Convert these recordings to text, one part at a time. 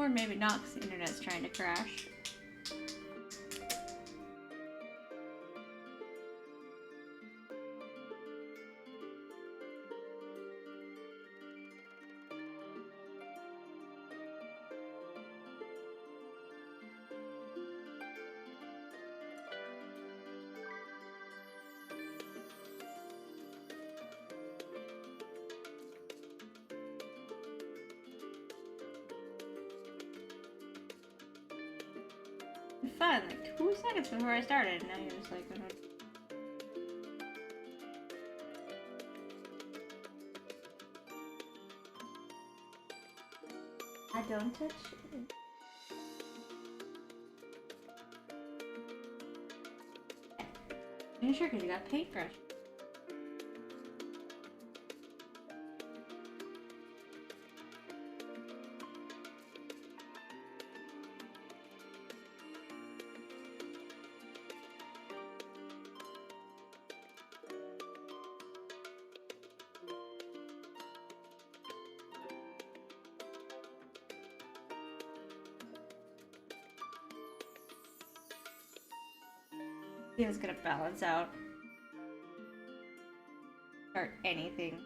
Or maybe not, because the internet's trying to crash. Fun, like 2 seconds before I started, and now you're just like, I don't touch it. Are you sure? Because you got paintbrush. It's gonna balance out. Or anything.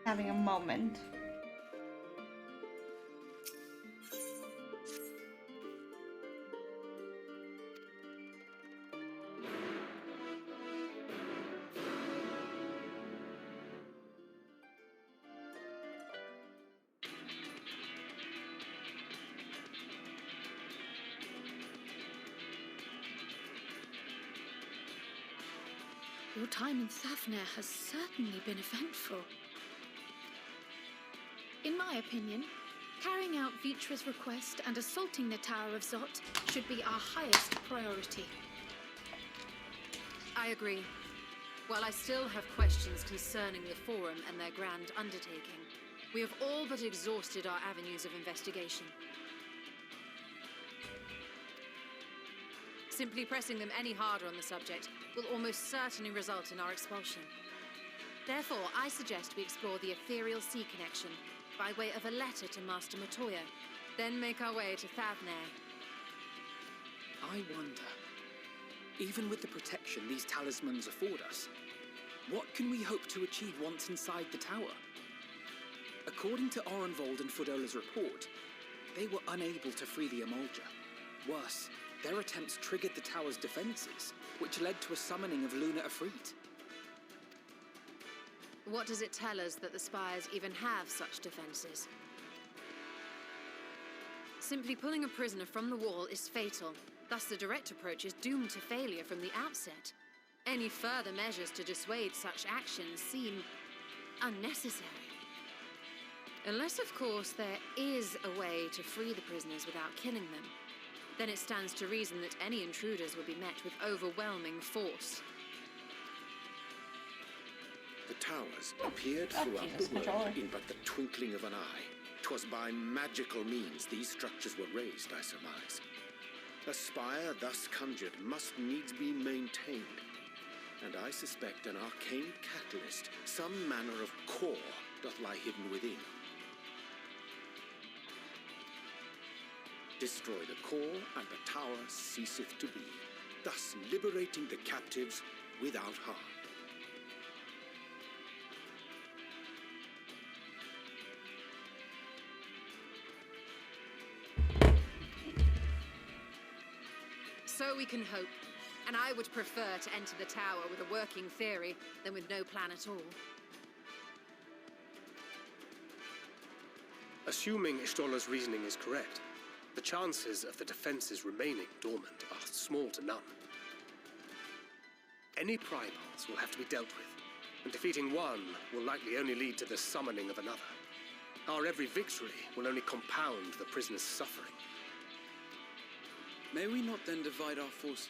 Having a moment. Your time in Thafnir has certainly been eventful. In my opinion, carrying out Vitra's request and assaulting the Tower of Zot should be our highest priority. I agree. While I still have questions concerning the Forum and their grand undertaking, we have all but exhausted our avenues of investigation. Simply pressing them any harder on the subject will almost certainly result in our expulsion. Therefore, I suggest we explore the ethereal sea connection by way of a letter to Master Matoya, then make our way to Thavnair. I wonder, even with the protection these talismans afford us, what can we hope to achieve once inside the tower? According to Orenvold and Fudola's report, they were unable to free the Emulger. Worse, their attempts triggered the tower's defenses, which led to a summoning of Luna Ifrit. What does it tell us that the Spires even have such defenses? Simply pulling a prisoner from the wall is fatal. Thus, the direct approach is doomed to failure from the outset. Any further measures to dissuade such actions seem unnecessary. Unless, of course, there is a way to free the prisoners without killing them. Then it stands to reason that any intruders will be met with overwhelming force. The towers appeared throughout the world in but the twinkling of an eye. 'Twas by magical means these structures were raised, I surmise. A spire thus conjured must needs be maintained, and I suspect an arcane catalyst, some manner of core, doth lie hidden within. Destroy the core, and the tower ceaseth to be, thus liberating the captives without harm. So we can hope, and I would prefer to enter the tower with a working theory than with no plan at all. Assuming Ishtola's reasoning is correct, the chances of the defenses remaining dormant are small to none. Any primals will have to be dealt with, and defeating one will likely only lead to the summoning of another. Our every victory will only compound the prisoner's suffering. May we not then divide our forces?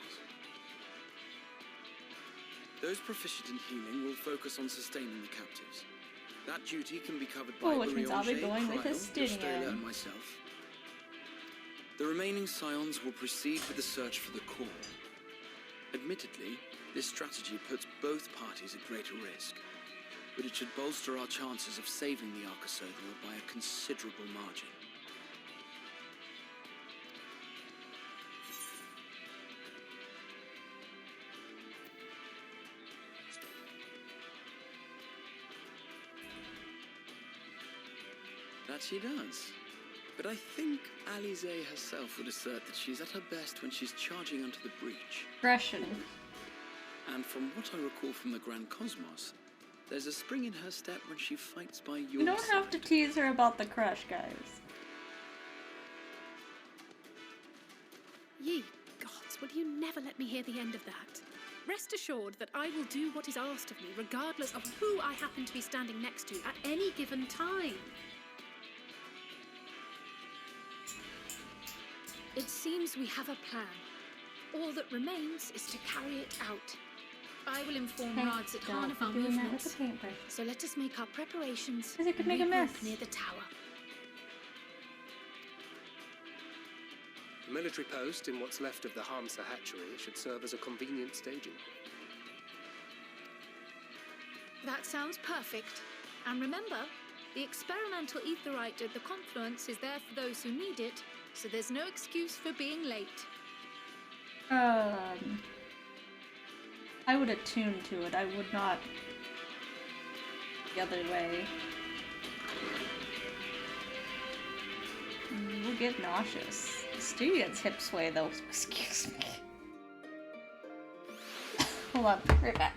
Those proficient in healing will focus on sustaining the captives. That duty can be covered by which means I'll be going with Cryo, Estinian. and myself. The remaining scions will proceed with the search for the core. Admittedly, this strategy puts both parties at greater risk, but it should bolster our chances of saving the Archosaurian by a considerable margin. That she does. But I think Alize herself would assert that she's at her best when she's charging onto the breach. Aggression. And from what I recall from the Grand Cosmos, there's a spring in her step when she fights by your You don't side. have to tease her about the crush, guys. Ye gods, will you never let me hear the end of that? Rest assured that I will do what is asked of me, regardless of who I happen to be standing next to at any given time. It seems we have a plan. All that remains is to carry it out. I will inform Rad Zidhan of our movements. So let us make our preparations Because it could and make a regroup mess. near the tower. The military post in what's left of the Hamsa hatchery should serve as a convenient staging. That sounds perfect. And remember, the experimental etherite at the confluence is there for those who need it, so there's no excuse for being late. I would attune to it. I would not the other way. We'll get nauseous. Styrian's hip sway though. Excuse me. Hold on, right back.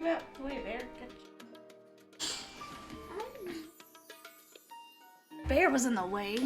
Well, wait, Bear was in the way.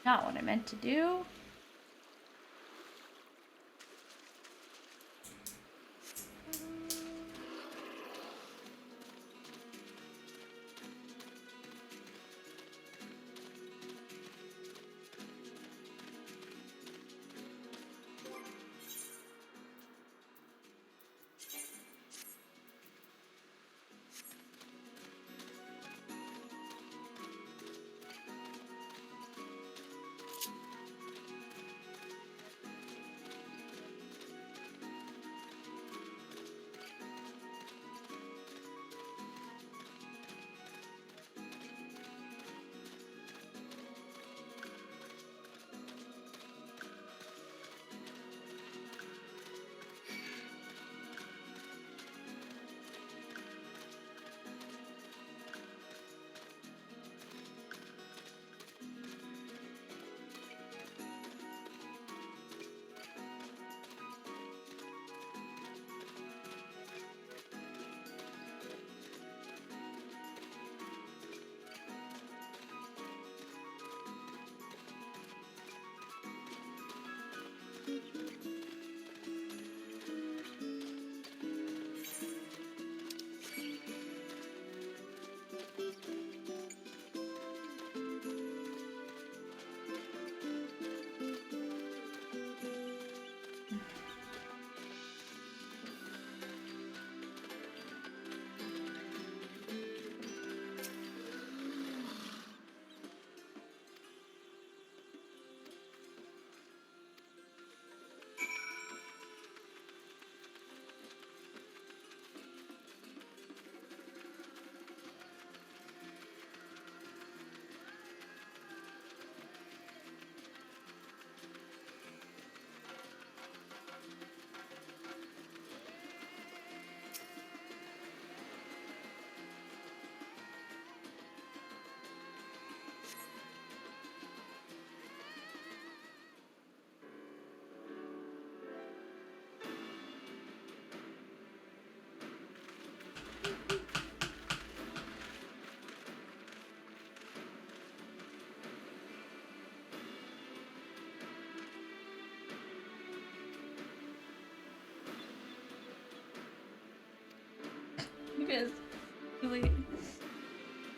Not what I meant to do.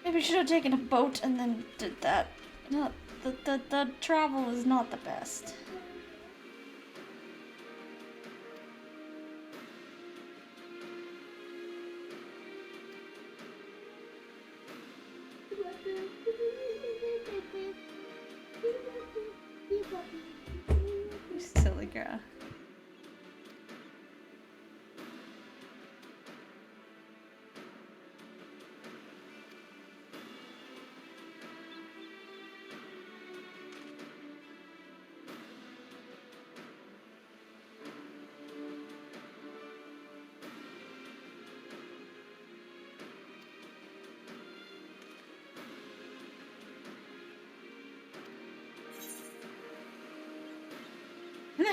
Maybe we should have taken a boat and then did that. No, the travel is not the best. You silly girl.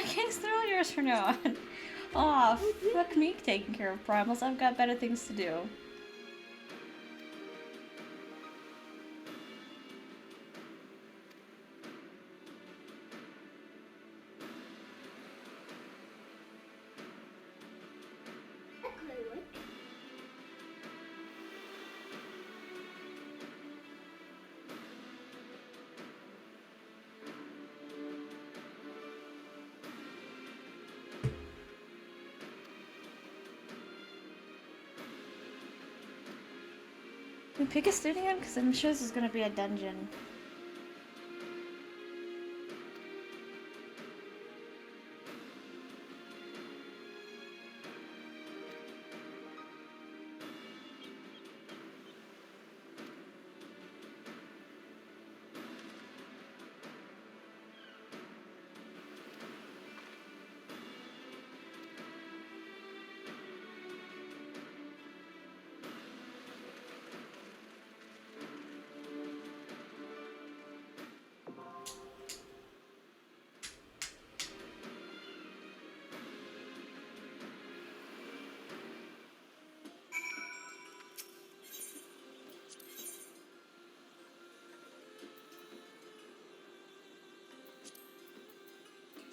King's throw yours for now on. Aw, fuck me taking care of primals. I've got better things to do. Can we pick a studio? Because I'm sure this is going to be a dungeon.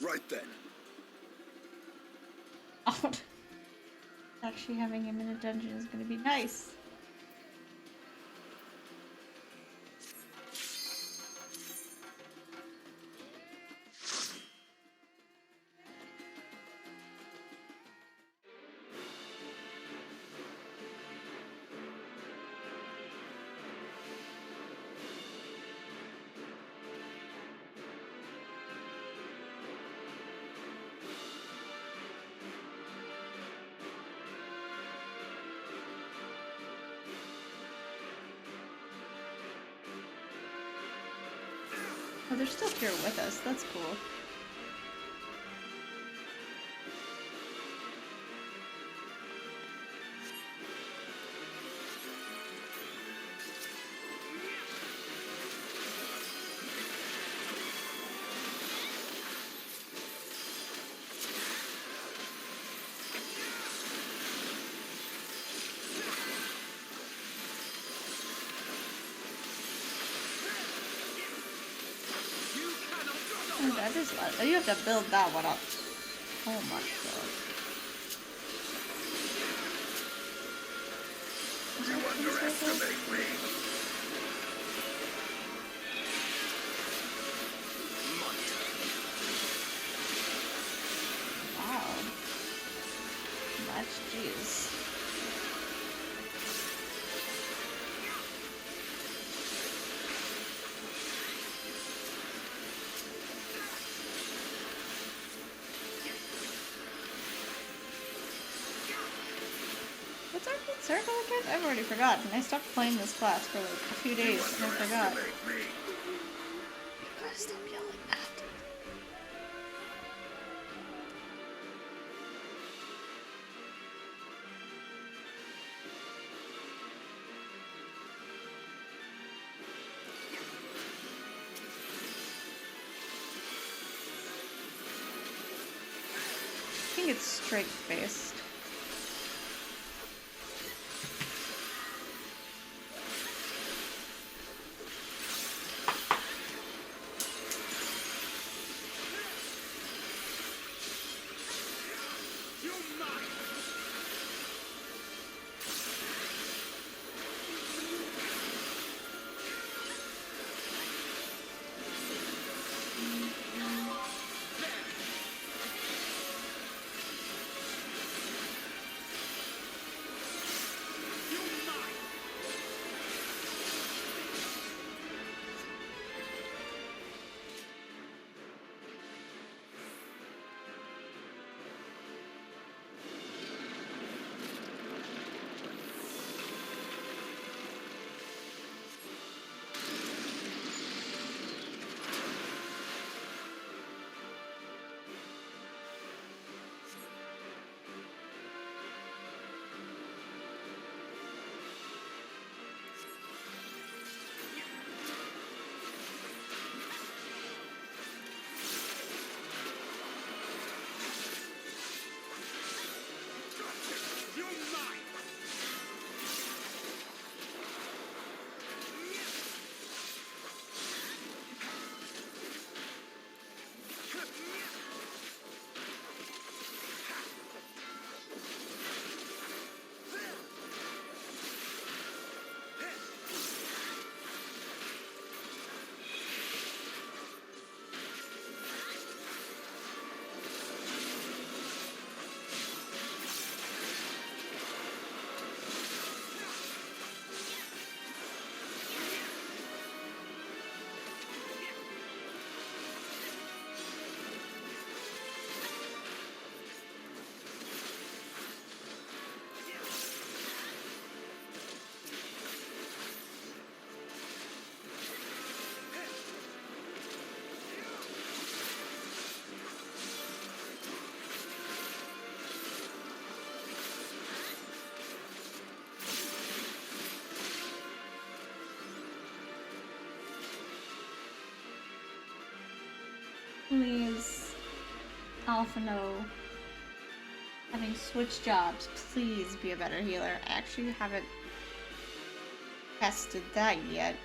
Right then. Oh, actually having him in a dungeon is going to be nice. Oh, they're still here with us. That's cool. Oh, that is loud. Oh, you have to build that one up. Oh my god. You underestimate me. Wow. Much juice. What's our circle again? I've already forgotten. I stopped playing this class for like a few days and I forgot. Me. You gotta stop yelling that. I think it's strength based. Please. Alpha, no. Having switched jobs, please be a better healer. I actually haven't tested that yet.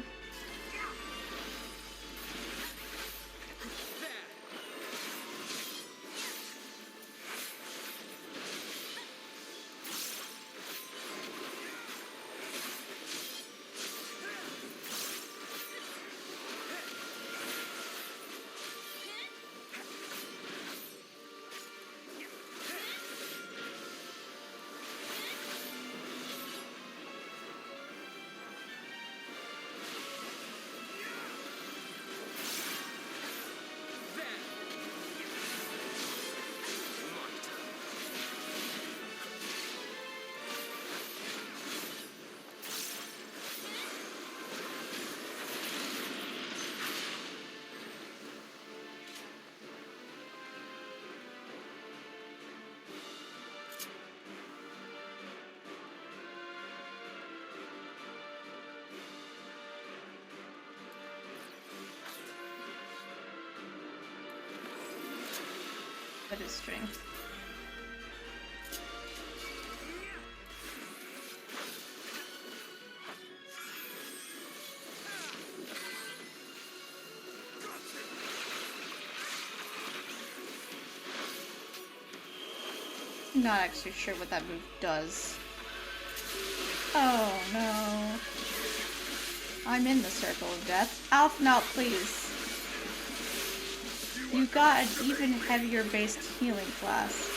That is strength. Not actually sure what that move does. Oh no. I'm in the circle of death. Alf, no, please. You got an even heavier based healing class.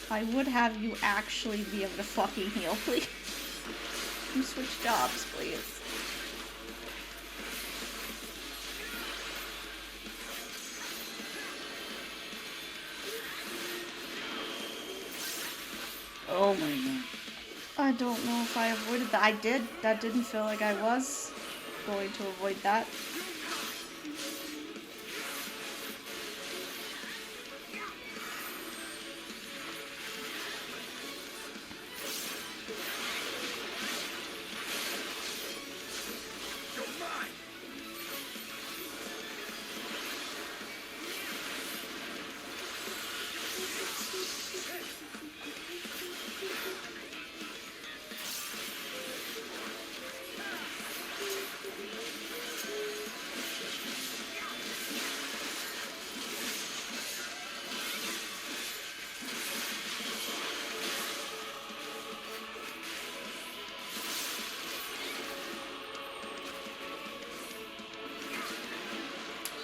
I would have you actually be able to fucking heal, please. You switch jobs, please. Oh my god. I don't know if I avoided that. I did. That didn't feel like I was going to avoid that.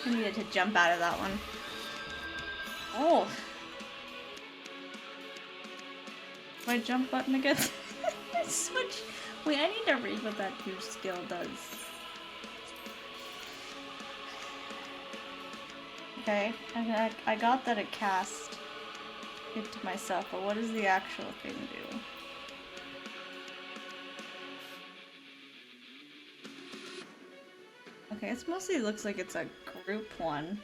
I needed to jump out of that one. Oh. My jump button again. Switch. Wait, I need to read what that new skill does. Okay, I got that it cast it to myself, but what does the actual thing do? Okay, it mostly looks like it's a group one.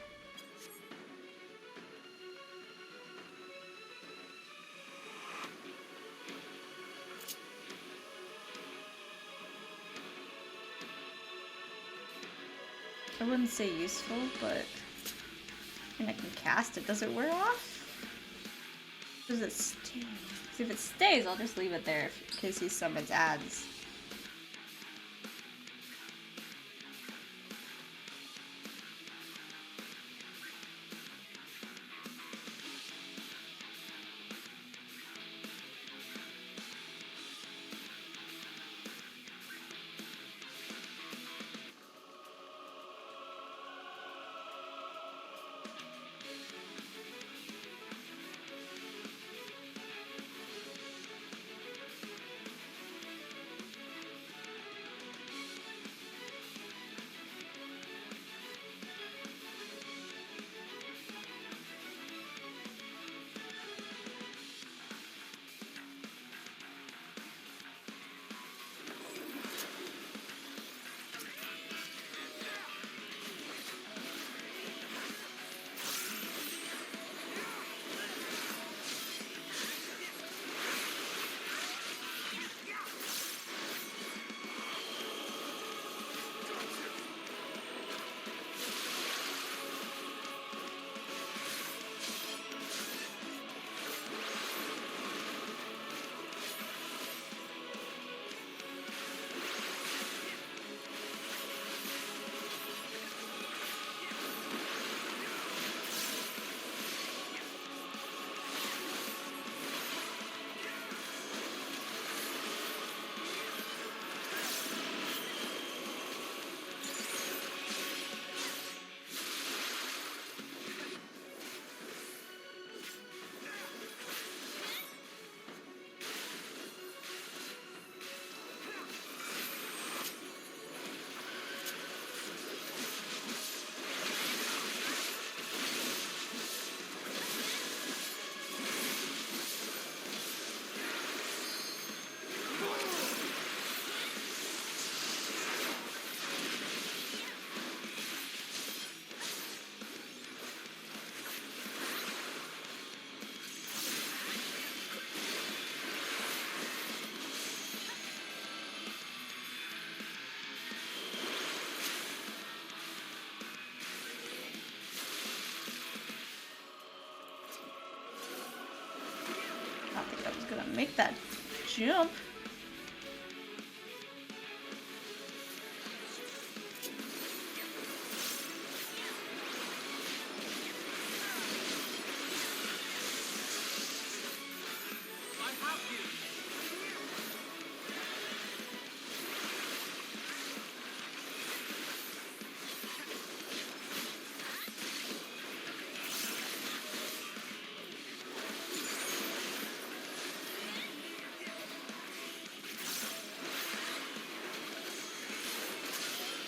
I wouldn't say useful, but I mean, I can cast it. Does it wear off? Does it stay? 'Cause if it stays, I'll just leave it there in case he summons ads. make that jump.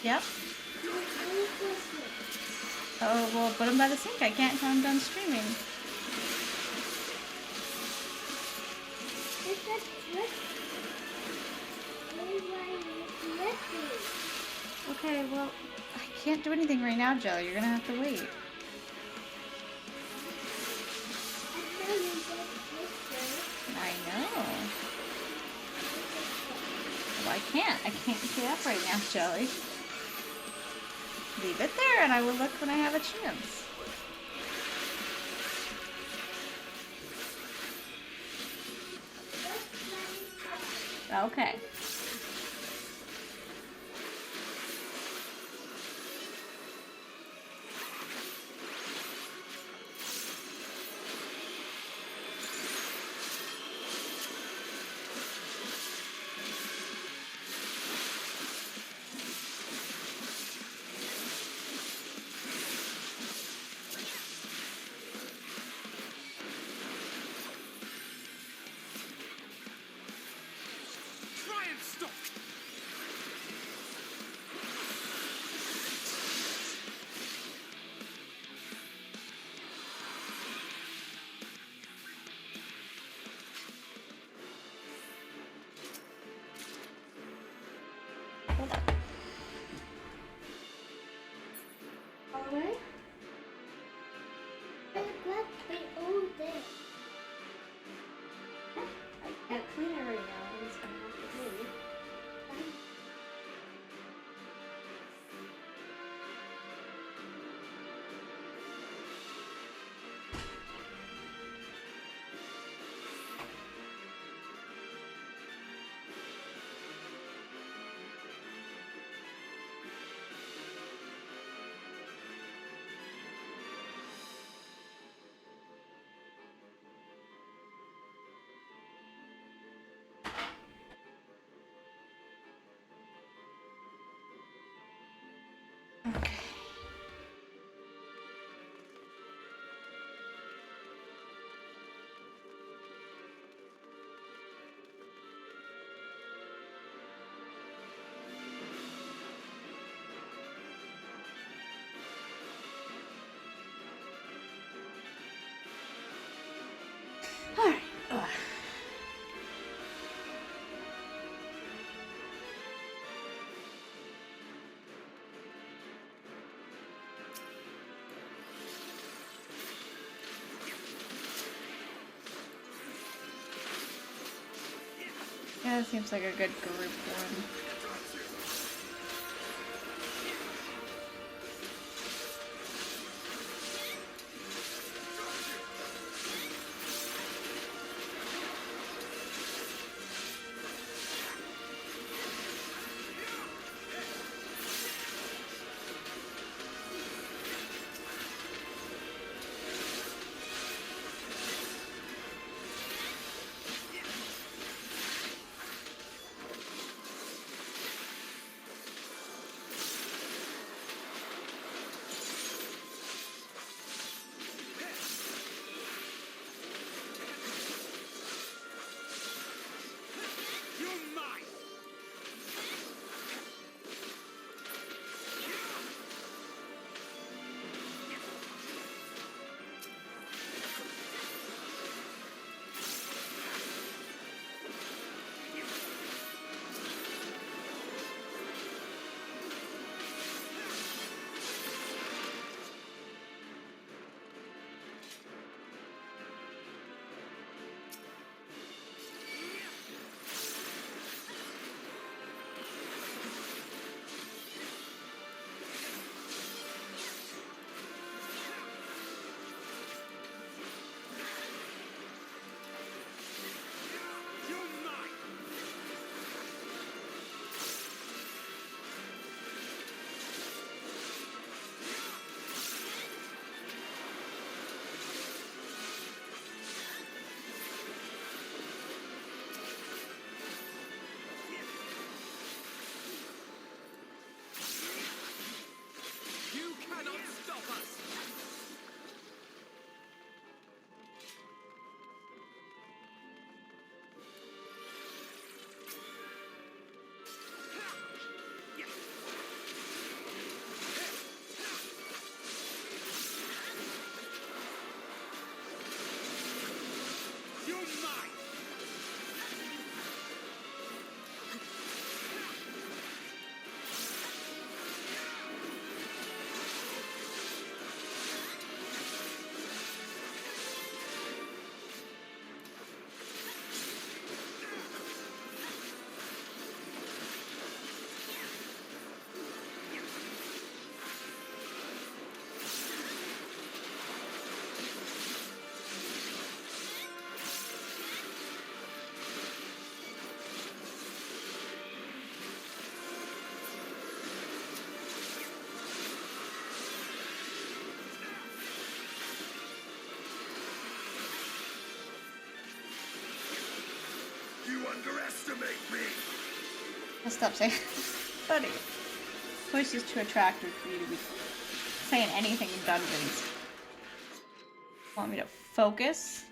Yep. Oh, well, put him by the sink. I can't until I'm done streaming. Okay, well, I can't do anything right now, Jelly. You're gonna have to wait. I know. Well, I can't get up right now, Jelly. Leave it there and I will look when I have a chance. Okay. Hold on. All the way? I can't clean it right now. I'm just gonna have to move. Okay. All right. Yeah, that seems like a good group one. underestimate me! Let's stop saying buddy. Voice is too attractive for you to be saying anything in dungeons. Want me to focus?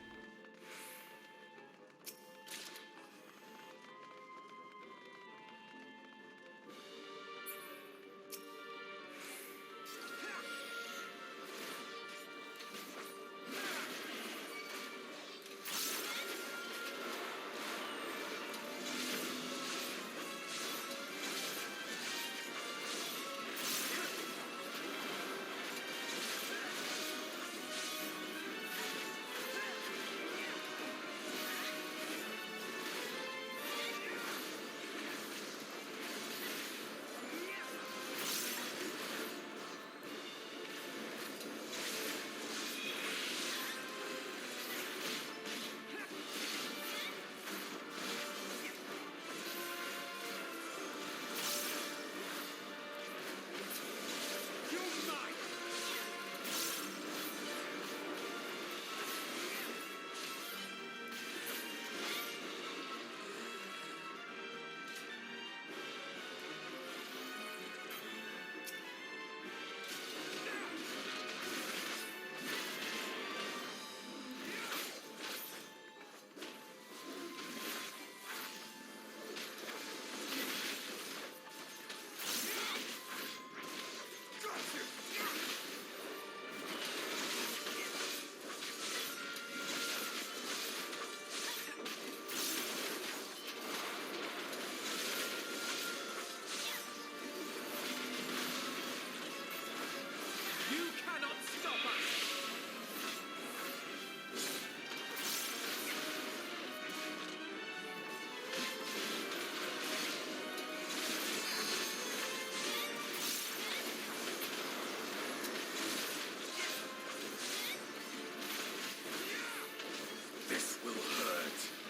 This will hurt.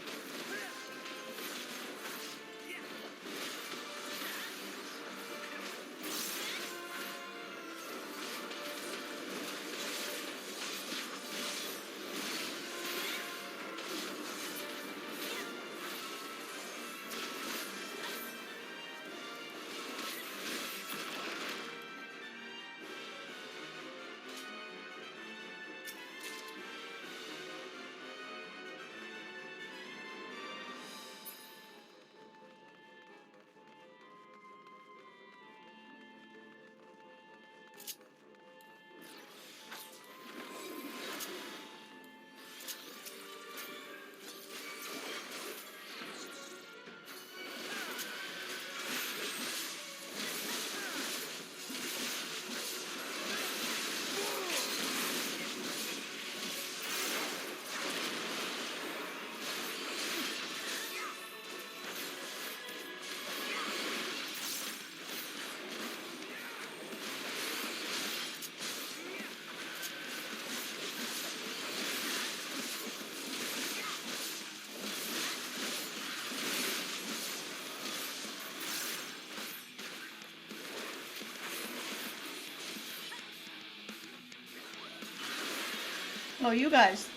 Oh, you guys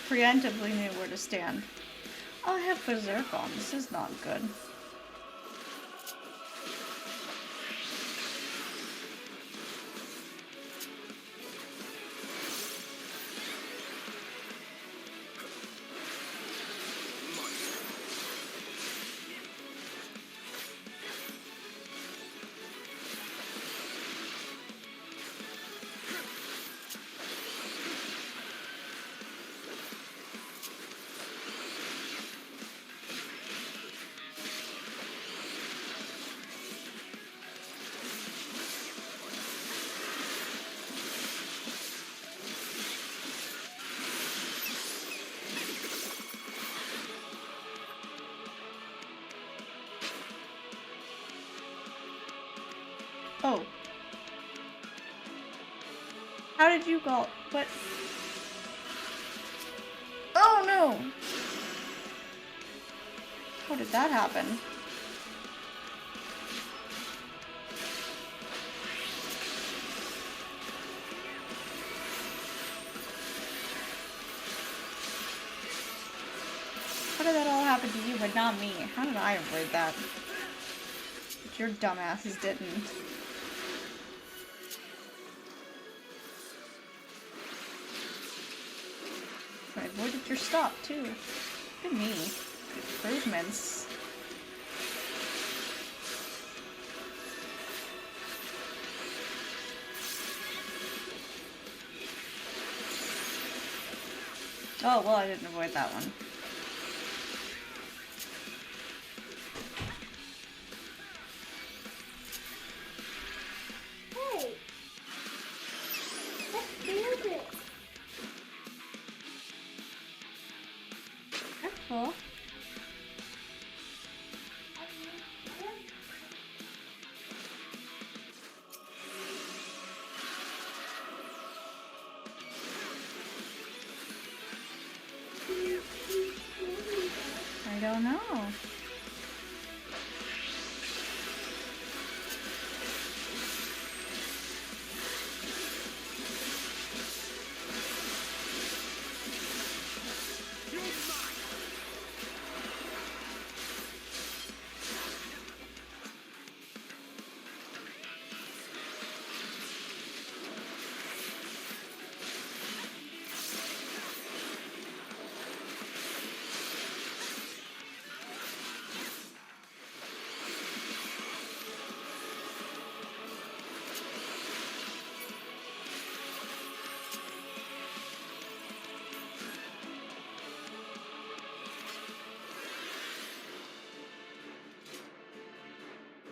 preemptively knew where to stand. Oh, I have Berserk on. This is not good. Oh. How did you go? What? Oh no! How did that happen? How did that all happen? happened to you, but not me. How did I avoid that? But your dumbasses didn't. I avoided your stop, too. Look at me. Improvements. Oh, well, I didn't avoid that one. Hey! Let's build it! Careful. I don't know.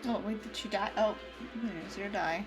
Oh, wait, did you die? Oh, there's your die.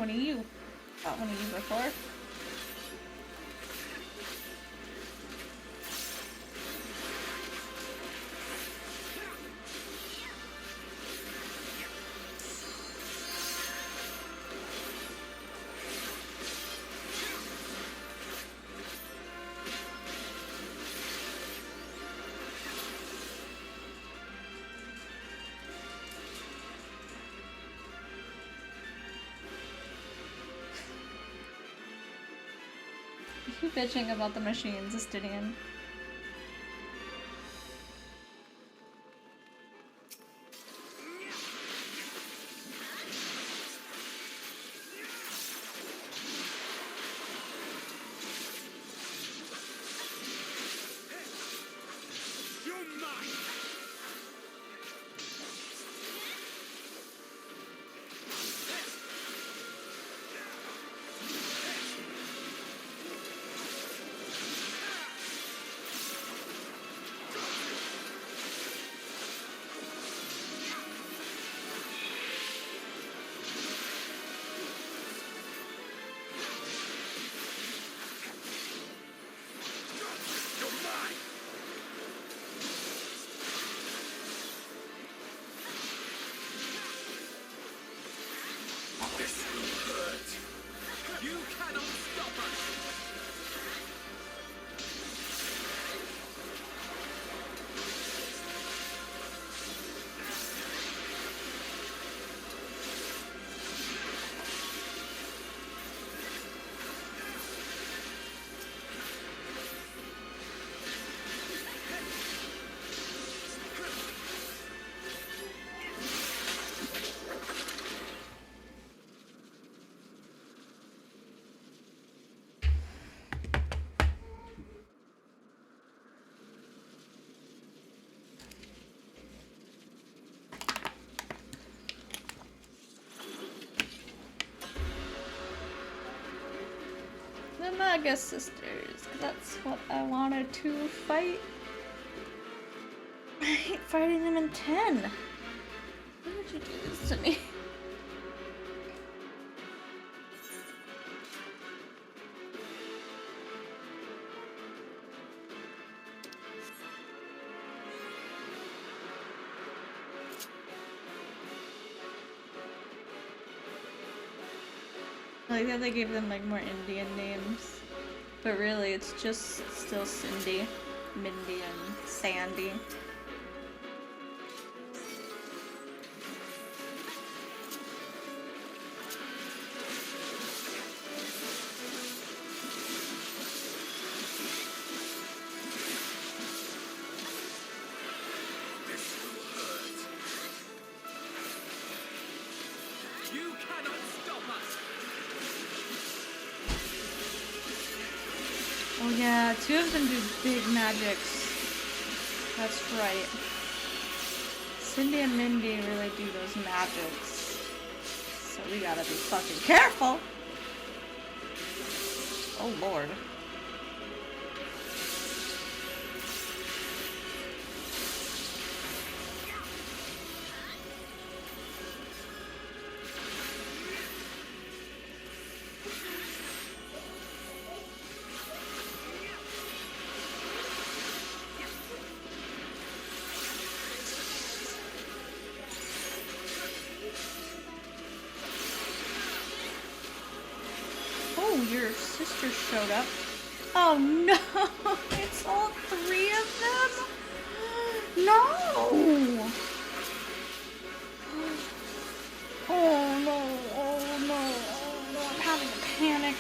one of you. Fought one of you before. You bitching about the machines, Estinian. The Magus Sisters, 'cause that's what I wanted to fight. I hate fighting them in 10. Why would you do this to me? I like that they gave them like more Indian names, but really it's just still Cindy, Mindy, and Sandy. Oh yeah, two of them do big magics. That's right. Cindy and Mindy really do those magics. So we gotta be fucking careful! Oh lord. Your sister showed up. Oh no! It's all three of them? No! Oh no, oh no, oh no, I'm having a panic.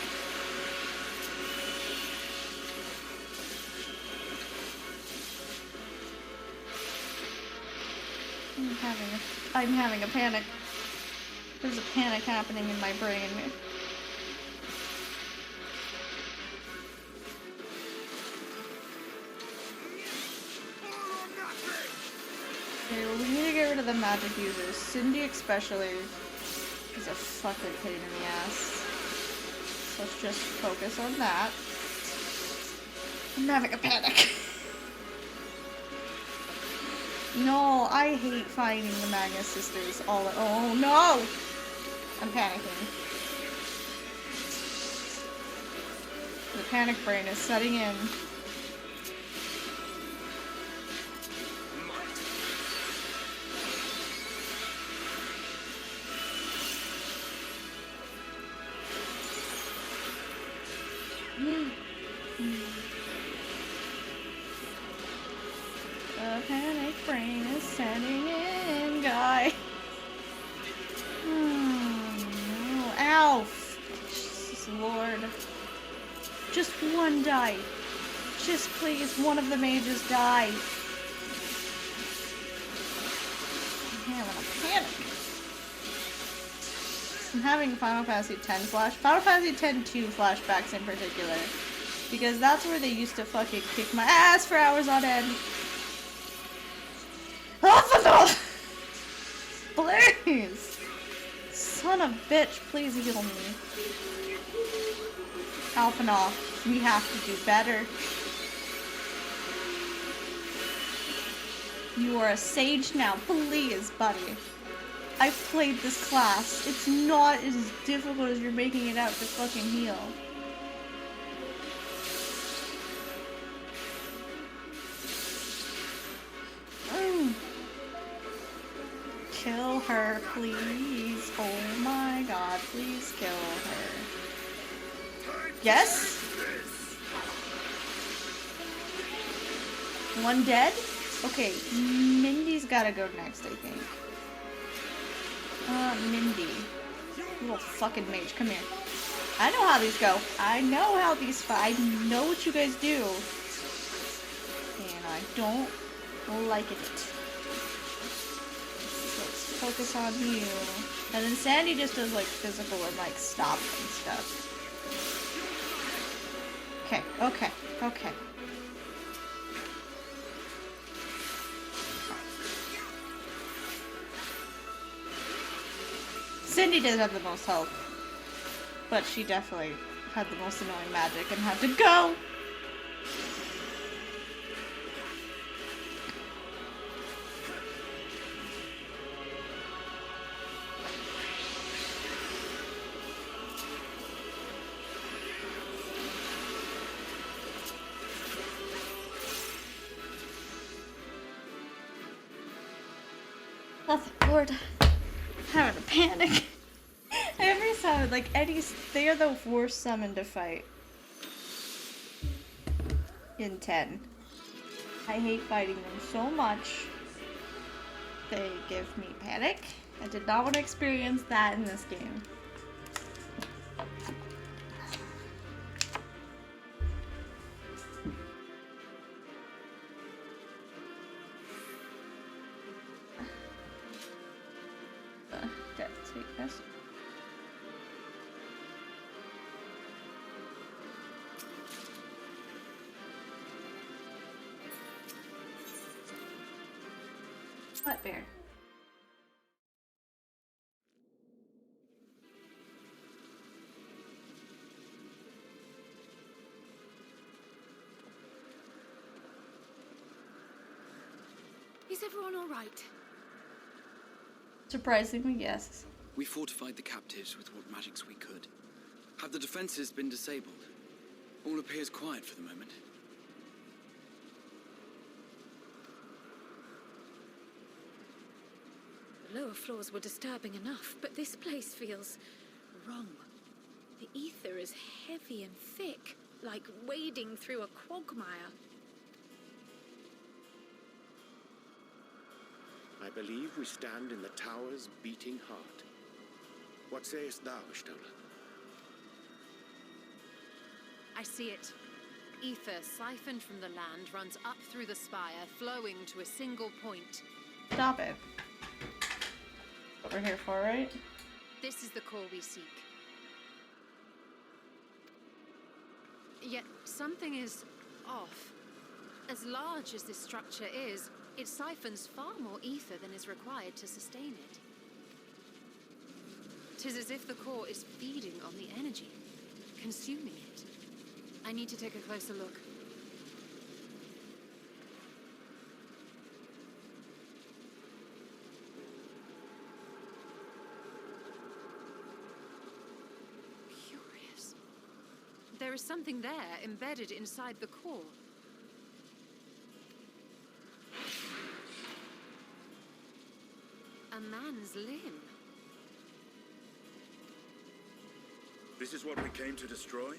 I'm having a panic. There's a panic happening in my brain. Okay, well, we need to get rid of the magic users. Cindy especially is a fucking pain in the ass. So let's just focus on that. I'm having a panic. No, I hate fighting the Magus Sisters all. Oh no! I'm panicking. panic brain is setting in. The panic brain is setting in, guy. No. Ow! Jesus Lord. Just one die. Just please, one of the mages die. I'm having a panic. I'm having Final Fantasy X Final Fantasy X-2 flashbacks in particular. Because that's where they used to fucking kick my ass for hours on end. Please! Son of a bitch, please heal me. Alphinaud, we have to do better. You are a sage now, please, buddy. I've played this class. It's not as difficult as you're making it out to fucking heal. Kill her, please. Oh my god, please kill her. Yes? One dead? Okay, Mindy's gotta go next, I think. Mindy. Little fucking mage, come here. I know how these go. I know how these fight. I know what you guys do. And I don't like it. Focus on you. And then Sandy just does like physical and like stop and stuff. Okay, okay, okay. Cindy did have the most health, but she definitely had the most annoying magic and had to go. Oh, Lord. Having a panic. Every summon, like they are the worst summon to fight. In 10. I hate fighting them so much. They give me panic. I did not want to experience that in this game. Take this. What bear? Is everyone all right? Surprisingly, yes. We fortified the captives with what magics we could. Have the defenses been disabled? All appears quiet for the moment. The lower floors were disturbing enough, but this place feels wrong. The ether is heavy and thick, like wading through a quagmire. I believe we stand in the tower's beating heart. What sayest thou, Stola? I see it. Ether siphoned from the land runs up through the spire, flowing to a single point. Stop it. What we're here for, right? This is the core we seek. Yet something is off. As large as this structure is, it siphons far more ether than is required to sustain it. 'Tis as if the core is feeding on the energy, consuming it. I need to take a closer look. There is something there embedded inside the core. A man's limb. This is what we came to destroy?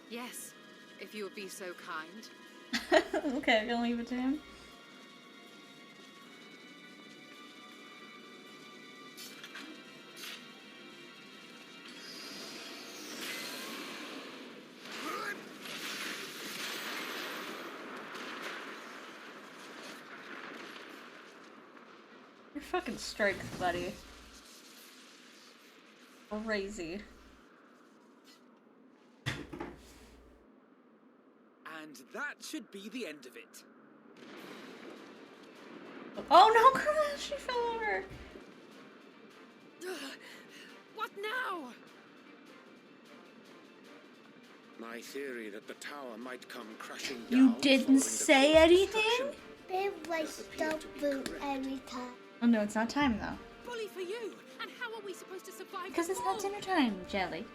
Yes, if you would be so kind. Okay, gonna leave it to him. Your fucking strength, buddy. Crazy. And that should be the end of it. Oh no, Chris, she fell over. What now? My theory that the tower might come crashing down. You following didn't the say core's anything? destruction They like does appear stop to be boot correct. every time. Oh no, it's not time though. Bully for you! And how are we supposed to survive? Because the it's not fall? dinner time, Jelly.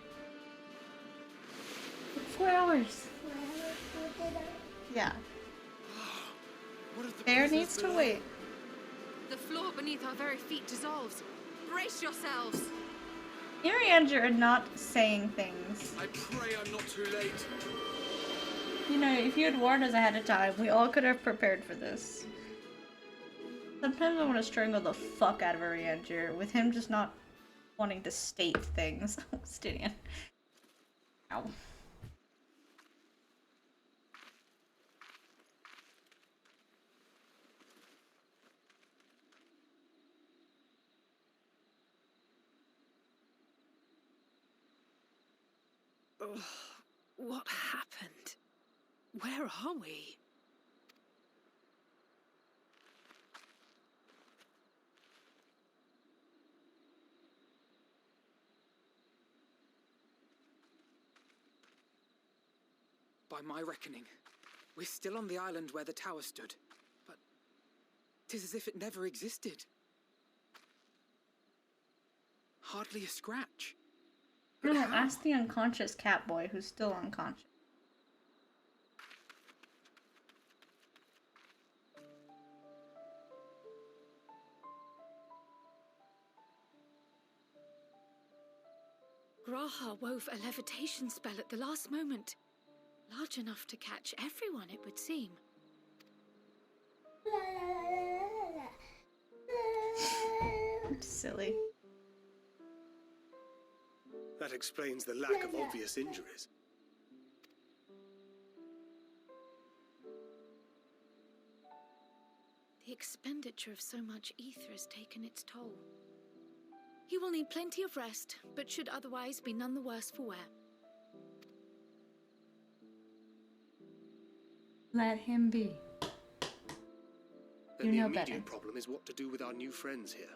4 hours. Yeah. What if the Bear prisoners needs to below- wait. The floor beneath our very feet dissolves. Brace yourselves! Miri and Andrew are not saying things. I pray I'm not too late. You know, if you had warned us ahead of time, we all could have prepared for this. Sometimes I want to strangle the fuck out of Ariander with him just not wanting to state things. Stidian. Ow. Ugh, what happened? Where are we? By my reckoning, we're still on the island where the tower stood. But 'tis as if it never existed. Hardly a scratch. But No, how? ask the unconscious cat boy who's still unconscious. Graha wove a levitation spell at the last moment. Large enough to catch everyone, it would seem. Silly. That explains the lack of obvious injuries. The expenditure of so much ether has taken its toll. He will need plenty of rest, but should otherwise be none the worse for wear. Let him be. Then You the know immediate better. problem is what to do with our new friends here.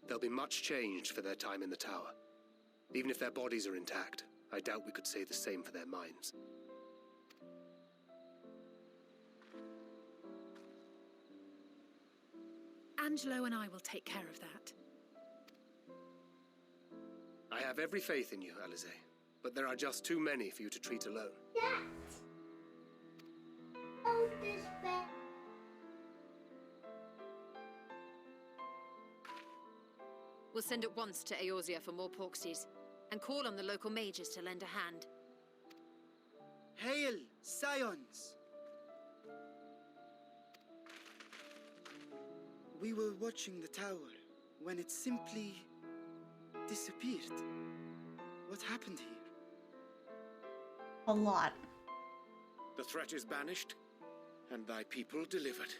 They'll be much changed for their time in the tower. Even if their bodies are intact, I doubt we could say the same for their minds. Angelo and I will take care of that. I have every faith in you, Alize, but there are just too many for you to treat alone. Oh, this bed. We'll send at once to Eorzea for more porksies, and call on the local mages to lend a hand. Hail, Scions! We were watching the tower when it simply disappeared. What happened here? A lot. The threat is banished, and thy people delivered.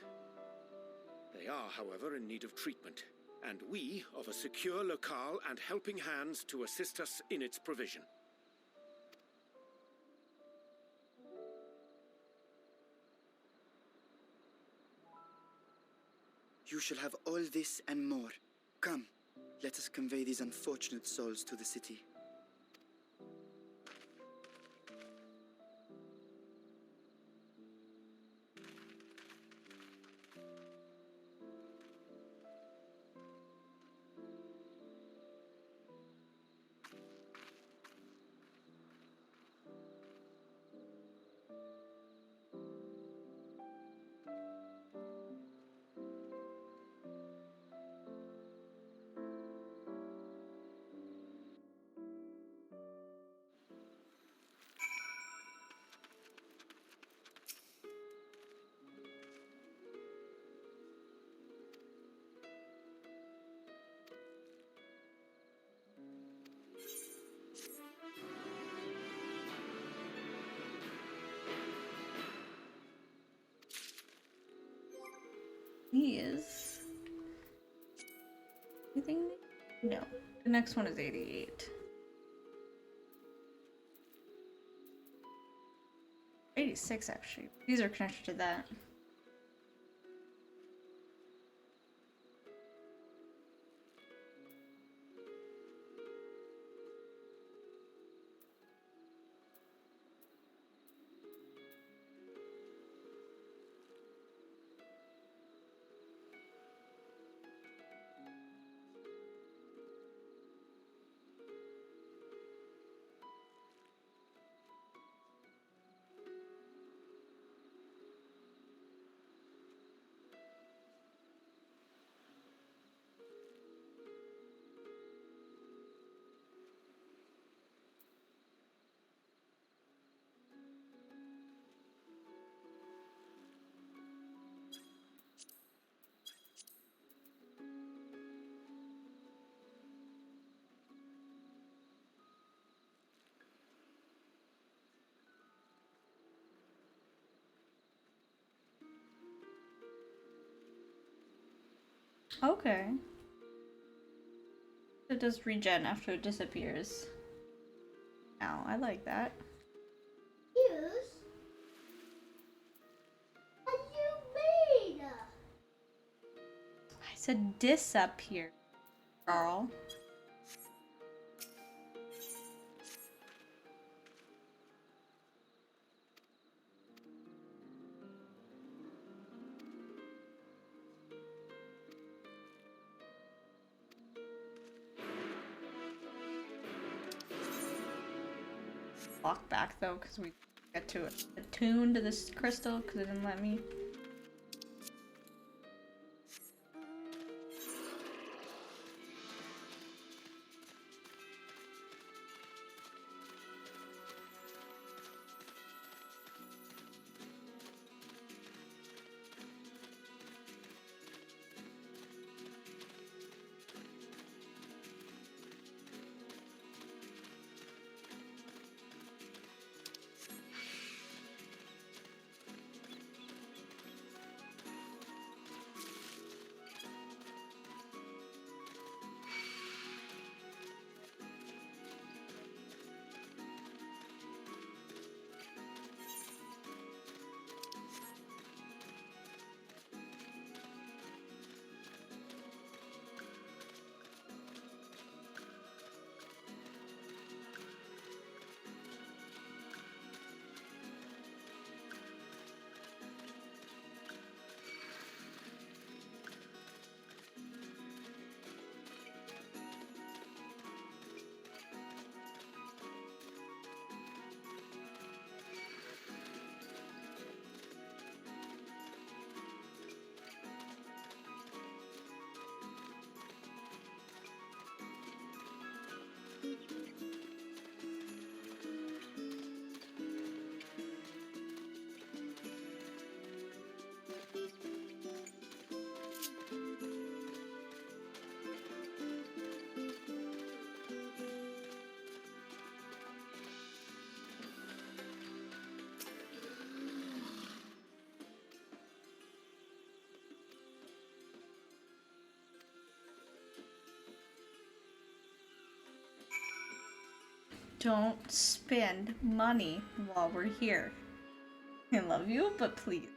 They are, however, in need of treatment, and we of a secure locale and helping hands to assist us in its provision. You shall have all this and more. Come, let us convey these unfortunate souls to the city. These. Anything? No. The next one is 88. 86 actually. These are connected to that. Okay. It does regen after it disappears. Now, I like that. Use? What do you mean? I said disappear, Carl. Walk back though, because we get to attune to this crystal because it didn't let me. Don't spend money while we're here. I love you, but please.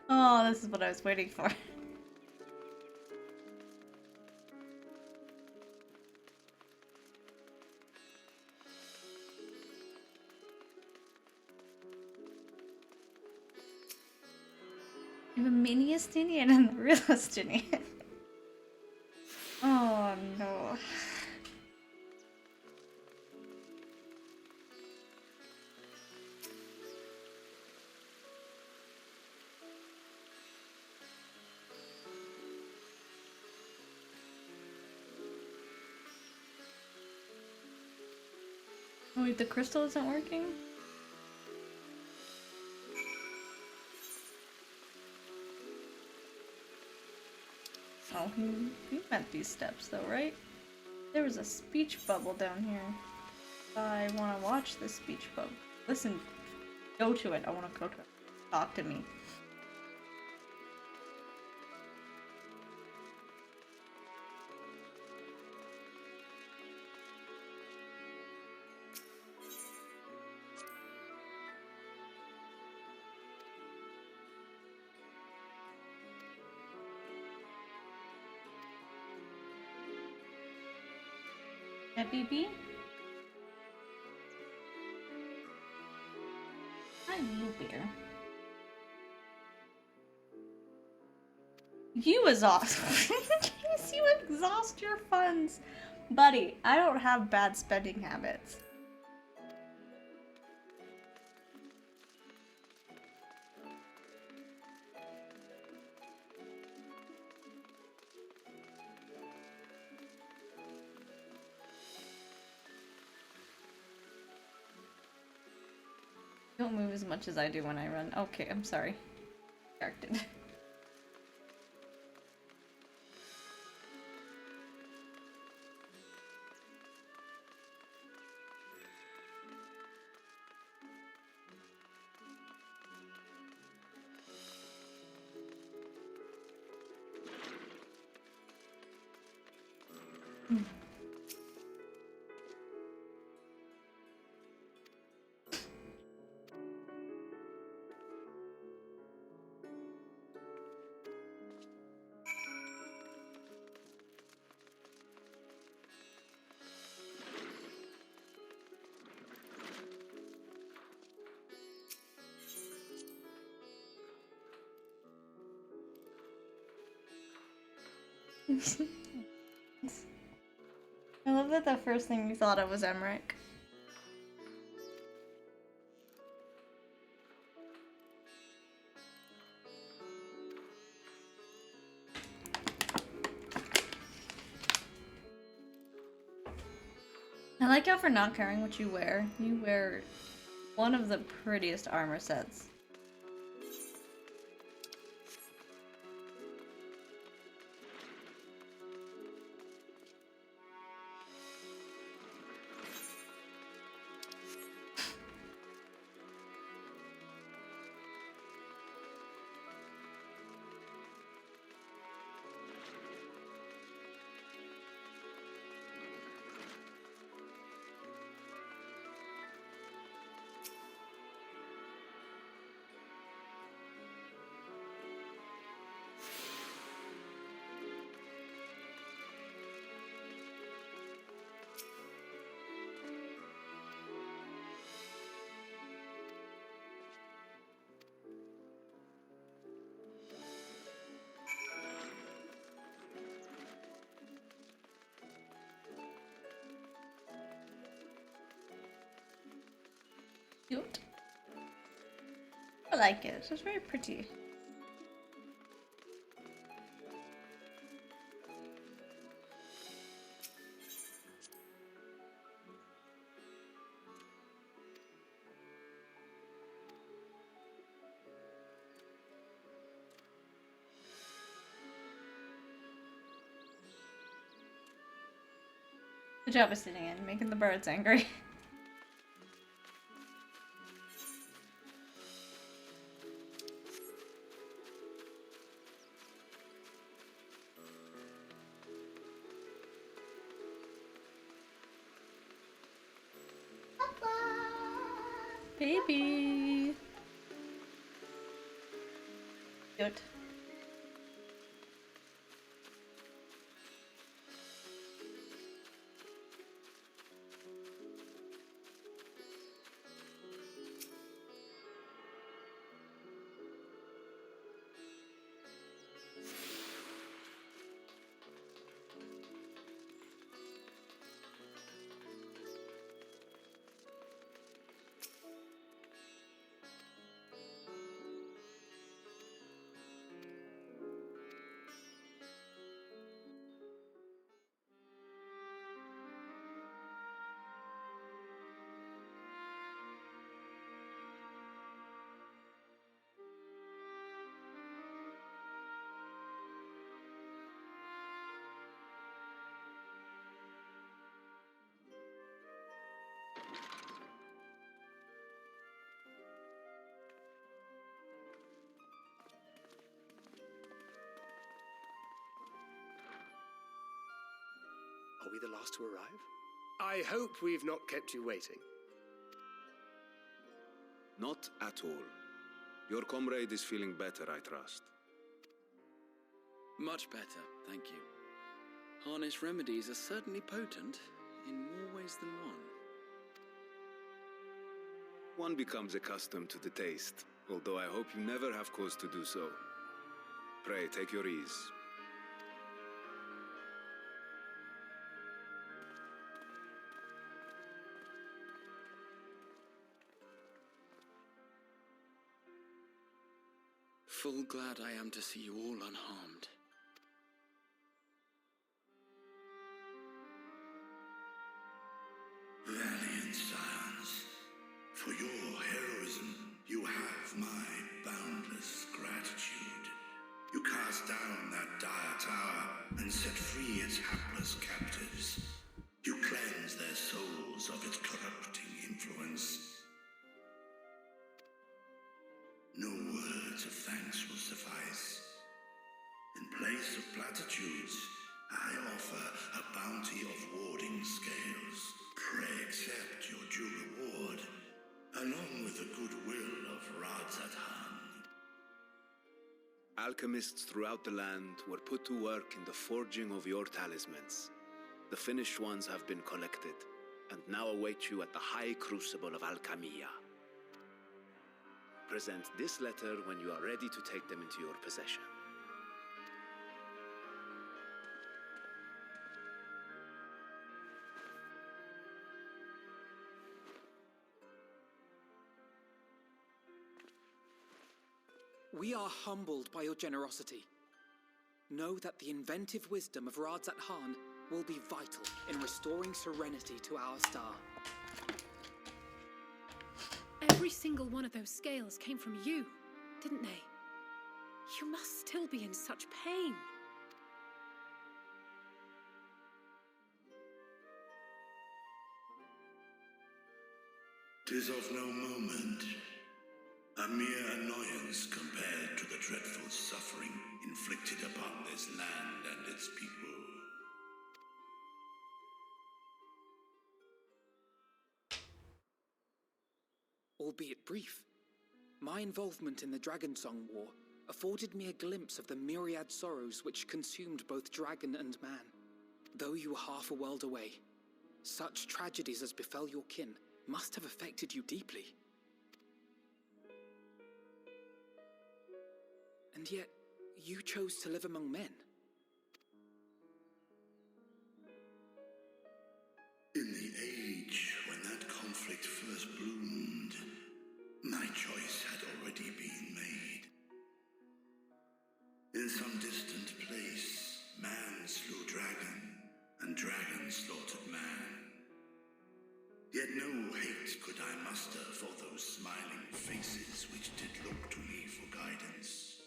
Oh, this is what I was waiting for. You have a mini Estinian and a real Estinian. Oh no. Oh wait, the crystal isn't working? he meant these steps though, right? There was a speech bubble down here. I want to watch this speech bubble. Listen, go to it. I want to go to it. Talk to me. Hi, BB. Hi, you bear. You exhaust. You exhaust your funds, buddy. I don't have bad spending habits. Don't move as much as I do when I run. Okay, I'm sorry. Distracted. I love that the first thing you thought of was Emmerich. I like how for not caring what you wear one of the prettiest armor sets. Cute. I like it. It's very pretty. Good job of sitting in, making the birds angry. Baby. Cute. Are we the last to arrive? I hope we've not kept you waiting. Not at all. Your comrade is feeling better, I trust. Much better, thank you. Harness remedies are certainly potent, in more ways than one. One becomes accustomed to the taste, although I hope you never have cause to do so. Pray, take your ease. Full glad I am to see you all unharmed. Valiant scions, for your heroism, you have my boundless gratitude. You cast down that dire tower and set free its hapless captives. You cleanse their souls of its corrupting influence. No words of thanks will suffice. In place of platitudes, I offer a bounty of warding scales. Pray accept your due reward, along with the goodwill of Radzathan. Alchemists throughout the land were put to work in the forging of your talismans. The finished ones have been collected, and now await you at the High Crucible of Alchemia. Present this letter when you are ready to take them into your possession. We are humbled by your generosity. Know that the inventive wisdom of Radzathan will be vital in restoring serenity to our star. Every single one of those scales came from you, didn't they? You must still be in such pain. 'Tis of no moment, a mere annoyance compared to the dreadful suffering inflicted upon this land and its people. Albeit brief, my involvement in the Dragonsong War afforded me a glimpse of the myriad sorrows which consumed both dragon and man. Though you were half a world away, such tragedies as befell your kin must have affected you deeply. And yet, you chose to live among men. In the age when that conflict first bloomed, my choice had already been made. In some distant place, man slew dragon, and dragon slaughtered man. Yet no hate could I muster for those smiling faces which did look to me for guidance.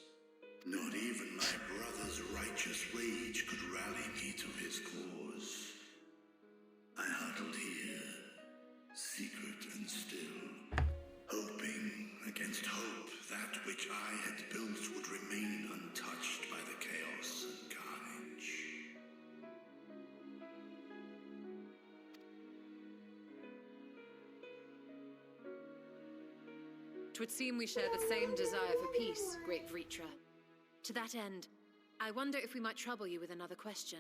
Not even my brother's righteous rage could rally me to his cause. I huddled here, secret and still, hoping against hope that which I had built would remain untouched by the chaos and carnage. 'Twould seem we share the same desire for peace, great Vritra. To that end, I wonder if we might trouble you with another question.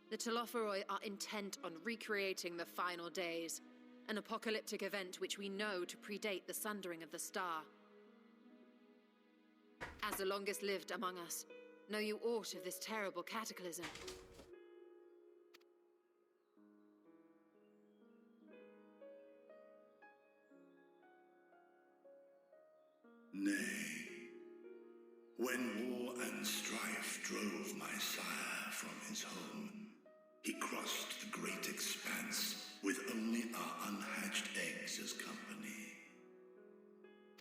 The Telophoroi are intent on recreating the final days, an apocalyptic event which we know to predate the sundering of the star. As the longest lived among us, know you aught of this terrible cataclysm? Nay, when war and strife drove my sire from his home, he crossed the great expanse with only our unhatched eggs as company.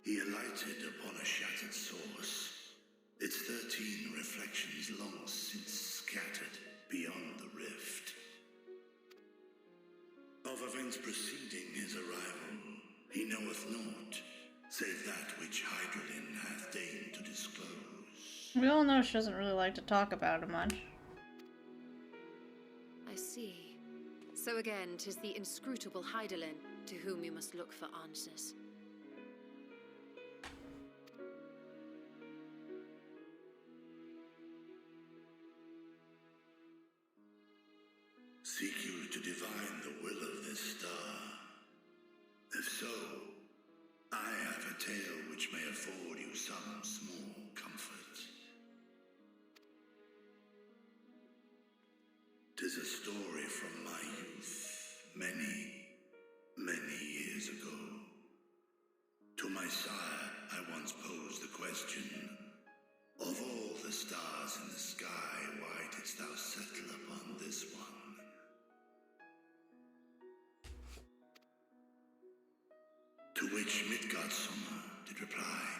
He alighted upon a shattered source, its 13 reflections long since scattered beyond the rift. Of events preceding his arrival, he knoweth naught, save that which Hydralin hath deigned to disclose. We all know she doesn't really like to talk about it much. see. So again, 'tis the inscrutable Hydaelyn to whom you must look for answers. Seek you to divine the will of this star? If so, I have a tale which may afford you some small comfort. 'Tis a story from my youth, many, many years ago. To my sire, I once posed the question, of all the stars in the sky, why didst thou settle upon this one? To which Midgardsummer did reply,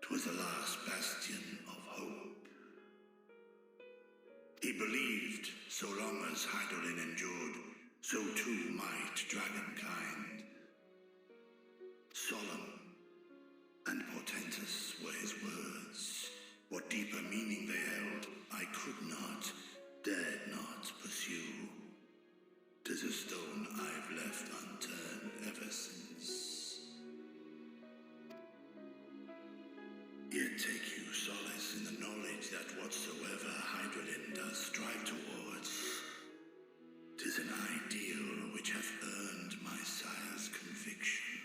'twas the last bastion of hope. He believed so long as Hydaelyn endured, so too might dragonkind. Solemn and portentous were his words. What deeper meaning they held, I could not, dared not pursue. 'Tis a stone I've left unturned ever since. Yet take you solace in the knowledge that whatsoever Hydaelyn does strive towards, 'tis an ideal which hath earned my sire's conviction.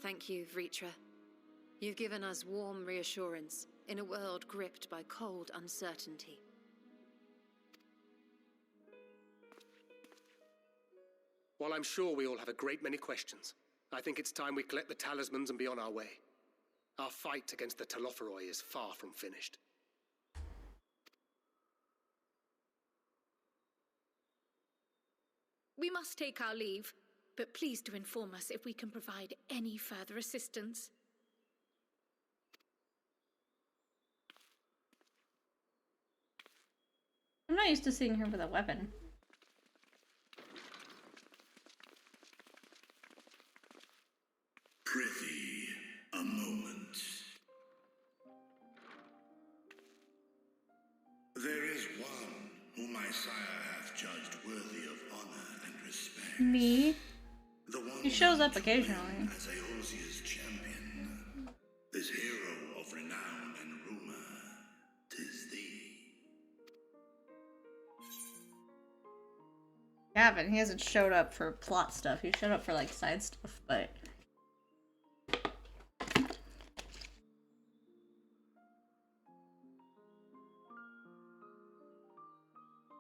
Thank you, Vritra. You've given us warm reassurance in a world gripped by cold uncertainty. While I'm sure we all have a great many questions, I think it's time we collect the talismans and be on our way. Our fight against the Telophoroi is far from finished. We must take our leave, but please do inform us if we can provide any further assistance. I'm not used to seeing her with a weapon. Prithee, a moment. There is one whom my sire hath judged worthy of honor and respect. Me? The one He shows up occasionally. as Eosia's champion. This hero of renown and rumor, 'tis thee. Gavin, he hasn't showed up for plot stuff. He showed up for like side stuff, but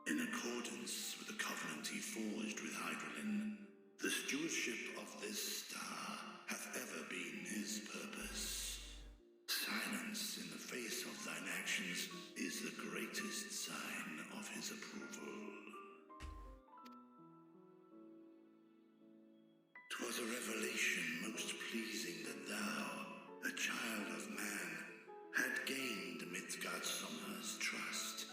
In accordance with the covenant he forged with Hydaelyn, the stewardship of this star hath ever been his purpose. Silence in the face of thine actions is the greatest sign of his approval. 'Twas a revelation most pleasing that thou, a child of man, had gained Midgardsummer's trust.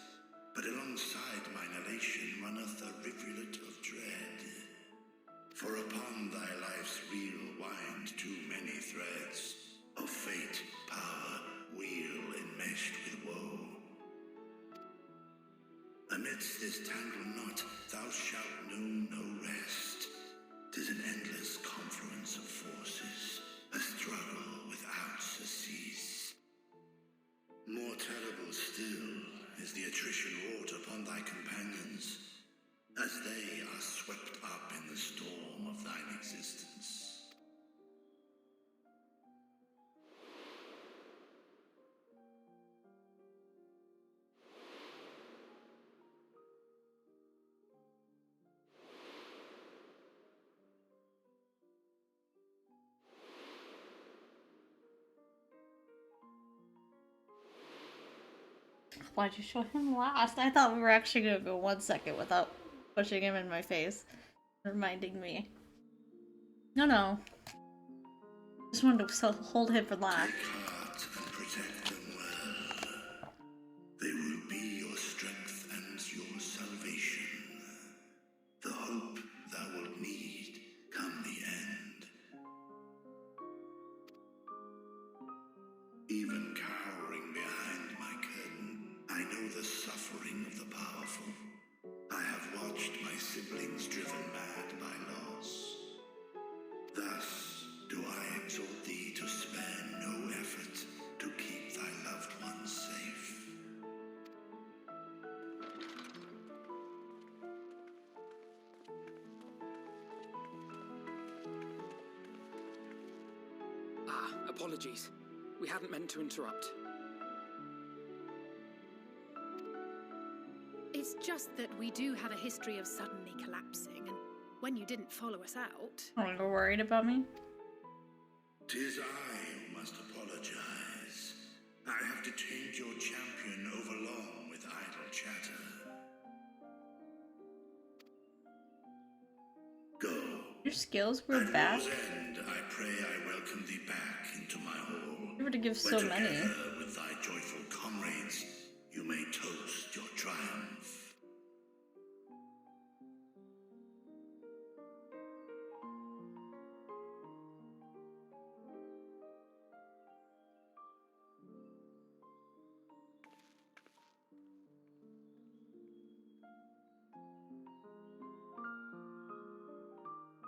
But alongside mine elation runneth a rivulet of dread. For upon thy life's wheel wind too many threads of fate, power, wheel enmeshed with woe. Amidst this tangled knot thou shalt know no rest. 'Tis an endless confluence of forces, a struggle without surcease. More terrible still is the attrition wrought upon thy companions, as they are swept up in the storm of thine existence. why'd you show him last? I thought we were actually gonna go 1 second without pushing him in my face. Reminding me. No. Just wanted to hold him for last. Take heart and protect them well. They will be your strength and your salvation. The hope thou wilt need come the end. Even cowering behind I know the suffering of the powerful. I have watched my siblings driven mad by loss. Thus do I exhort thee to spare no effort to keep thy loved ones safe. Apologies. We hadn't meant to interrupt. It's just that we do have a history of suddenly collapsing, and when you didn't follow us out... Oh, you're worried about me? 'Tis I who must apologize. I have detained your champion overlong with idle chatter. Go. Your skills were At back? war's end, I pray I welcome thee back into my hall. You were to give so where many. together with thy joyful comrades, you may toast your triumph.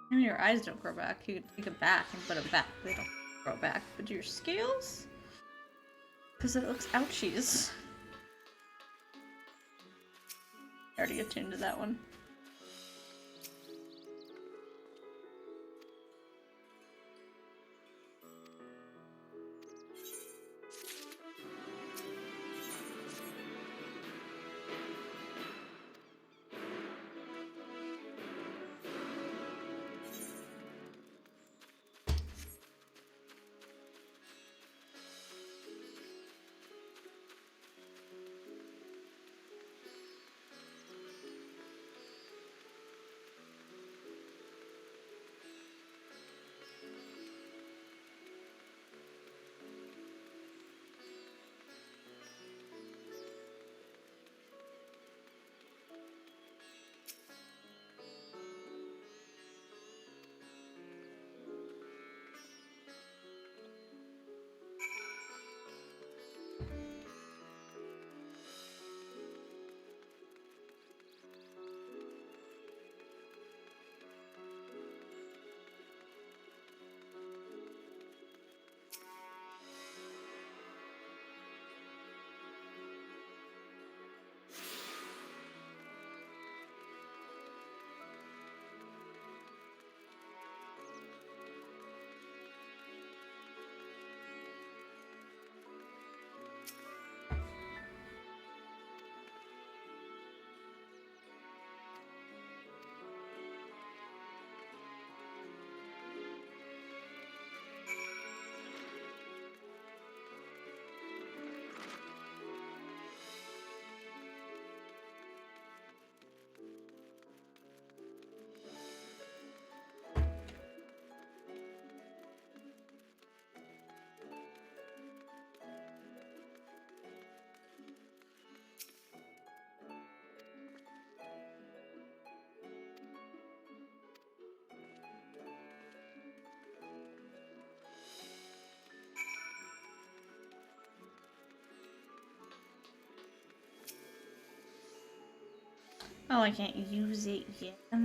I mean, your eyes don't grow back. You can take them back and put them back. They don't grow back. But your scales? Because it looks ouchies. I already attuned to that one. Oh, I can't use it yet. Hold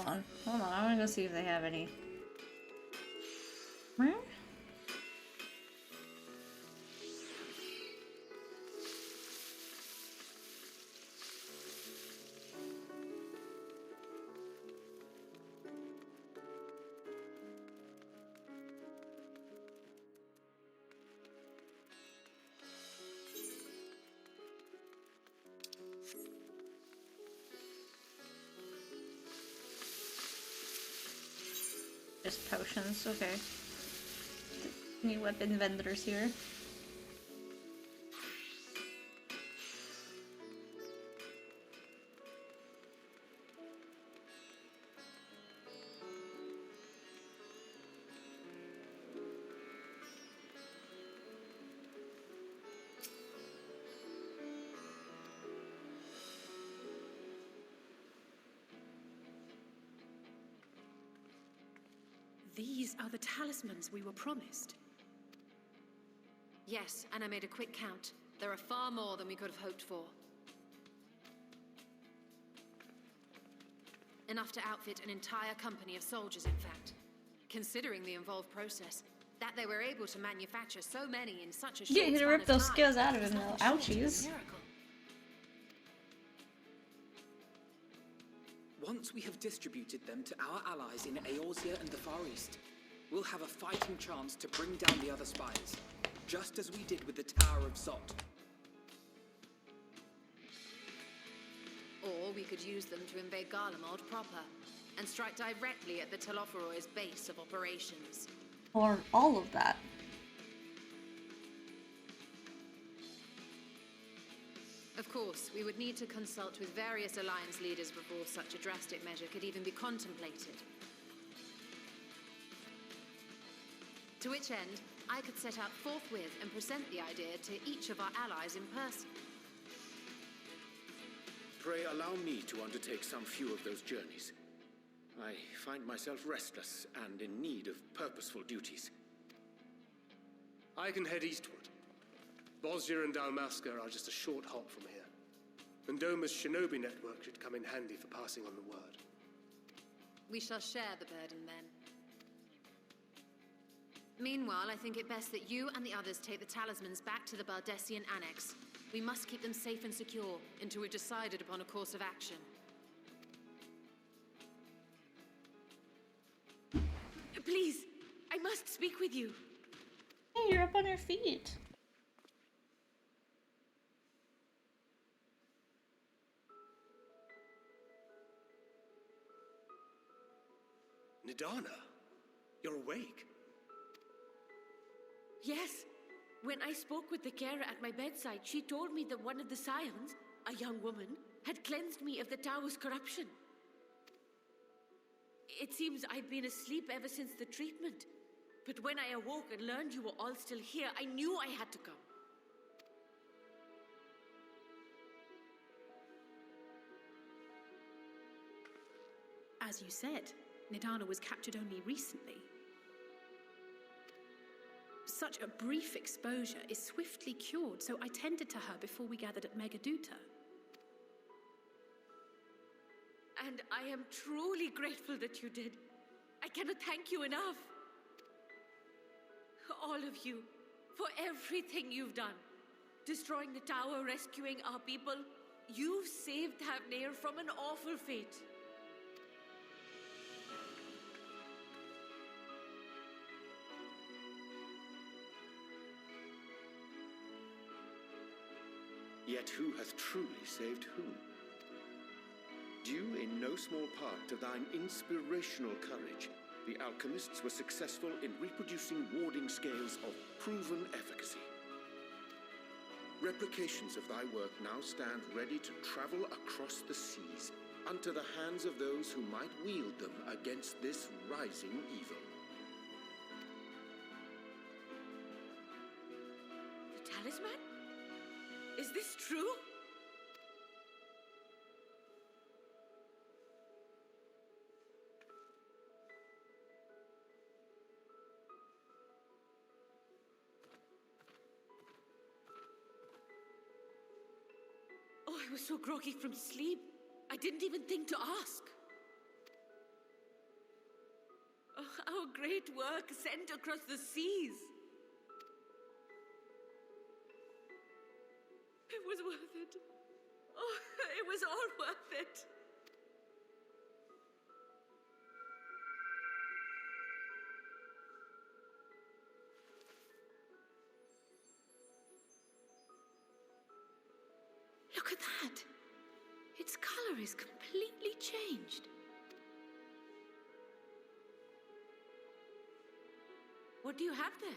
on. Hold on. I want to go see if they have any. Where? Just potions, okay. Any weapon vendors here? These are the talismans we were promised. Yes, and I made a quick count. There are far more than we could have hoped for. Enough to outfit an entire company of soldiers, in fact. Considering the involved process, that they were able to manufacture so many in such a short Yeah, he span ripped of those time skills out of is him nothing though. short of a Ouchies. miracle. Once we have distributed them to our allies in Eorzea and the Far East, we'll have a fighting chance to bring down the other spires, just as we did with the Tower of Zot. Or we could use them to invade Garlemald proper, and strike directly at the Telophoroid's base of operations. Or all of that. Of course, we would need to consult with various alliance leaders before such a drastic measure could even be contemplated. To which end, I could set out forthwith and present the idea to each of our allies in person. Pray allow me to undertake some few of those journeys. I find myself restless and in need of purposeful duties. I can head eastward. Bosnia and Dalmasca are just a short hop from here. And Doma's shinobi network should come in handy for passing on the word. We shall share the burden then. Meanwhile, I think it best that you and the others take the talismans back to the Baldessian Annex. We must keep them safe and secure until we've decided upon a course of action. Please, I must speak with you. Hey, you're up on your feet. Nidana, you're awake. Yes. When I spoke with the carer at my bedside, she told me that one of the scions, a young woman, had cleansed me of the tower's corruption. It seems I'd been asleep ever since the treatment. But when I awoke and learned you were all still here, I knew I had to come. As you said, Nidana was captured only recently. Such a brief exposure is swiftly cured, so I tended to her before we gathered at Megaduta. And I am truly grateful that you did. I cannot thank you enough. All of you, for everything you've done. Destroying the tower, rescuing our people. You've saved Thavnair from an awful fate. Yet who hath truly saved whom? Due in no small part to thine inspirational courage, the alchemists were successful in reproducing warding scales of proven efficacy. Replications of thy work now stand ready to travel across the seas, unto the hands of those who might wield them against this rising evil. The talisman? Is this true? Oh, I was so groggy from sleep. I didn't even think to ask. Oh, our great work sent across the seas. It was worth it. Oh, it was all worth it. Look at that! Its color is completely changed. What do you have there?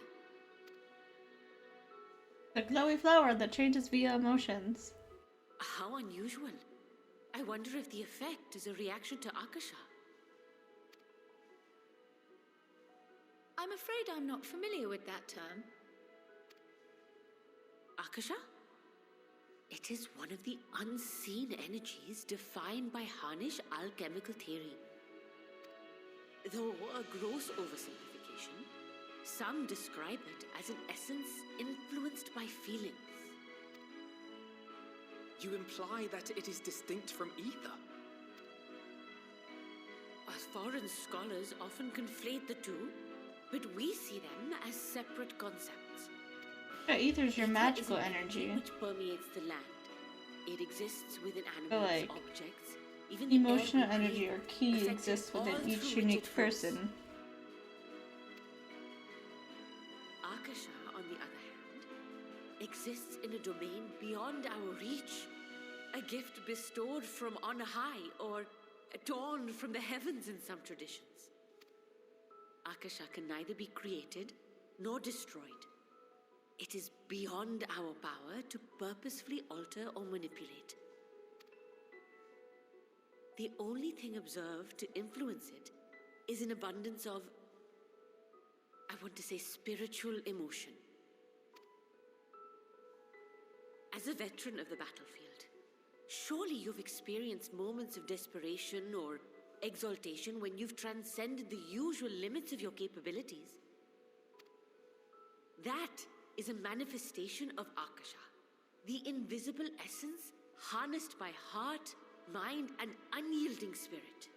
The glowy flower that changes via emotions. How unusual. I wonder if the effect is a reaction to Akasha. I'm afraid I'm not familiar with that term. Akasha? It is one of the unseen energies defined by Harnish alchemical theory. Though a gross oversimplification, some describe it as an essence influenced by feelings. You imply that it is distinct from ether? Foreign scholars often conflate the two, but we see them as separate concepts. Yeah, ether's your Ether magical is an energy. which permeates the land. It exists within So, animals, like, objects, even the emotional air we energy breathe, or ki affecting exists all within each through unique which it flows. person. Akasha, on the other hand, exists in a domain beyond our reach. A gift bestowed from on high, or torn from the heavens in some traditions. Akasha can neither be created nor destroyed. It is beyond our power to purposefully alter or manipulate. The only thing observed to influence it is an abundance of, I want to say, spiritual emotion. As a veteran of the battlefield, surely you've experienced moments of desperation or exaltation when you've transcended the usual limits of your capabilities. That is a manifestation of Akasha, the invisible essence harnessed by heart, mind, and unyielding spirit.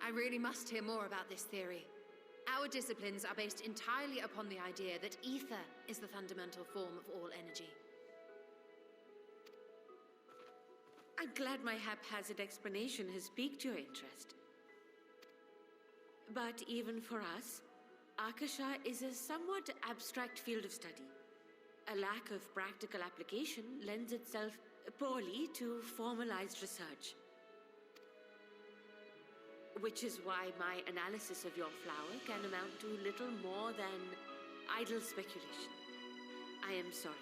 I really must hear more about this theory. Our disciplines are based entirely upon the idea that ether is the fundamental form of all energy. I'm glad my haphazard explanation has piqued your interest. But even for us, Akasha is a somewhat abstract field of study. A lack of practical application lends itself poorly to formalized research. Which is why my analysis of your flower can amount to little more than idle speculation. I am sorry.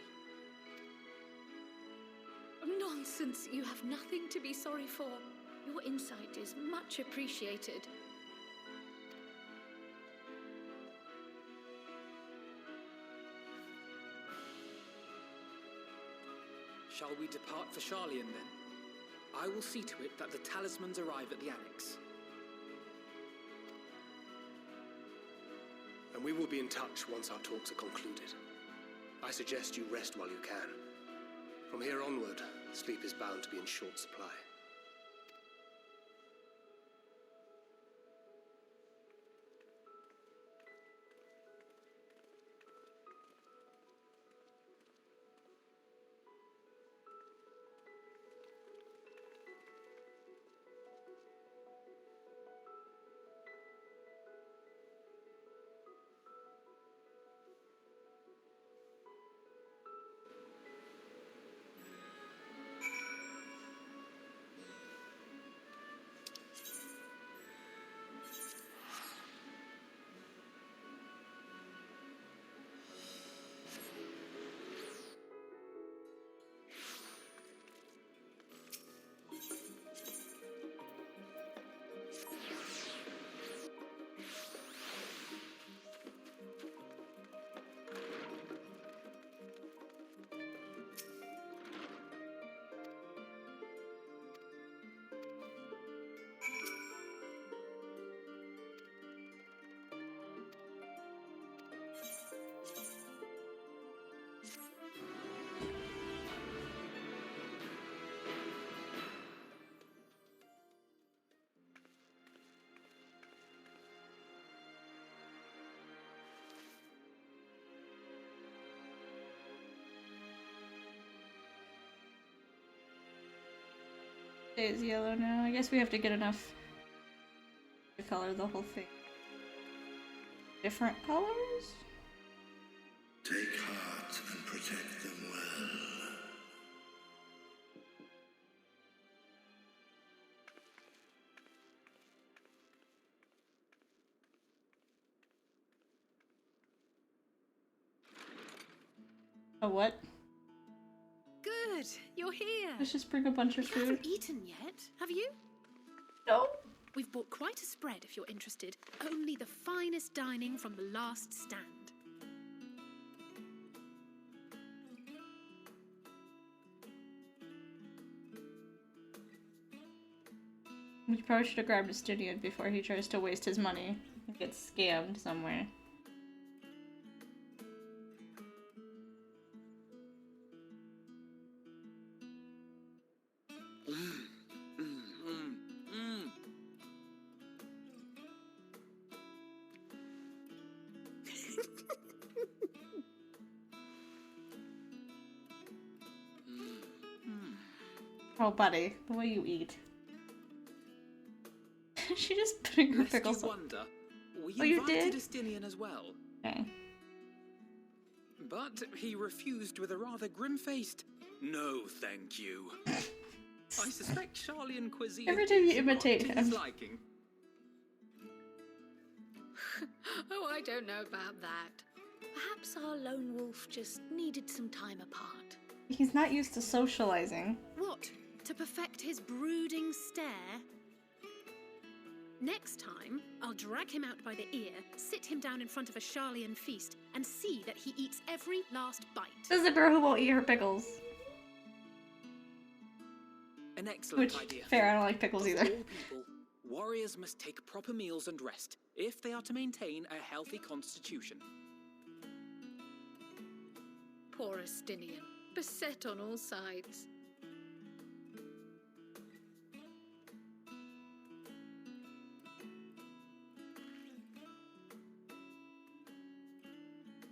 Nonsense! You have nothing to be sorry for. Your insight is much appreciated. Shall we depart for Charlian then? I will see to it that the talismans arrive at the Annex. And we will be in touch once our talks are concluded. I suggest you rest while you can. From here onward, sleep is bound to be in short supply. It's yellow now. I guess we have to get enough to color the whole thing. Different colors? Take heart and protect them well. A what? Good, you're here. Let's just bring a bunch of You food. haven't eaten yet, have you? No. We've bought quite a spread if you're interested. Only the finest dining from the last stand. We probably should have grabbed Justinian before he tries to waste his money and gets scammed somewhere. Oh, buddy, the way you eat. She just putting her pickles on. Wonder, we Oh, you invited did? Justinian as well. Okay. But he refused with a rather grim-faced, "No, thank you." I suspect Charlian cuisine Every time you is not imitate to him. his liking. Oh, I don't know about that. Perhaps our lone wolf just needed some time apart. He's not used to socializing. What? To perfect his brooding stare? Next time, I'll drag him out by the ear, sit him down in front of a Charlian feast, and see that he eats every last bite. This is a girl who won't eat her pickles. An excellent Which, idea. fair, I don't like pickles Of either. all people, warriors must take proper meals and rest if they are to maintain a healthy constitution. Poor Estinian, beset on all sides.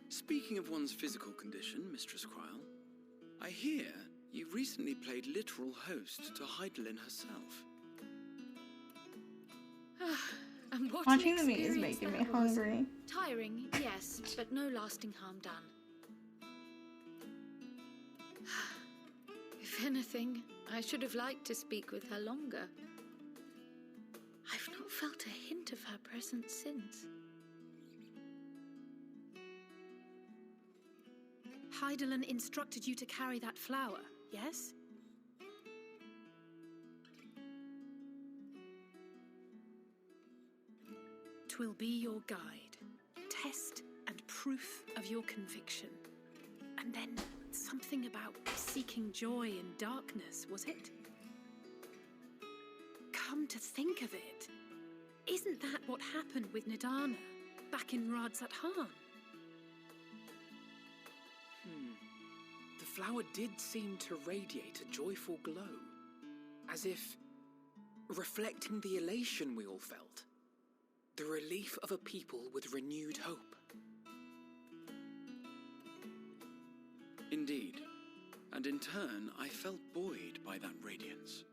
Speaking of one's physical condition, Mistress Cryle, I hear you recently played literal host to Heidelin herself. And what Watching the an meat is experience making me that was. hungry. Tiring, yes, but no lasting harm done. If anything, I should have liked to speak with her longer. I've not felt a hint of her presence since. Heidelin instructed you to carry that flower, yes? Twill be your guide, test and proof of your conviction. And then something about seeking joy in darkness, was it? Come to think of it, isn't that what happened with Nidana back in Radzat-Han? The flower did seem to radiate a joyful glow, as if reflecting the elation we all felt, the relief of a people with renewed hope. Indeed, and in turn I felt buoyed by that radiance.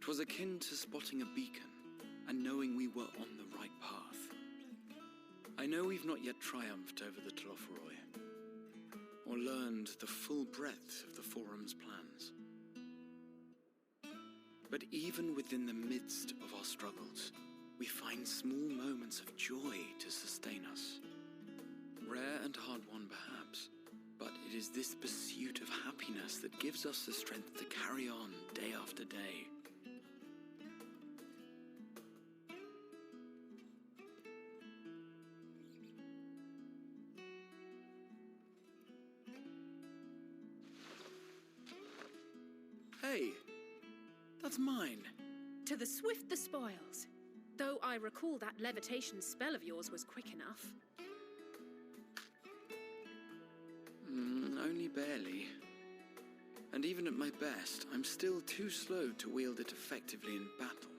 'Twas akin to spotting a beacon and knowing we were on the right path. I know we've not yet triumphed over the Telophoroi, or learned the full breadth of the Forum's plans. But even within the midst of our struggles, we find small moments of joy to sustain us. Rare and hard-won perhaps, but it is this pursuit of happiness that gives us the strength to carry on day after day. Hey, that's mine. To the swift the spoils. Though I recall that levitation spell of yours was quick enough. Only barely. And even at my best, I'm still too slow to wield it effectively in battle.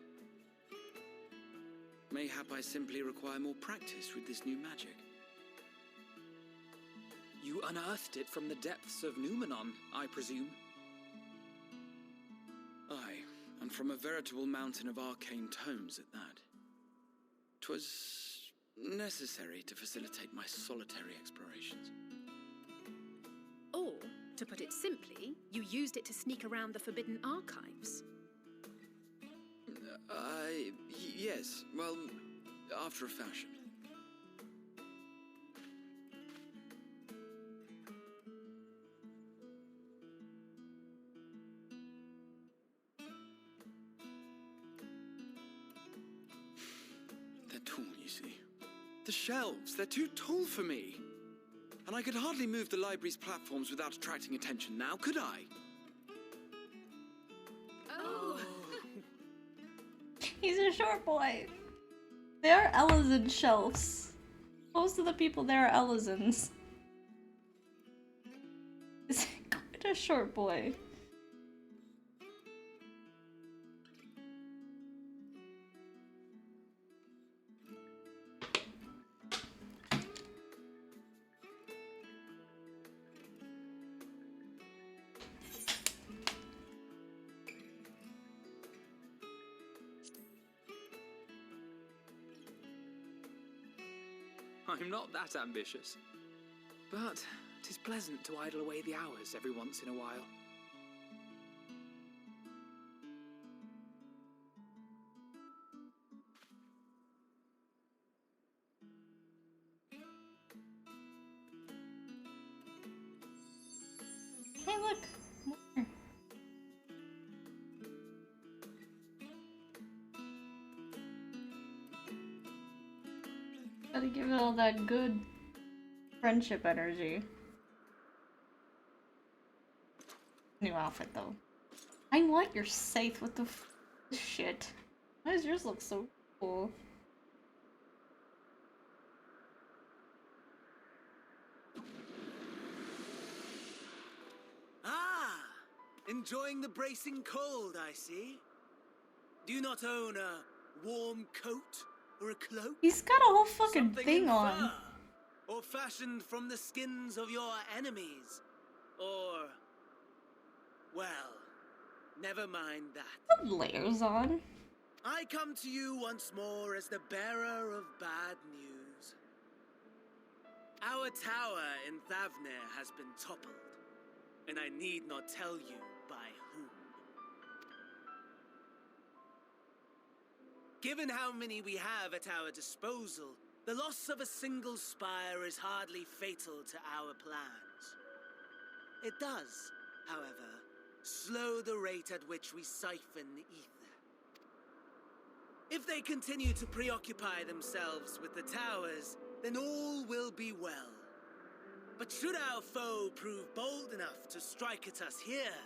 Mayhap I simply require more practice with this new magic. You unearthed it from the depths of Numenon, I presume? Aye, and from a veritable mountain of arcane tomes at that. 'Twas necessary to facilitate my solitary explorations. Or, to put it simply, you used it to sneak around the Forbidden Archives. Yes, well, after a fashion. They're tall, you see. The shelves, they're too tall for me. And I could hardly move the library's platforms without attracting attention now, could I? Oh! He's a short boy. They are Ellison shelves. Most of the people there are Ellisons. He's quite a short boy. I'm not that ambitious. But 'tis pleasant to idle away the hours every once in a while. Hey, look! More. Gotta give it all that good friendship energy. New outfit though. I want your safe with the shit. Why does yours look so cool? Ah! Enjoying the bracing cold, I see. Do you not own a warm coat or a cloak? He's got a whole fucking Something thing in on. fur, or fashioned from the skins of your enemies, or... well, never mind that. What layers on? I come to you once more as the bearer of bad news. Our tower in Thavnir has been toppled, and I need not tell you by whom. Given how many we have at our disposal, the loss of a single spire is hardly fatal to our plans. It does, however, slow the rate at which we siphon ether. If they continue to preoccupy themselves with the towers, then all will be well. But should our foe prove bold enough to strike at us here,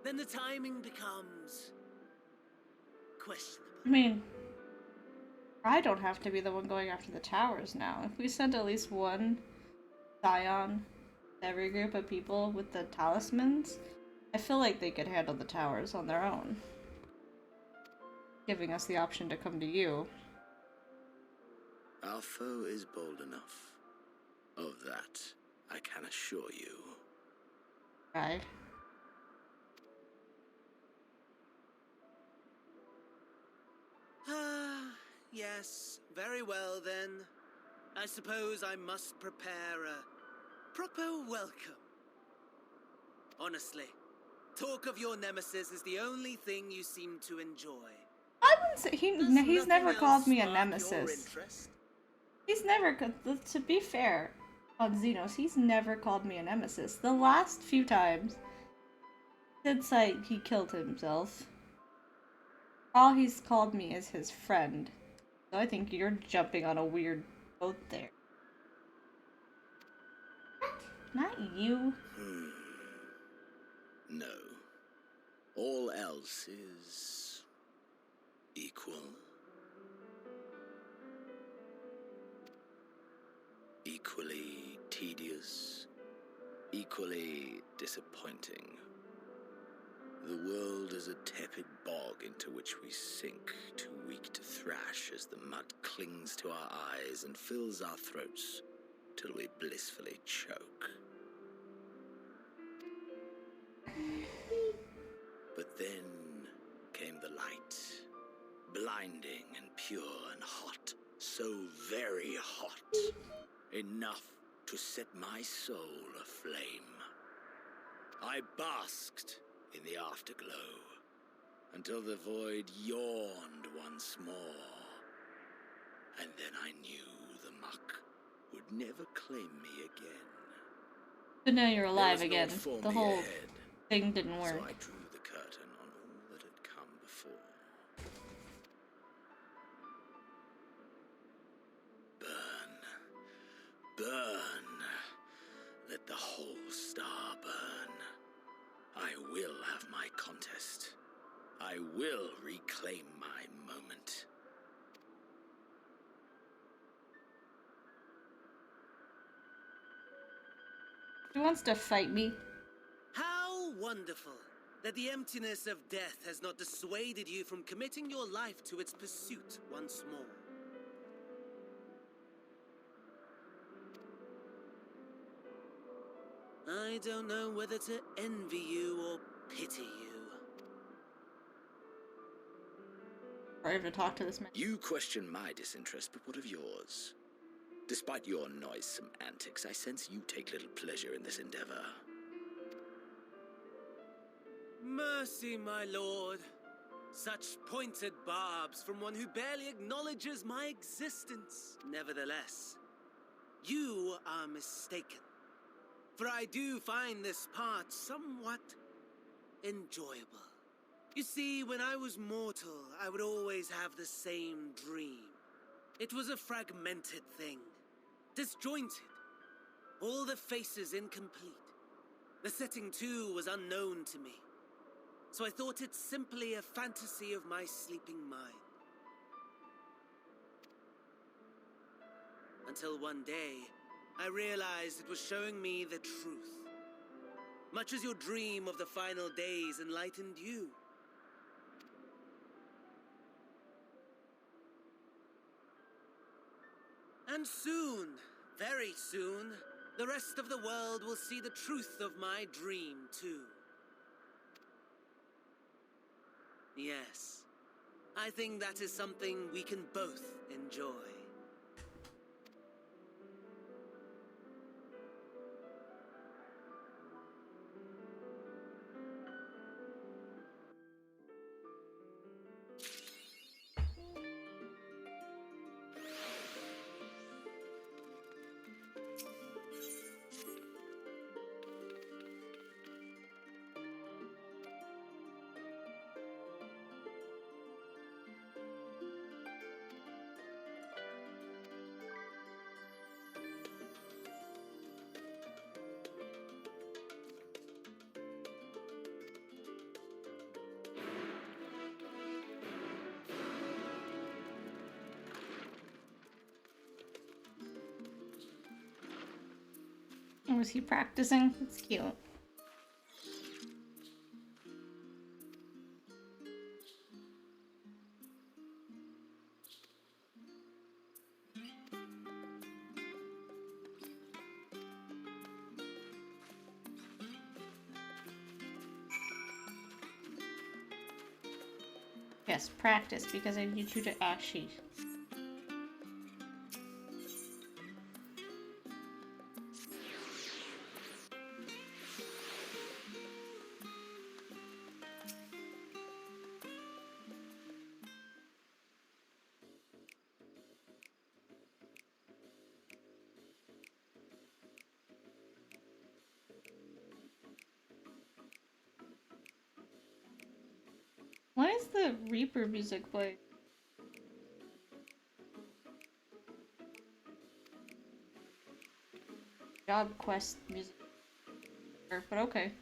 then the timing becomes questionable. I mean, I don't have to be the one going after the towers now. If we send at least one scion to every group of people with the talismans, I feel like they could handle the towers on their own. Giving us the option to come to you. Our foe is bold enough. Of that, I can assure you. Right. Yes, very well then. I suppose I must prepare a proper welcome. Honestly, talk of your nemesis is the only thing you seem to enjoy. I wouldn't say he's never nothing called else me a spark nemesis. your interest? He's never, to be fair, on Xenos, he's never called me a nemesis. The last few times, since he killed himself, all he's called me is his friend. So I think you're jumping on a weird boat there. Not you. No. All else is equal. Equally tedious, equally disappointing. The world is a tepid bog into which we sink, too weak to thrash as the mud clings to our eyes and fills our throats till we blissfully choke. But then came the light, blinding and pure and hot, so very hot, enough to set my soul aflame. I basked in the afterglow until the void yawned once more, and then I knew the muck would never claim me again. But now you're alive There was again. naught for The me whole ahead, thing didn't work. so I drew the curtain on all that had come before. Burn, burn, let the whole star burn. I will have my contest. I will reclaim my moment. He wants to fight me. How wonderful that the emptiness of death has not dissuaded you from committing your life to its pursuit once more. I don't know whether to envy you or pity you. Sorry to talk to this man. You question my disinterest, but what of yours? Despite your noisome antics, I sense you take little pleasure in this endeavor. Mercy, my lord. Such pointed barbs from one who barely acknowledges my existence. Nevertheless, you are mistaken. For I do find this part somewhat enjoyable. You see, when I was mortal, I would always have the same dream. It was a fragmented thing, disjointed, all the faces incomplete. The setting, too, was unknown to me, so I thought it simply a fantasy of my sleeping mind. Until one day, I realized it was showing me the truth. Much as your dream of the final days enlightened you. And soon, very soon, the rest of the world will see the truth of my dream, too. Yes, I think that is something we can both enjoy. Was he practicing? It's cute. Yes, practice, because I need you to actually... Why is the Reaper music playing? Job quest music. But okay.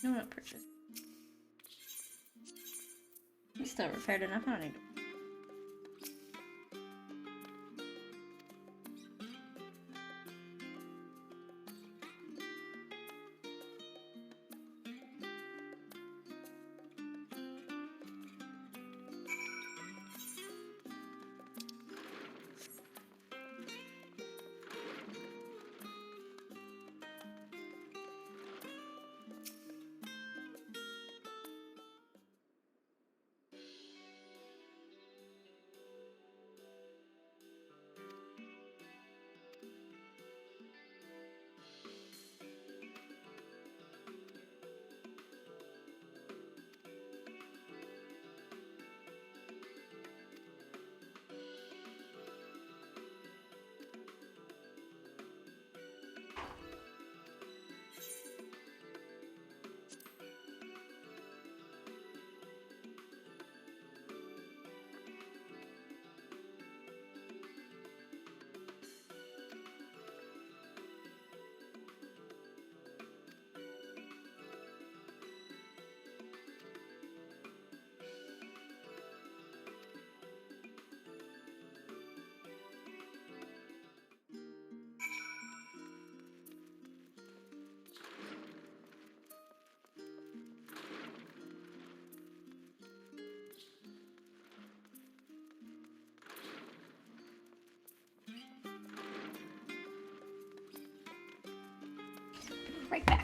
No, not purchase. You still repaired enough. I don't need to. Right back.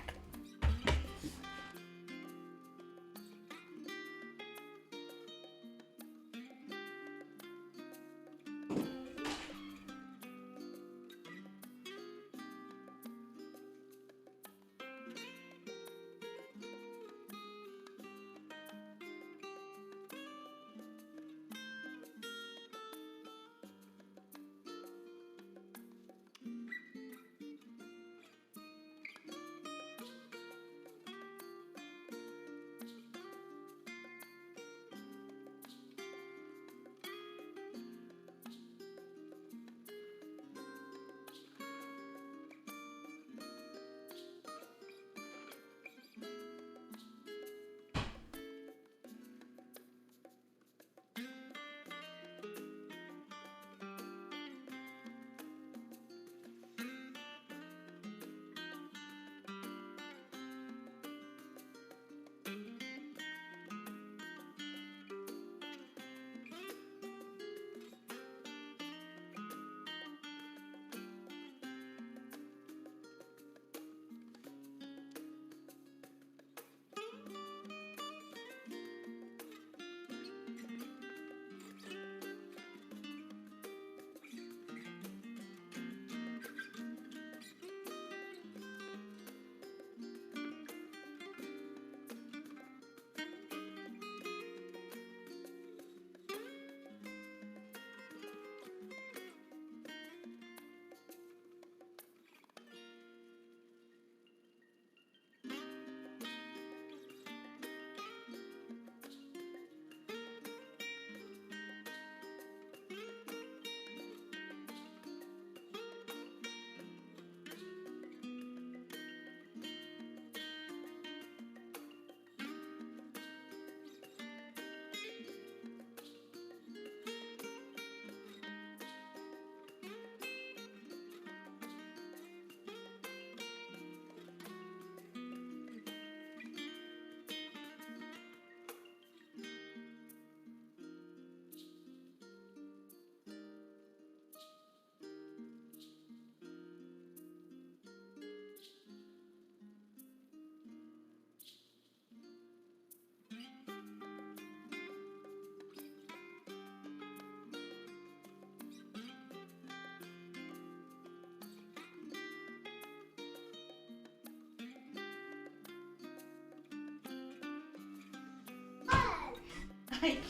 Like,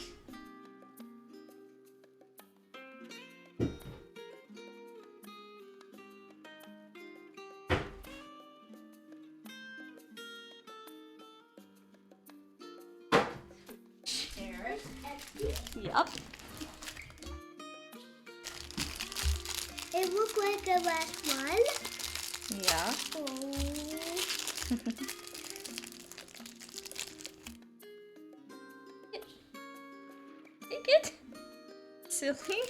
yup. It looked like the last one. Yeah. Oh. silly.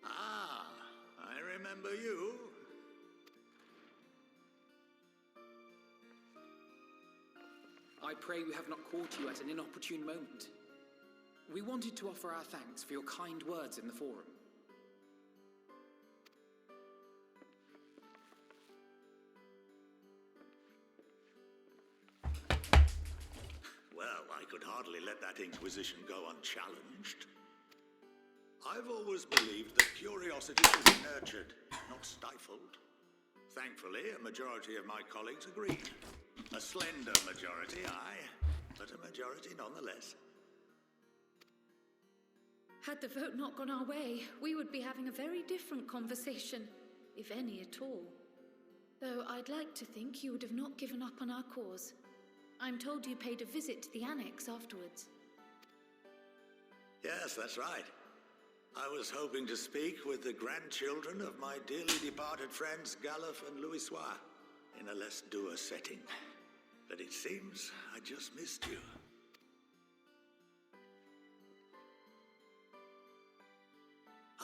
Ah, I remember you. I pray we have not caught you at an inopportune moment. We wanted to offer our thanks for your kind words in the forum. Well, I could hardly let that inquisition go unchallenged. I've always believed that curiosity should be nurtured, not stifled. Thankfully, a majority of my colleagues agreed. A slender majority, aye, but a majority nonetheless. Had the vote not gone our way, we would be having a very different conversation, if any at all. Though I'd like to think you would have not given up on our cause. I'm told you paid a visit to the annex afterwards. Yes, that's right. I was hoping to speak with the grandchildren of my dearly departed friends Galuf and Louisoix in a less dour setting. But it seems I just missed you.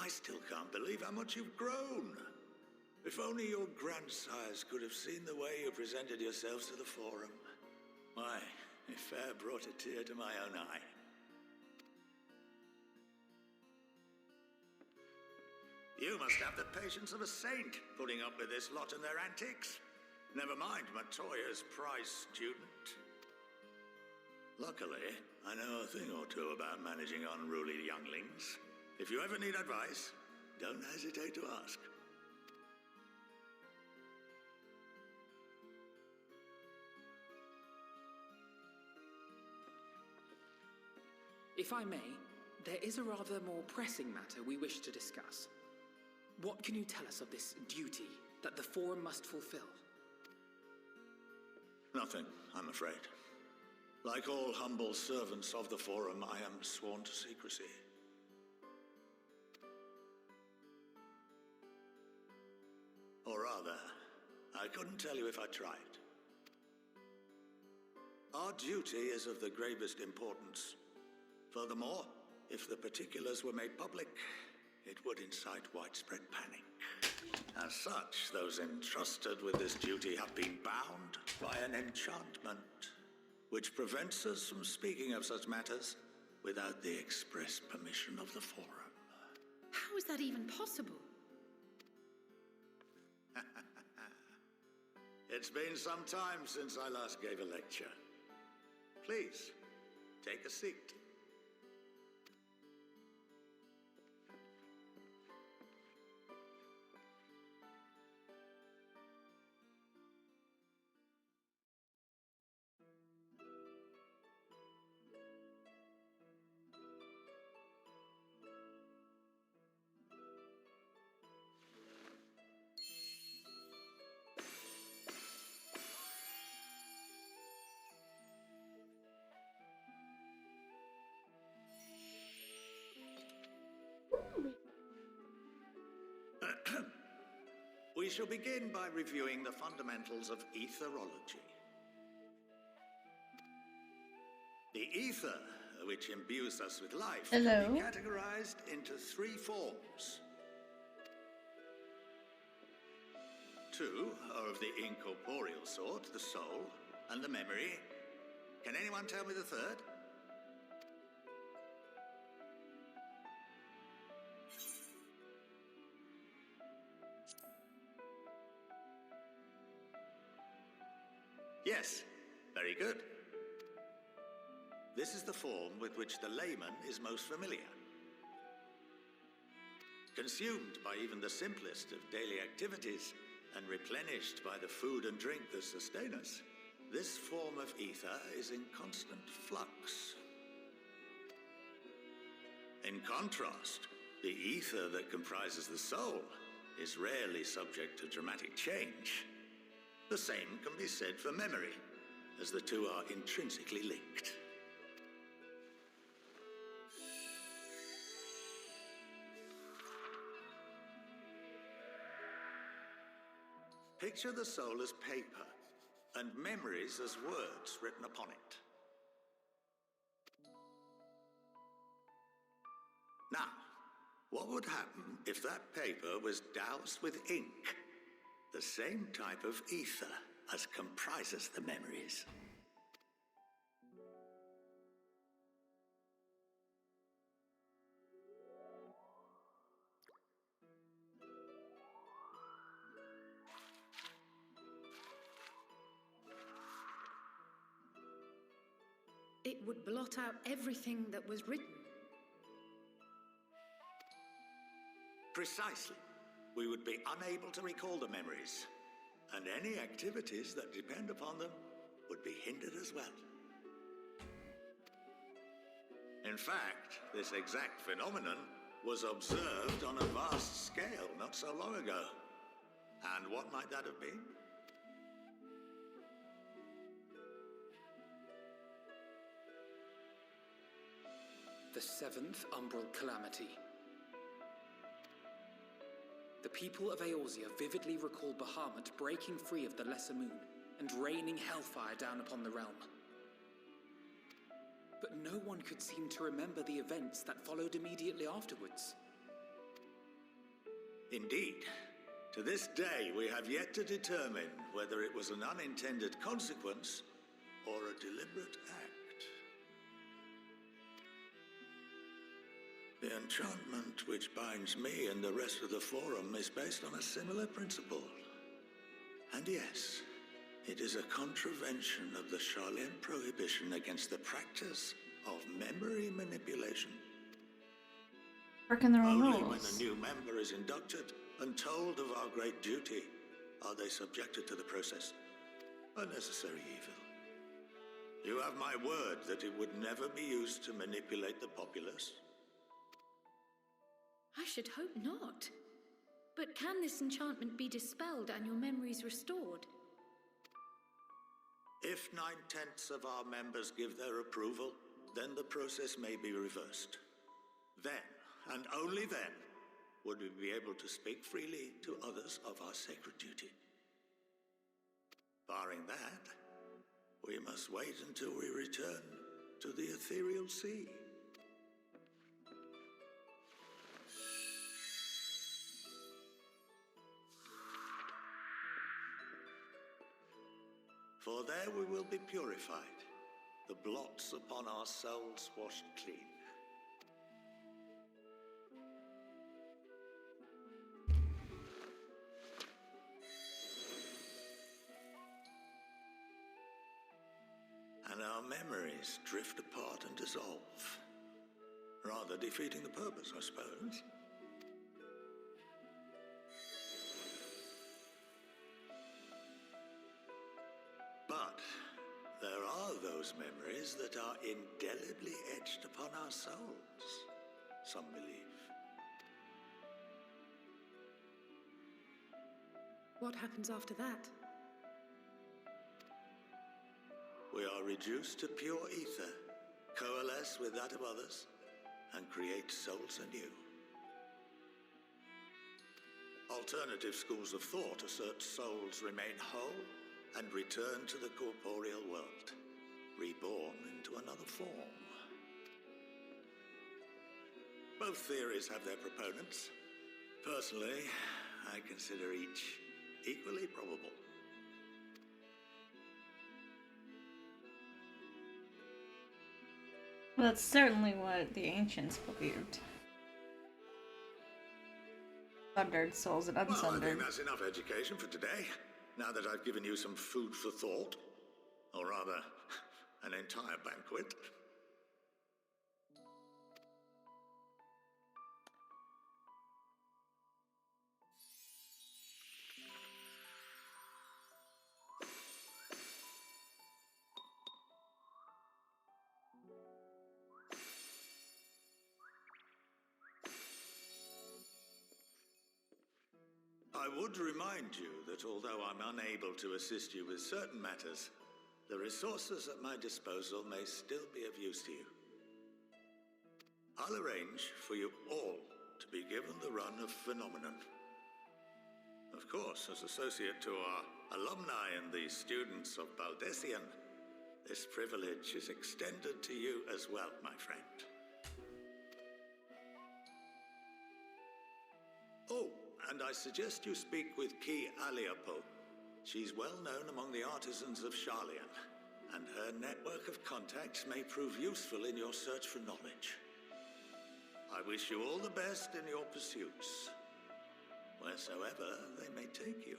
I still can't believe how much you've grown. If only your grandsires could have seen the way you presented yourselves to the forum. Why, it fair brought a tear to my own eye. You must have the patience of a saint, putting up with this lot and their antics. Never mind Matoya's prize student. Luckily, I know a thing or two about managing unruly younglings. If you ever need advice, don't hesitate to ask. If I may, there is a rather more pressing matter we wish to discuss. What can you tell us of this duty that the Forum must fulfill? Nothing, I'm afraid. Like all humble servants of the Forum, I am sworn to secrecy. Or rather, I couldn't tell you if I tried. Our duty is of the gravest importance. Furthermore, if the particulars were made public, it would incite widespread panic. As such, those entrusted with this duty have been bound by an enchantment, which prevents us from speaking of such matters without the express permission of the Forum. How is that even possible? It's been some time since I last gave a lecture. Please, take a seat. We shall begin by reviewing the fundamentals of etherology. The ether, which imbues us with life, can be categorized into three forms. Two are of the incorporeal sort, the soul and the memory. Can anyone tell me the third? Yes, very good. This is the form with which the layman is most familiar. consumed by even the simplest of daily activities, and replenished by the food and drink that sustain us. This form of ether is in constant flux. In contrast, the ether that comprises the soul is rarely subject to dramatic change. The same can be said for memory, as the two are intrinsically linked. Picture the soul as paper, and memories as words written upon it. Now, what would happen if that paper was doused with ink? The same type of ether as comprises the memories. It would blot out everything that was written. Precisely. We would be unable to recall the memories, and any activities that depend upon them would be hindered as well. In fact, this exact phenomenon was observed on a vast scale not so long ago. And what might that have been? The seventh umbral calamity. The people of Eorzea vividly recall Bahamut breaking free of the Lesser Moon and raining hellfire down upon the realm. But no one could seem to remember the events that followed immediately afterwards. Indeed. To this day, we have yet to determine whether it was an unintended consequence or a deliberate act. The enchantment which binds me and the rest of the Forum is based on a similar principle. And yes, it is a contravention of the Sharlayan prohibition against the practice of memory manipulation. Working their own Only rules. when a new member is inducted and told of our great duty are they subjected to the process. A necessary evil. You have my word that it would never be used to manipulate the populace. I should hope not. But can this enchantment be dispelled and your memories restored? If 9/10 of our members give their approval, then the process may be reversed. Then, and only then, would we be able to speak freely to others of our sacred duty. Barring that, we must wait until we return to the ethereal sea. For there we will be purified, the blots upon our souls washed clean. And our memories drift apart and dissolve, rather defeating the purpose, I suppose. But there are those memories that are indelibly etched upon our souls, some believe. What happens after that? We are reduced to pure ether, coalesce with that of others, and create souls anew. Alternative schools of thought assert souls remain whole and return to the corporeal world, reborn into another form. Both theories have their proponents. Personally, I consider each equally probable. Well, that's certainly what the ancients believed. Sundered souls and Well, I unsundered. think that's enough education for today, now that I've given you some food for thought. Or rather, an entire banquet. I would remind you that although I'm unable to assist you with certain matters, the resources at my disposal may still be of use to you. I'll arrange for you all to be given the run of Phenomenon. Of course, as associate to our alumni and the students of Baldessian, this privilege is extended to you as well, my friend. Oh, and I suggest you speak with Ki Aliapo. She's well known among the artisans of Sharlayan, and her network of contacts may prove useful in your search for knowledge. I wish you all the best in your pursuits, wheresoever they may take you.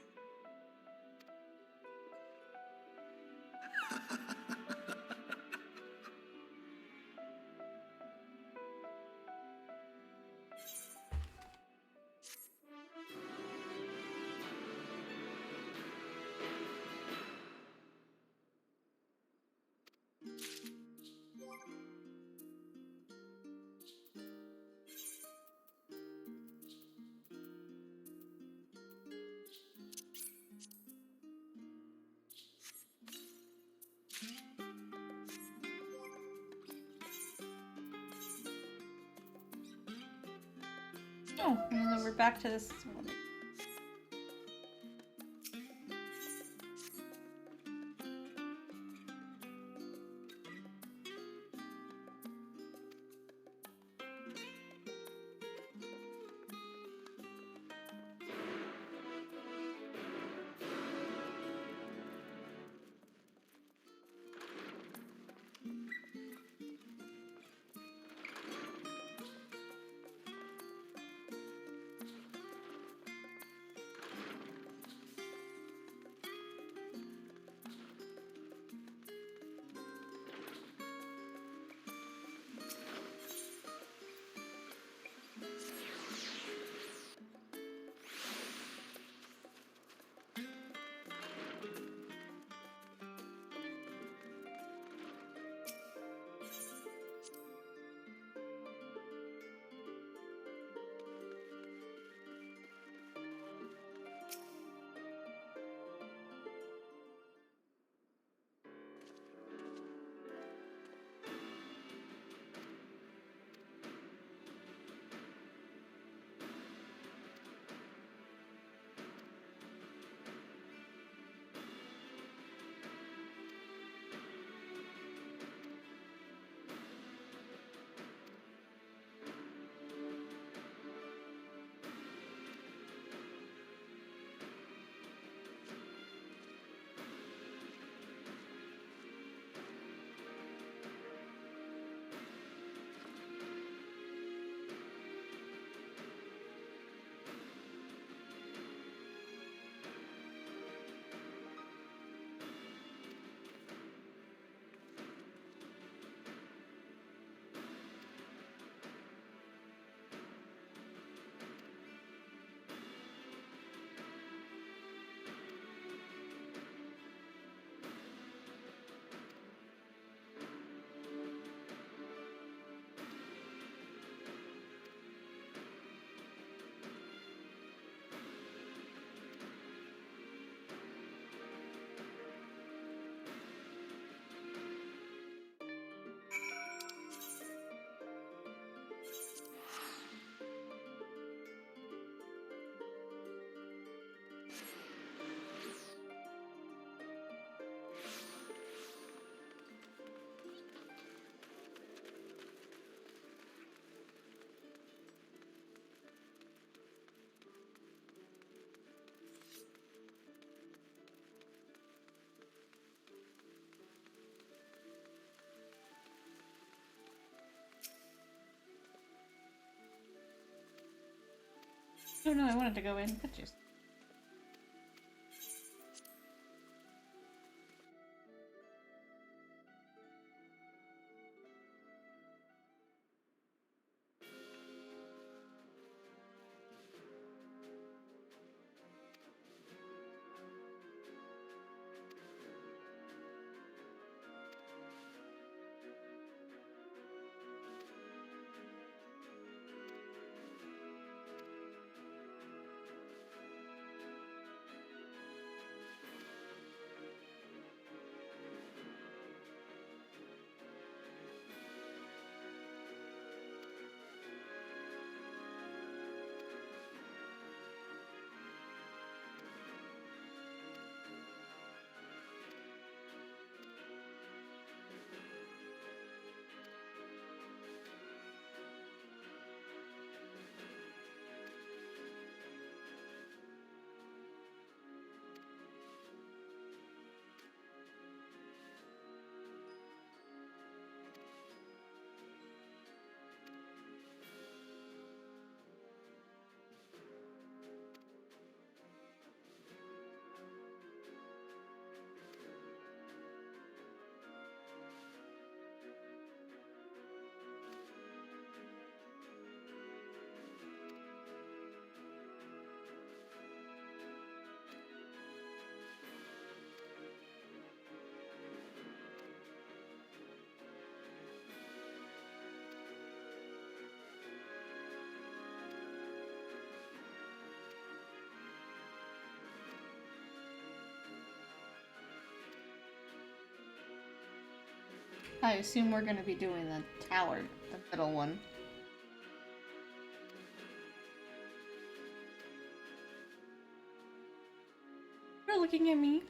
Oh, and then we're back to this one. Oh no, I wanted to go in. But just. I assume we're gonna be doing the tower, the middle one. You're looking at me.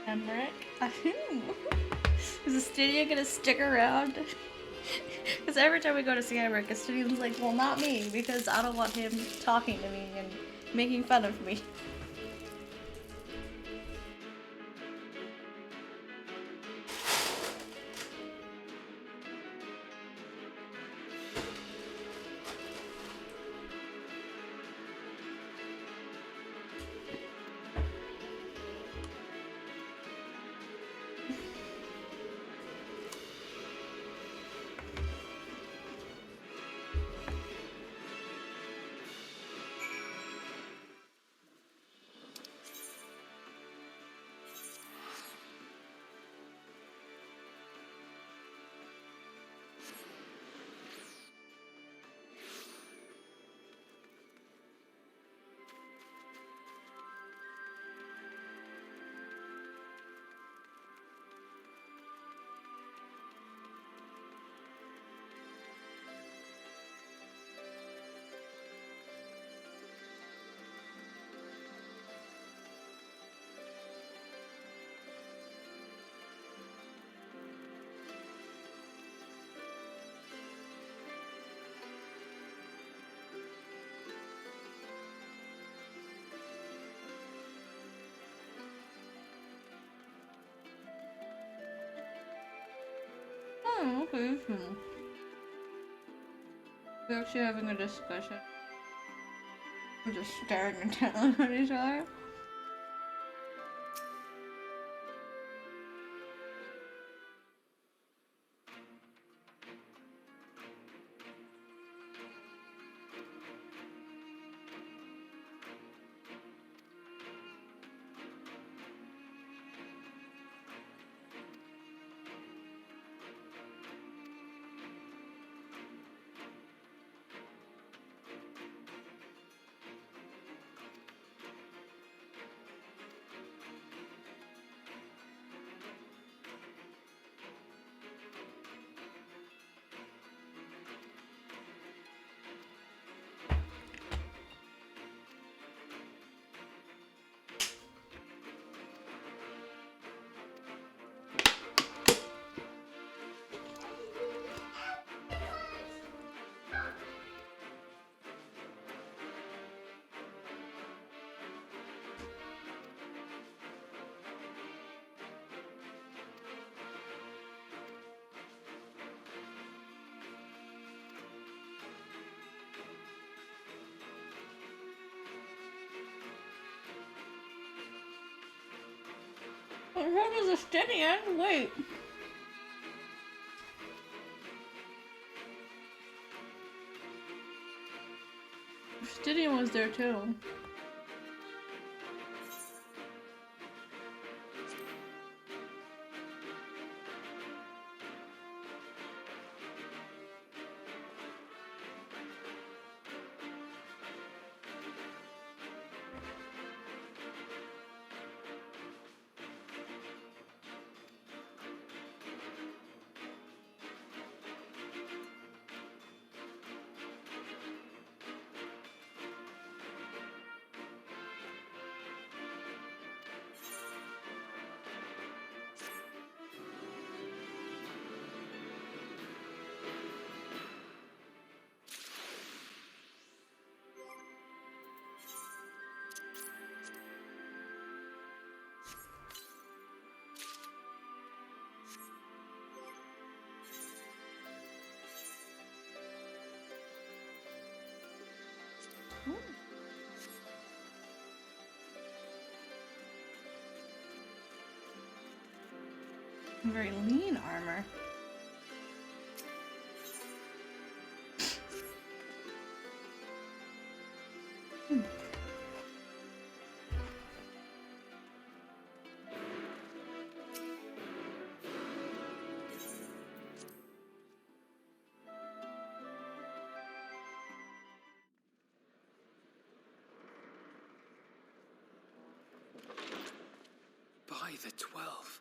Emmerich? Is Astidia gonna stick around? Because every time we go to see Emmerich, Astidia's like, well, not me, because I don't want him talking to me and making fun of me. Oh, okay. We're actually having a discussion. We're just staring intently at each other. What is a Stydian? Wait. Stydian was there too. Very lean armor. the 12.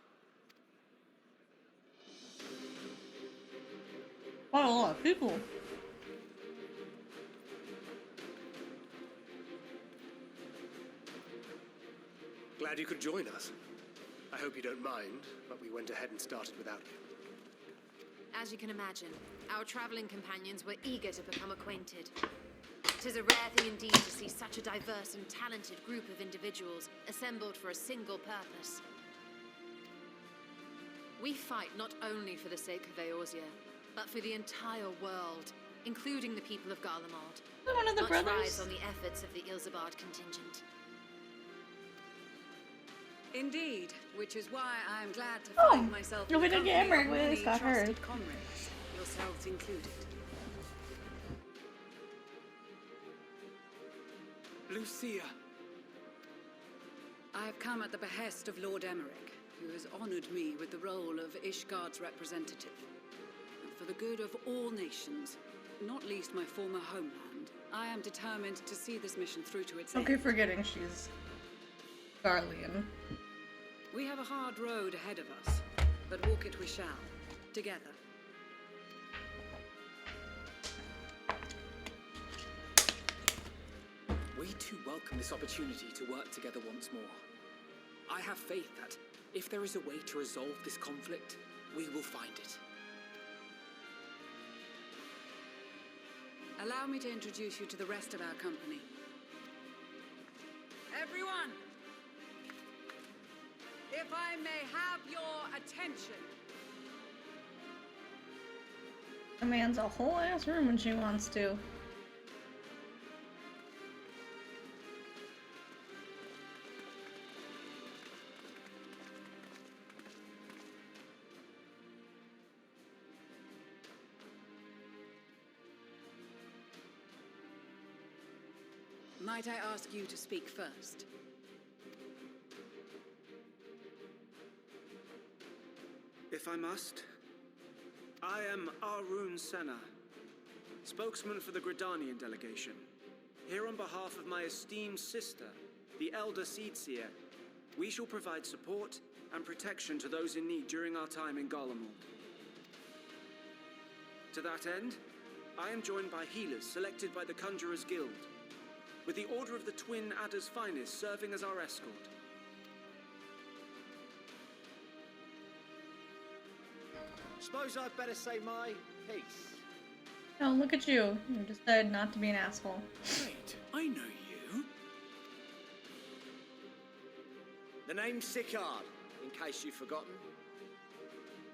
Quite a lot of people. Glad you could join us. I hope you don't mind, but we went ahead and started without you. As you can imagine, our traveling companions were eager to become acquainted. 'Tis a rare thing indeed to see such a diverse and talented group of individuals assembled for a single purpose. We fight not only for the sake of Eorzea, but for the entire world, including the people of Garlemald. One of the Much brothers. rides on the efforts of the Ilzabard contingent. Indeed, which is why I am glad to Oh, find myself no, in we the didn't get company of Emmerich, we many just got her. trusted comrades, yourselves included. Lucia! I have come at the behest of Lord Emmerich, who has honored me with the role of Ishgard's representative. And for the good of all nations, not least my former homeland, I am determined to see this mission through to its end. Okay, forgetting she's Garlean. We have a hard road ahead of us, but walk it we shall, together. We too welcome this opportunity to work together once more. I have faith that if there is a way to resolve this conflict, we will find it. Allow me to introduce you to the rest of our company. Everyone! If I may have your attention. Commands a whole ass room when she wants to. Might I ask you to speak first? If I must, I am Arun Senna, spokesman for the Gridanian delegation. Here on behalf of my esteemed sister, the Elder Seedseer, we shall provide support and protection to those in need during our time in Garlemald. To that end, I am joined by healers selected by the Conjurers Guild, with the Order of the Twin Adder's Finest serving as our escort. Suppose I'd better say my piece. Oh, look at you. You decided not to be an asshole. Wait, I know you. The name's Sicard, in case you've forgotten.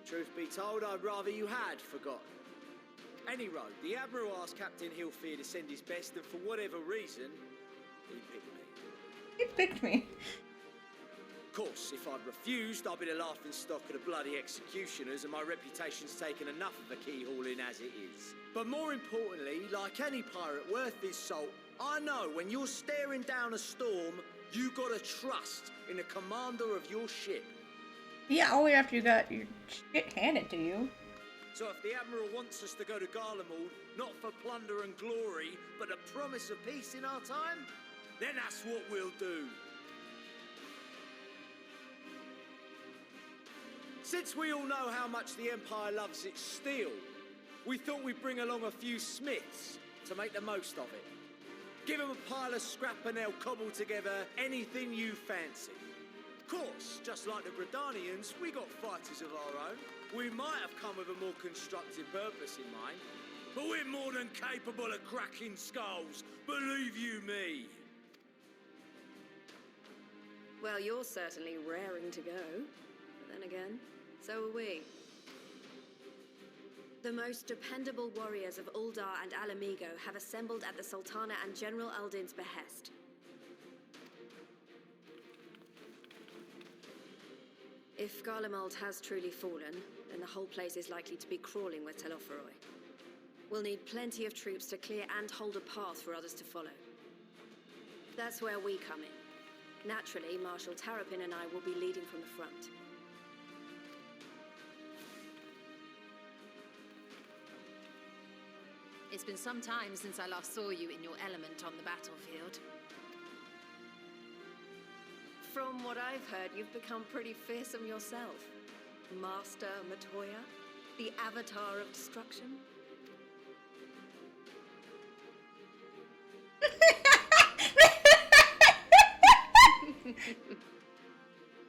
Truth be told, I'd rather you had forgotten. Any road, the Admiral asked Captain Hilfear to send his best, and for whatever reason, he picked me. He picked me. Of course, if I'd refused, I'd be the laughing stock of the bloody executioners, and my reputation's taken enough of a keyhauling as it is. But more importantly, like any pirate worth his salt, I know when you're staring down a storm, you gotta trust in the commander of your ship. Yeah, only after you got your shit handed to you. So if the Admiral wants us to go to Garlemald, not for plunder and glory, but a promise of peace in our time, then that's what we'll do. Since we all know how much the Empire loves its steel, we thought we'd bring along a few smiths to make the most of it. Give them a pile of scrap and they'll cobble together anything you fancy. Of course, just like the Gridanians, we got fighters of our own. We might have come with a more constructive purpose in mind, but we're more than capable of cracking skulls, believe you me. Well, you're certainly raring to go. But then again, so are we. The most dependable warriors of Uldar and Alamigo have assembled at the Sultana and General Aldin's behest. If Garlemald has truly fallen, then the whole place is likely to be crawling with Telophoroi. We'll need plenty of troops to clear and hold a path for others to follow. That's where we come in. Naturally, Marshal Tarapin and I will be leading from the front. It's been some time since I last saw you in your element on the battlefield. From what I've heard, you've become pretty fearsome yourself. Master Matoya, the avatar of destruction.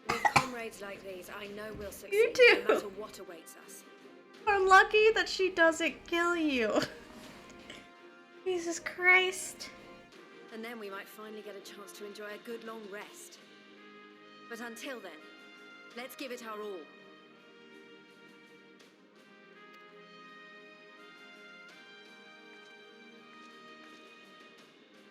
With comrades like these, I know we'll succeed You do. no matter what awaits us. We're lucky that she doesn't kill you. Jesus Christ. And then we might finally get a chance to enjoy a good long rest. But until then, let's give it our all.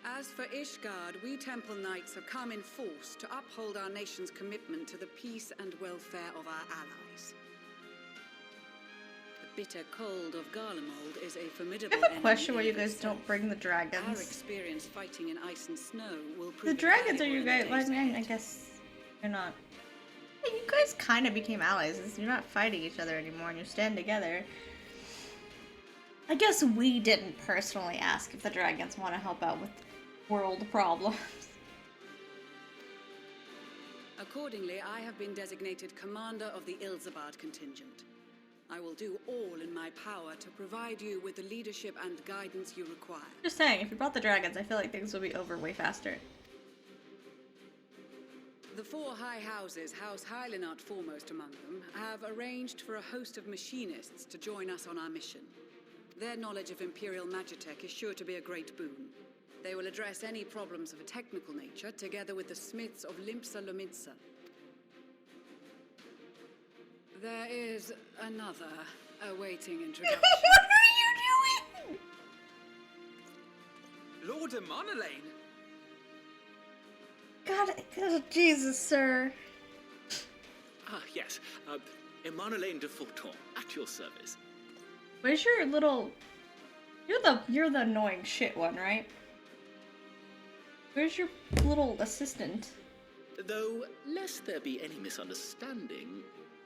As for Ishgard, we Temple Knights have come in force to uphold our nation's commitment to the peace and welfare of our allies. The bitter cold of Garlemald is a formidable I have a enemy question why in you of guys itself. don't bring the dragons. Our experience fighting in ice and snow will The prove dragons are invaluable you in the guys. days Well, I mean, I ahead. guess you're not. Yeah, you guys kind of became allies. You're not fighting each other anymore, and you stand together. I guess we didn't personally ask if the dragons want to help out with world problems. Accordingly, I have been designated commander of the Ilzabad contingent. I will do all in my power to provide you with the leadership and guidance you require. Just saying, if you brought the dragons, I feel like things would be over way faster. The four high houses, House Hylinart foremost among them, have arranged for a host of machinists to join us on our mission. Their knowledge of Imperial Magitech is sure to be a great boon. They will address any problems of a technical nature, together with the smiths of Limpsa Lomitsa. There is another awaiting introduction. What are you doing? Lord Amonelane! God, Jesus, sir. Ah, yes. Emanelaine de Forton, at your service. Where's your little... You're the annoying shit one, right? Where's your little assistant? Though, lest there be any misunderstanding,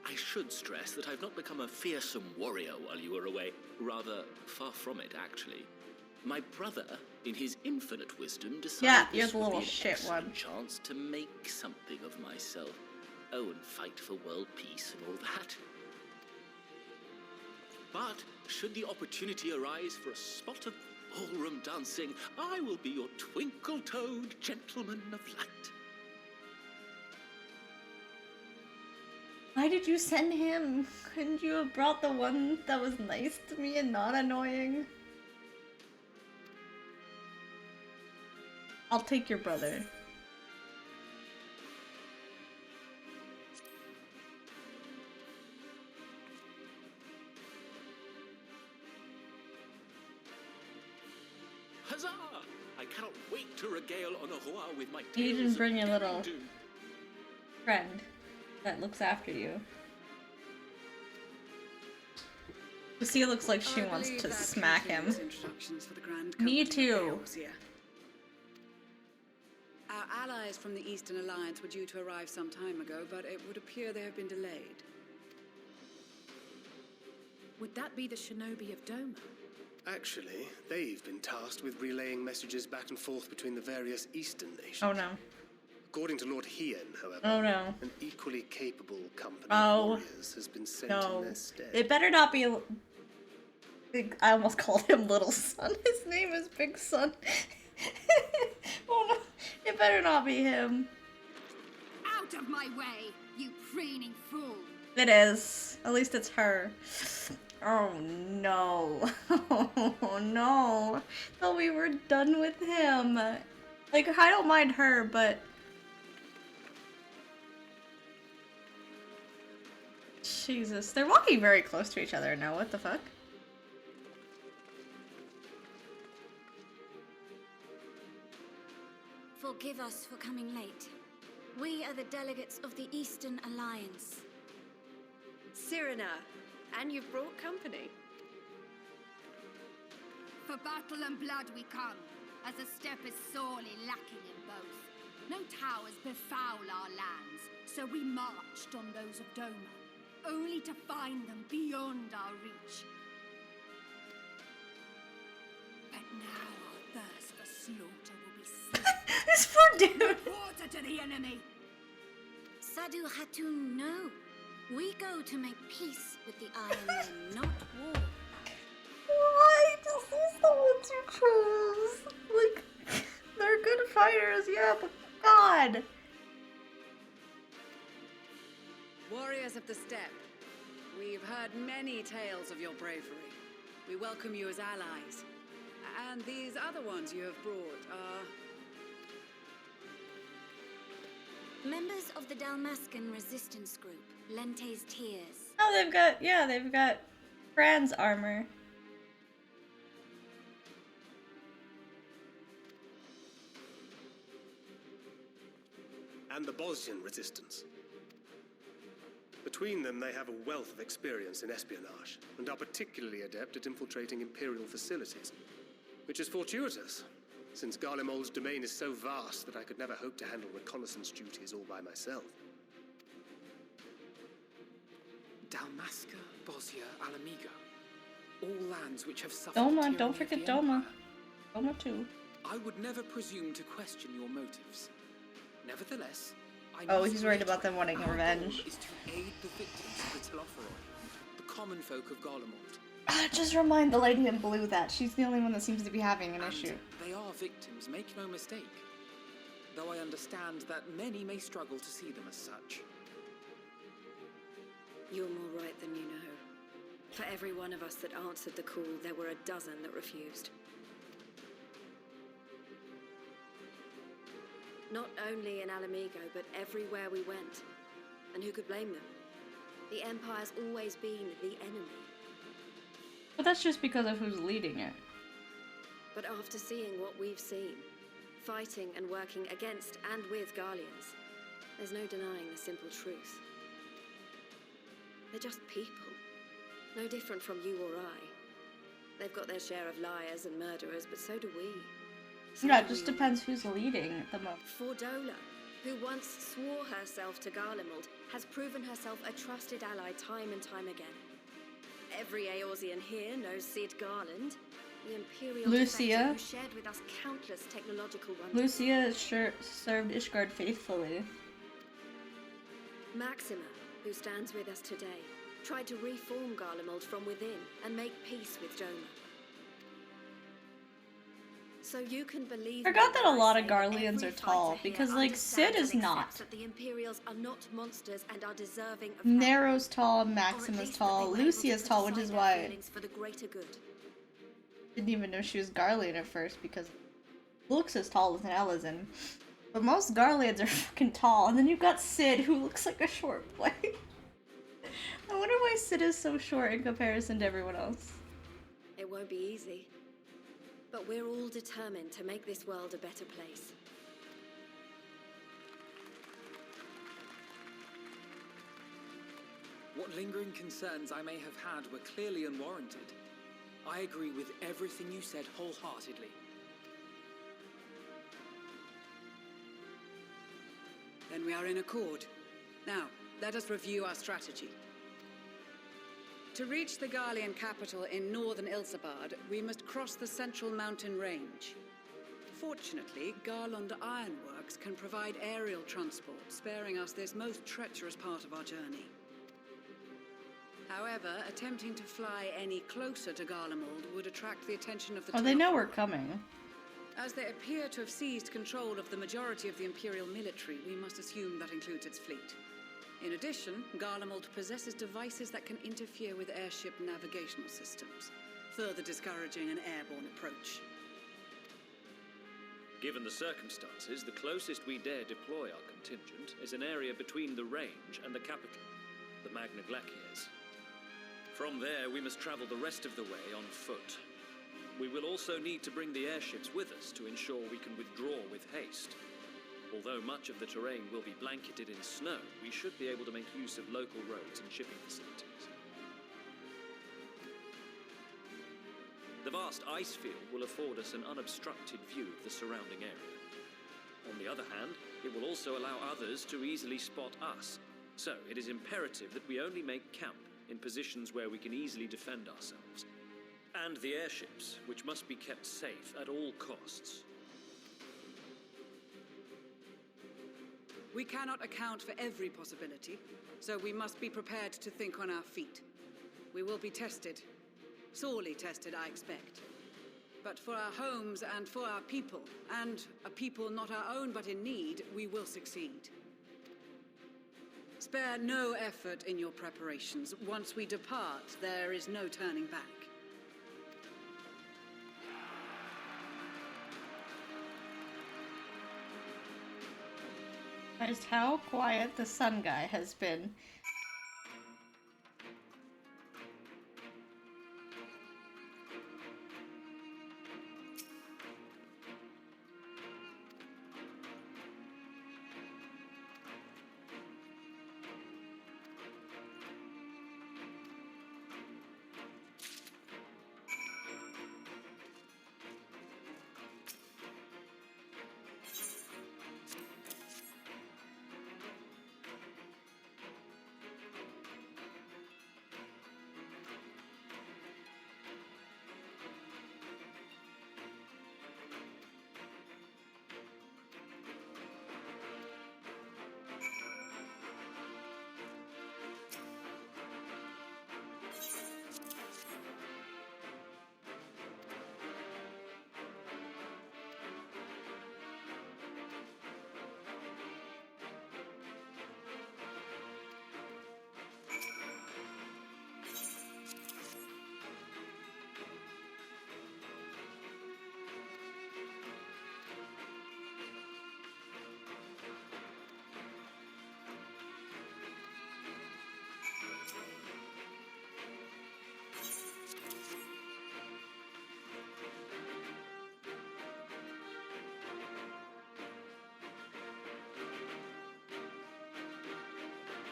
I should stress that I've not become a fearsome warrior while you were away. Rather, far from it, actually. My brother, in his infinite wisdom, decided You're this the would little be an shit excellent one. chance to make something of myself. Oh, and fight for world peace and all that. But, should the opportunity arise for a spot of ballroom dancing, I will be your twinkle-toed gentleman of light. Why did you send him? Couldn't you have brought the one that was nice to me and not annoying? I'll take your brother. Huzzah! I cannot wait to regale Honoroi with my tales You didn't bring your of little doom. friend that looks after you. Lucia looks like she I wants believe to that smack him. concludes introductions for the Grand Me Company of too. Eorzea. Our allies from the Eastern Alliance were due to arrive some time ago, but it would appear they have been delayed. Would that be the shinobi of Doma? Actually, they've been tasked with relaying messages back and forth between the various Eastern nations. Oh no. According to Lord Hien, however, Oh no. an equally capable company Oh. of warriors has been sent in No. their stead. It better not be... I almost called him Little Son. His name is Big Son. Oh no. It better not be him. Out of my way, you preening fool! It is. At least it's her. Oh no. Oh no. Thought we were done with him. Like, I don't mind her, but... Jesus. They're walking very close to each other now. What the fuck? Forgive us for coming late. We are the delegates of the Eastern Alliance. Cyrena, and you've brought company. For battle and blood we come, as a step is sorely lacking in both. No towers befoul our lands, so we marched on those of Doma, only to find them beyond our reach. But now our thirst for slaughter will be slaked. This poor dude. Water to the enemy! Sadu Hatun, no. We go to make peace with the Iron Men, not war. Why does these the ones you chose? Like, they're good fighters, yeah, but God. Warriors of the Steppe, we've heard many tales of your bravery. We welcome you as allies. And these other ones you have brought are... Members of the Dalmascan resistance group, Lente's Tears. Oh, they've got Fran's armor. And the Bosnian resistance. Between them, they have a wealth of experience in espionage, and are particularly adept at infiltrating Imperial facilities, which is fortuitous, since Garlemald's domain is so vast that I could never hope to handle reconnaissance duties all by myself. Dalmasca, Bosnia, Alamigo. All lands which have suffered Doma, tyranny don't of forget the Doma. Empire. Doma too. I would never presume to question your motives. Nevertheless, Oh, he's worried about them wanting revenge. Is to aid the victims of the Telophoroi, the common folk of Garlemald. Just remind the lady in blue that she's the only one that seems to be having an And issue. they are victims, make no mistake. Though I understand that many may struggle to see them as such. You're more right than you know. For every one of us that answered the call, there were a dozen that refused. Not only in Alamigo, but everywhere we went. And who could blame them? The Empire's always been the enemy. But that's just because of who's leading it. But after seeing what we've seen, fighting and working against and with Garleans, there's no denying the simple truth. They're just people. No different from you or I. They've got their share of liars and murderers, but so do we. Yeah, it just depends who's leading at the moment. Fordola, who once swore herself to Garlemald, has proven herself a trusted ally time and time again. Every Eorzean here knows Cid Garland, the Imperial Lucia. defector who shared with us countless technological wonders. Lucia served Ishgard faithfully. Maxima, who stands with us today, tried to reform Garlemald from within and make peace with Doma. So you can believe. Forgot that a lot of Garleans are tall, because like Cid is not. That the Imperials are not monsters and are deserving of Nero's tall, Maxima's tall, Lucia's tall, which is why for the greater good. didn't even know she was Garlean at first, because looks as tall as an Elizin. But most Garleans are fucking tall, and then you've got Cid, who looks like a short boy. I wonder why Cid is so short in comparison to everyone else. It won't be easy. But we're all determined to make this world a better place. What lingering concerns I may have had were clearly unwarranted. I agree with everything you said wholeheartedly. Then we are in accord. Now, let us review our strategy. To reach the Garlean capital in northern Ilsabard, we must cross the central mountain range. Fortunately, Garlund Ironworks can provide aerial transport, sparing us this most treacherous part of our journey. However, attempting to fly any closer to Garlemald would attract the attention of the they know we're coming. As they appear to have seized control of the majority of the Imperial military, we must assume that includes its fleet. In addition, Garlemald possesses devices that can interfere with airship navigational systems, further discouraging an airborne approach. Given the circumstances, the closest we dare deploy our contingent is an area between the range and the capital, the Magna Glaciers. From there, we must travel the rest of the way on foot. We will also need to bring the airships with us to ensure we can withdraw with haste. Although much of the terrain will be blanketed in snow, we should be able to make use of local roads and shipping facilities. The vast ice field will afford us an unobstructed view of the surrounding area. On the other hand, it will also allow others to easily spot us. So it is imperative that we only make camp in positions where we can easily defend ourselves. And the airships, which must be kept safe at all costs. We cannot account for every possibility, so we must be prepared to think on our feet. We will be tested. Sorely tested, I expect. But for our homes and for our people, and a people not our own but in need, we will succeed. Spare no effort in your preparations. Once we depart, there is no turning back. Just how quiet the sun guy has been.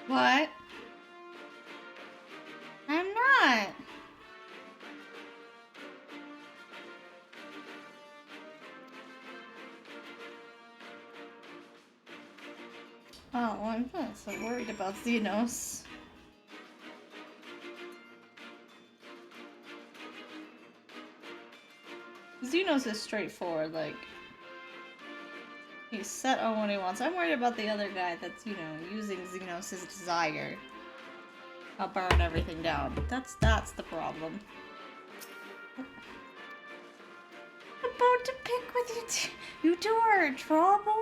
What? I'm not. Oh, well, I'm not so worried about Xenos. Xenos is straightforward, like, he's set on what he wants. I'm worried about the other guy that's, you know, using Xenos' desire. I'll burn everything down. That's the problem. About to pick with you, you two are in trouble.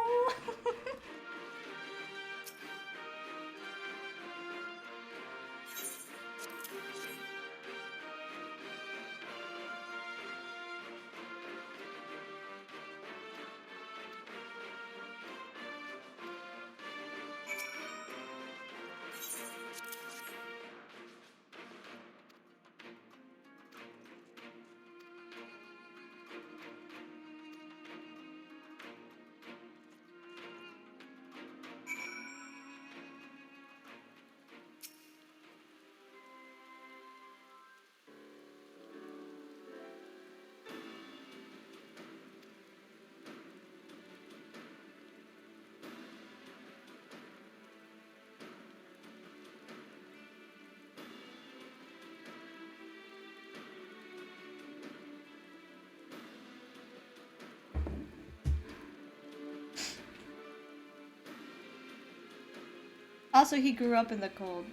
Also, he grew up in the cold.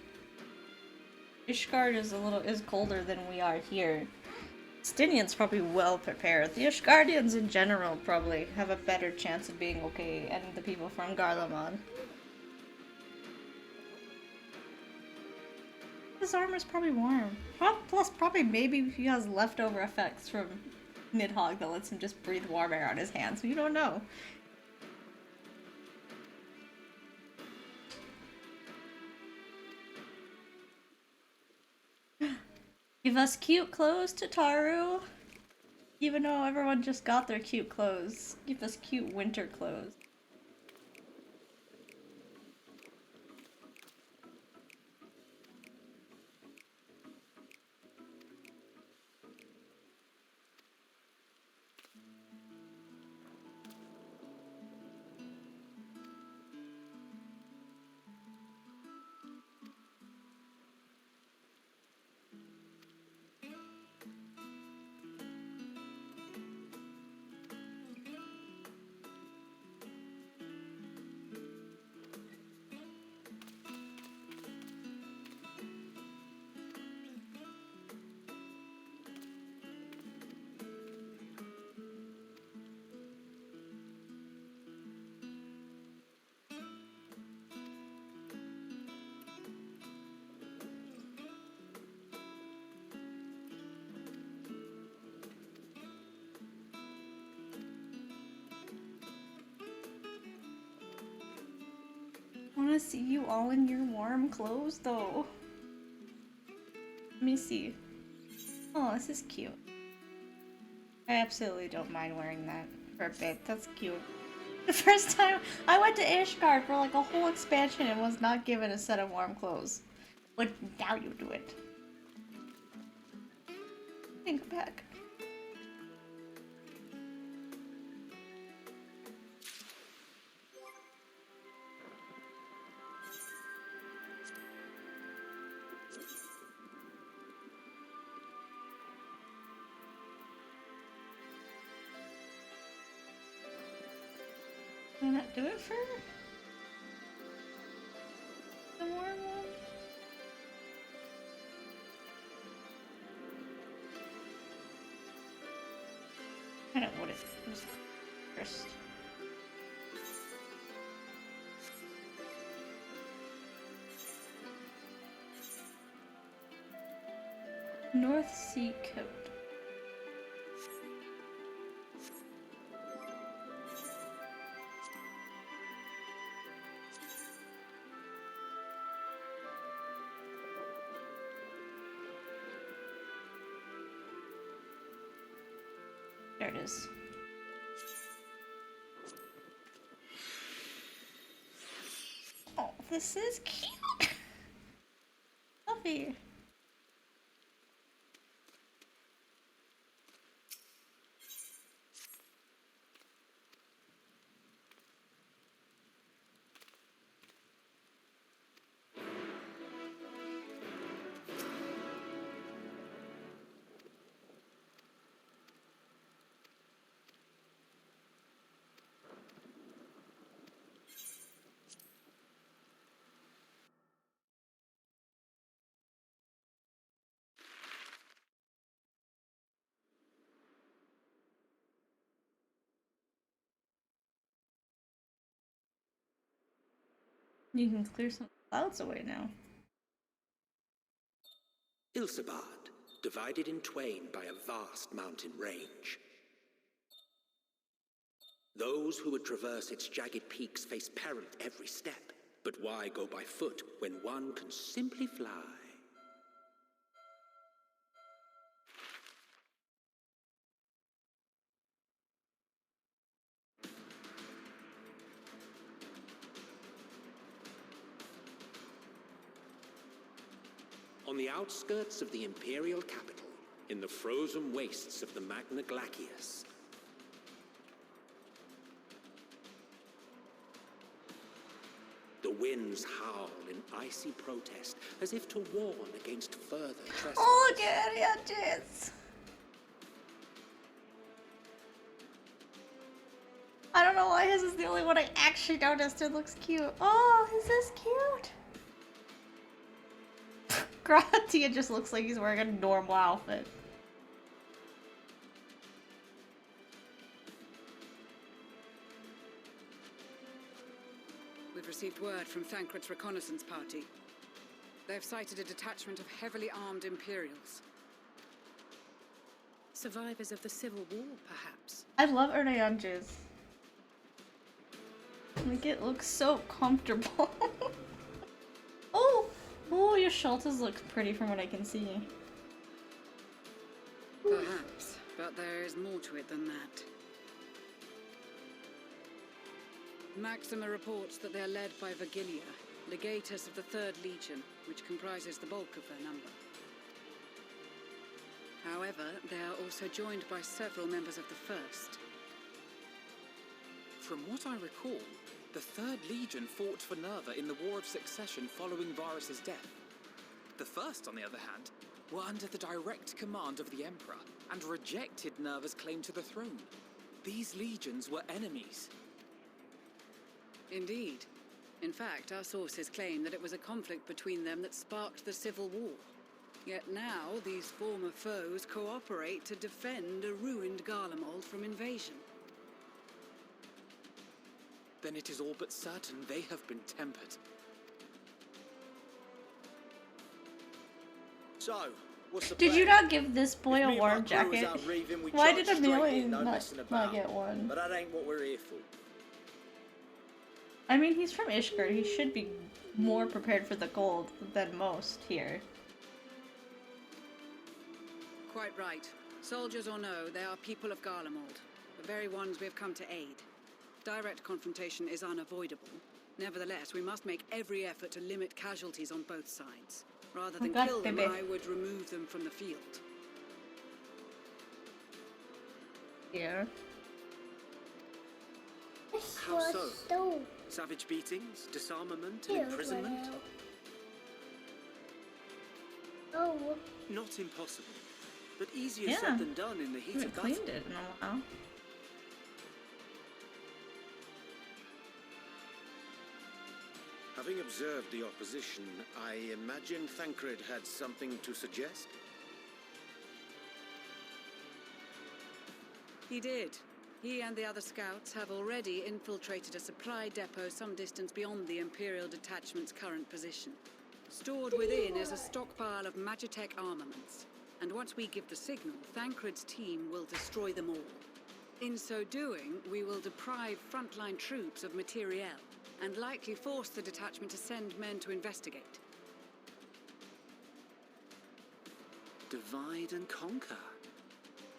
Ishgard is colder than we are here. Stinian's probably well prepared. The Ishgardians in general probably have a better chance of being okay, and the people from Garlemald. His armor's probably warm. Plus, probably maybe he has leftover effects from Nidhogg that lets him just breathe warm air on his hands. You don't know. Give us cute clothes, Tataru. Even though everyone just got their cute clothes. Give us cute winter clothes. want to see you all in your warm clothes, though. Let me see. Oh, this is cute. I absolutely don't mind wearing that for a bit. That's cute. The first time I went to Ishgard for like a whole expansion and was not given a set of warm clothes. But now you do it. Think back. Can I not do it for the warm one? I don't know what it was first. North Sea coat. There it is. Oh, this is cute. Fluffy. You can clear some clouds away now. Ilsabad, divided in twain by a vast mountain range. Those who would traverse its jagged peaks face peril at every step. But why go by foot when one can simply fly? On the outskirts of the imperial capital, in the frozen wastes of the Magna Glacius, the winds howl in icy protest, as if to warn against further trespass. Oh, look at it, I don't know why his is the only one I actually noticed. It looks cute. Oh, his is cute. Gratia just looks like he's wearing a normal outfit. We've received word from Thancred's reconnaissance party. They have sighted a detachment of heavily armed Imperials. Survivors of the Civil War, perhaps? I love Erneanges. Like, it looks so comfortable. Oh, your shoulders look pretty from what I can see. Perhaps, but there is more to it than that. Maxima reports that they are led by Vergilia, legatus of the 3rd Legion, which comprises the bulk of their number. However, they are also joined by several members of the 1st. From what I recall, the 3rd Legion fought for Nerva in the War of Succession following Varus's death. The 1st, on the other hand, were under the direct command of the Emperor and rejected Nerva's claim to the throne. These legions were enemies. Indeed. In fact, our sources claim that it was a conflict between them that sparked the Civil War. Yet now, these former foes cooperate to defend a ruined Garlemald from invasion. Then it is all but certain they have been tempered. So, what's the Did plan? you not give this boy If a me and warm my crew was jacket? out reaving, we Why charge did straight Amelia in, no messing not about. get one? But that ain't what we're here for. I mean, he's from Ishgard. He should be more prepared for the cold than most here. Quite right. Soldiers or no, they are people of Garlemald, the very ones we have come to aid. Direct confrontation is unavoidable. Nevertheless, we must make every effort to limit casualties on both sides. Rather than kill them, I would remove them from the field. Yeah. How so? Savage beatings, disarmament, and imprisonment? Oh. Not impossible, but easier said than done in the heat of battle. Cleaned it in a while. Having observed the opposition, I imagine Thancred had something to suggest? He did. He and the other scouts have already infiltrated a supply depot some distance beyond the Imperial detachment's current position. Stored within is a stockpile of Magitech armaments, and once we give the signal, Thancred's team will destroy them all. In so doing, we will deprive frontline troops of materiel, and likely force the detachment to send men to investigate. Divide and conquer.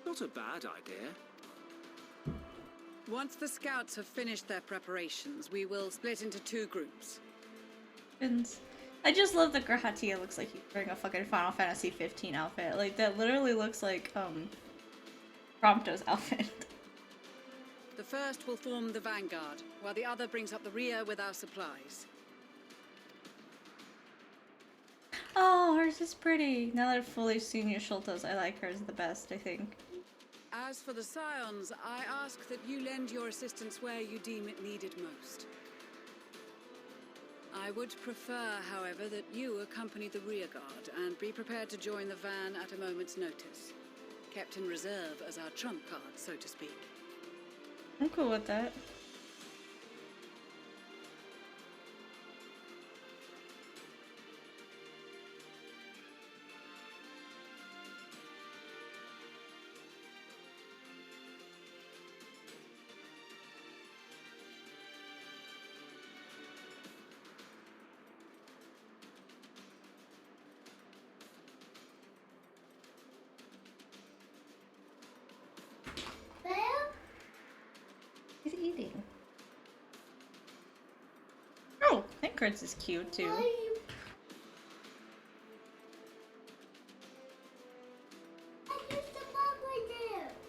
Not a bad idea. Once the scouts have finished their preparations, we will split into 2 groups. I just love that Grahatia looks like he's wearing a fucking Final Fantasy 15 outfit. Like, that literally looks like, Prompto's outfit. The first will form the vanguard, while the other brings up the rear with our supplies. Oh, hers is pretty. Now that I've fully seen Yasholta's, I like hers the best, I think. As for the Scions, I ask that you lend your assistance where you deem it needed most. I would prefer, however, that you accompany the rearguard and be prepared to join the van at a moment's notice. Kept in reserve as our trump card, so to speak. I'm cool with that. He's eating. Oh, Thancred's is cute too.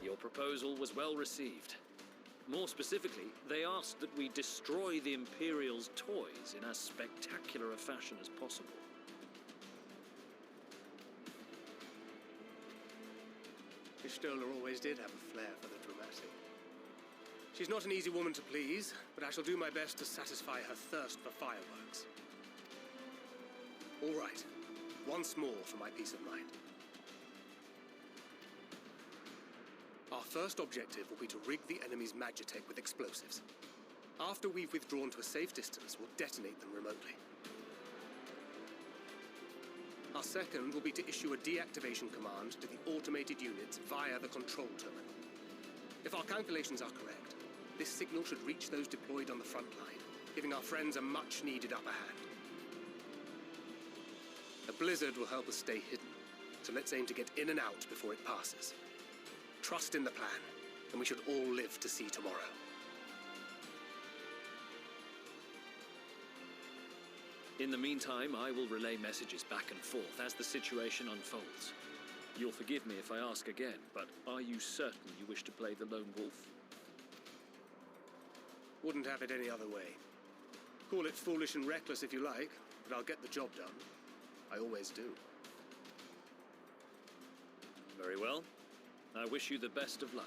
Your proposal was well received. More specifically, they asked that we destroy the Imperial's toys in as spectacular a fashion as possible. Stoller always did have a flair for the dramatic. She's not an easy woman to please, but I shall do my best to satisfy her thirst for fireworks. All right, once more for my peace of mind. Our first objective will be to rig the enemy's Magitech with explosives. After we've withdrawn to a safe distance, we'll detonate them remotely. Our second will be to issue a deactivation command to the automated units via the control terminal. If our calculations are correct, this signal should reach those deployed on the front line, giving our friends a much-needed upper hand. A blizzard will help us stay hidden, so let's aim to get in and out before it passes. Trust in the plan, and we should all live to see tomorrow. In the meantime, I will relay messages back and forth as the situation unfolds. You'll forgive me if I ask again, but are you certain you wish to play the lone wolf? Wouldn't have it any other way. Call it foolish and reckless if you like, but I'll get the job done. I always do. Very well. I wish you the best of luck.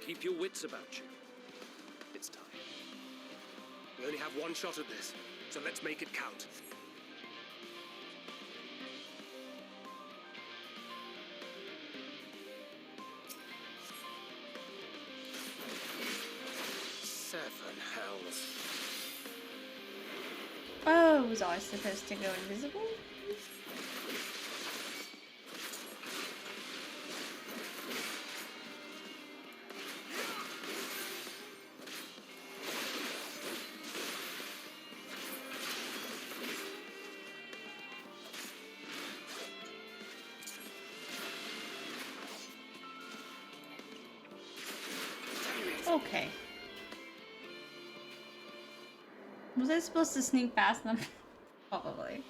Keep your wits about you. It's time. We only have one shot at this, so let's make it count. Seven hells. Oh, was I supposed to go invisible? Okay. Was I supposed to sneak past them? Probably.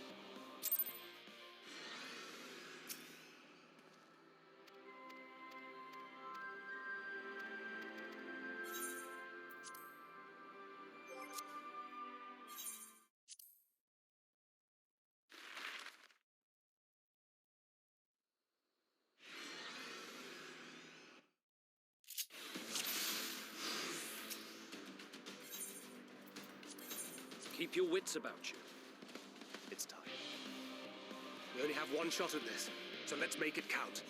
Keep your wits about you. It's time. We only have one shot at this, so let's make it count.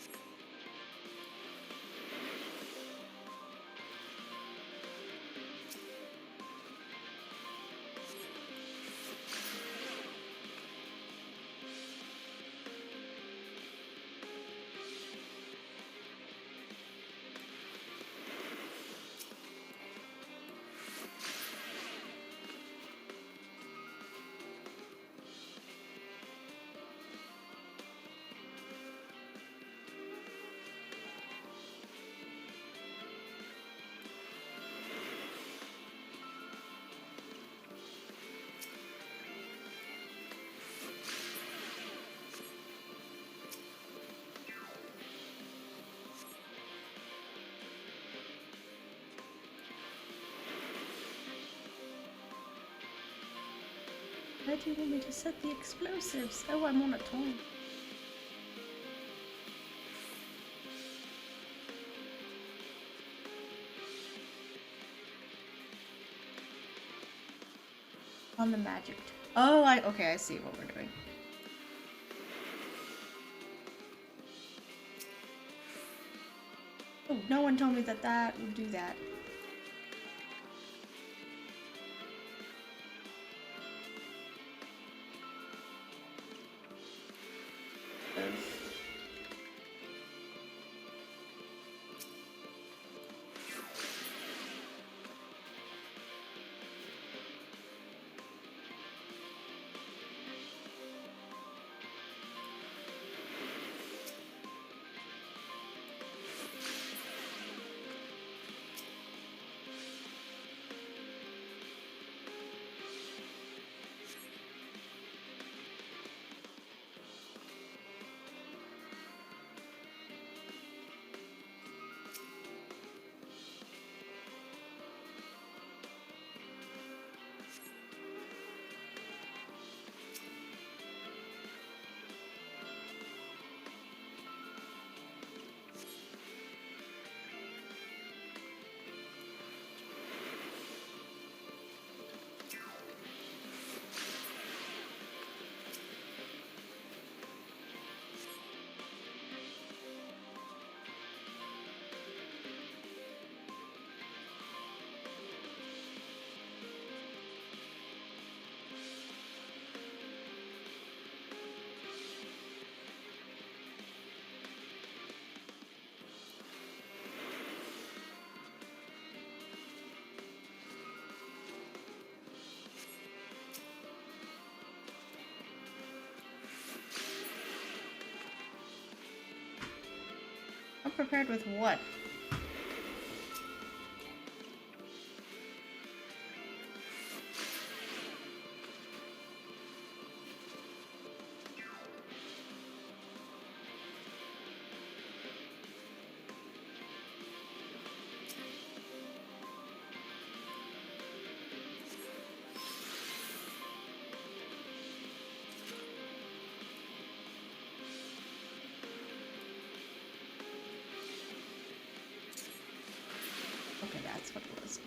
Where do you want me to set the explosives? Oh, I'm on a toy. On the magic. Oh, okay, I see what we're doing. Oh, no one told me that that would do that. I'm prepared with what? Okay, that's what it was.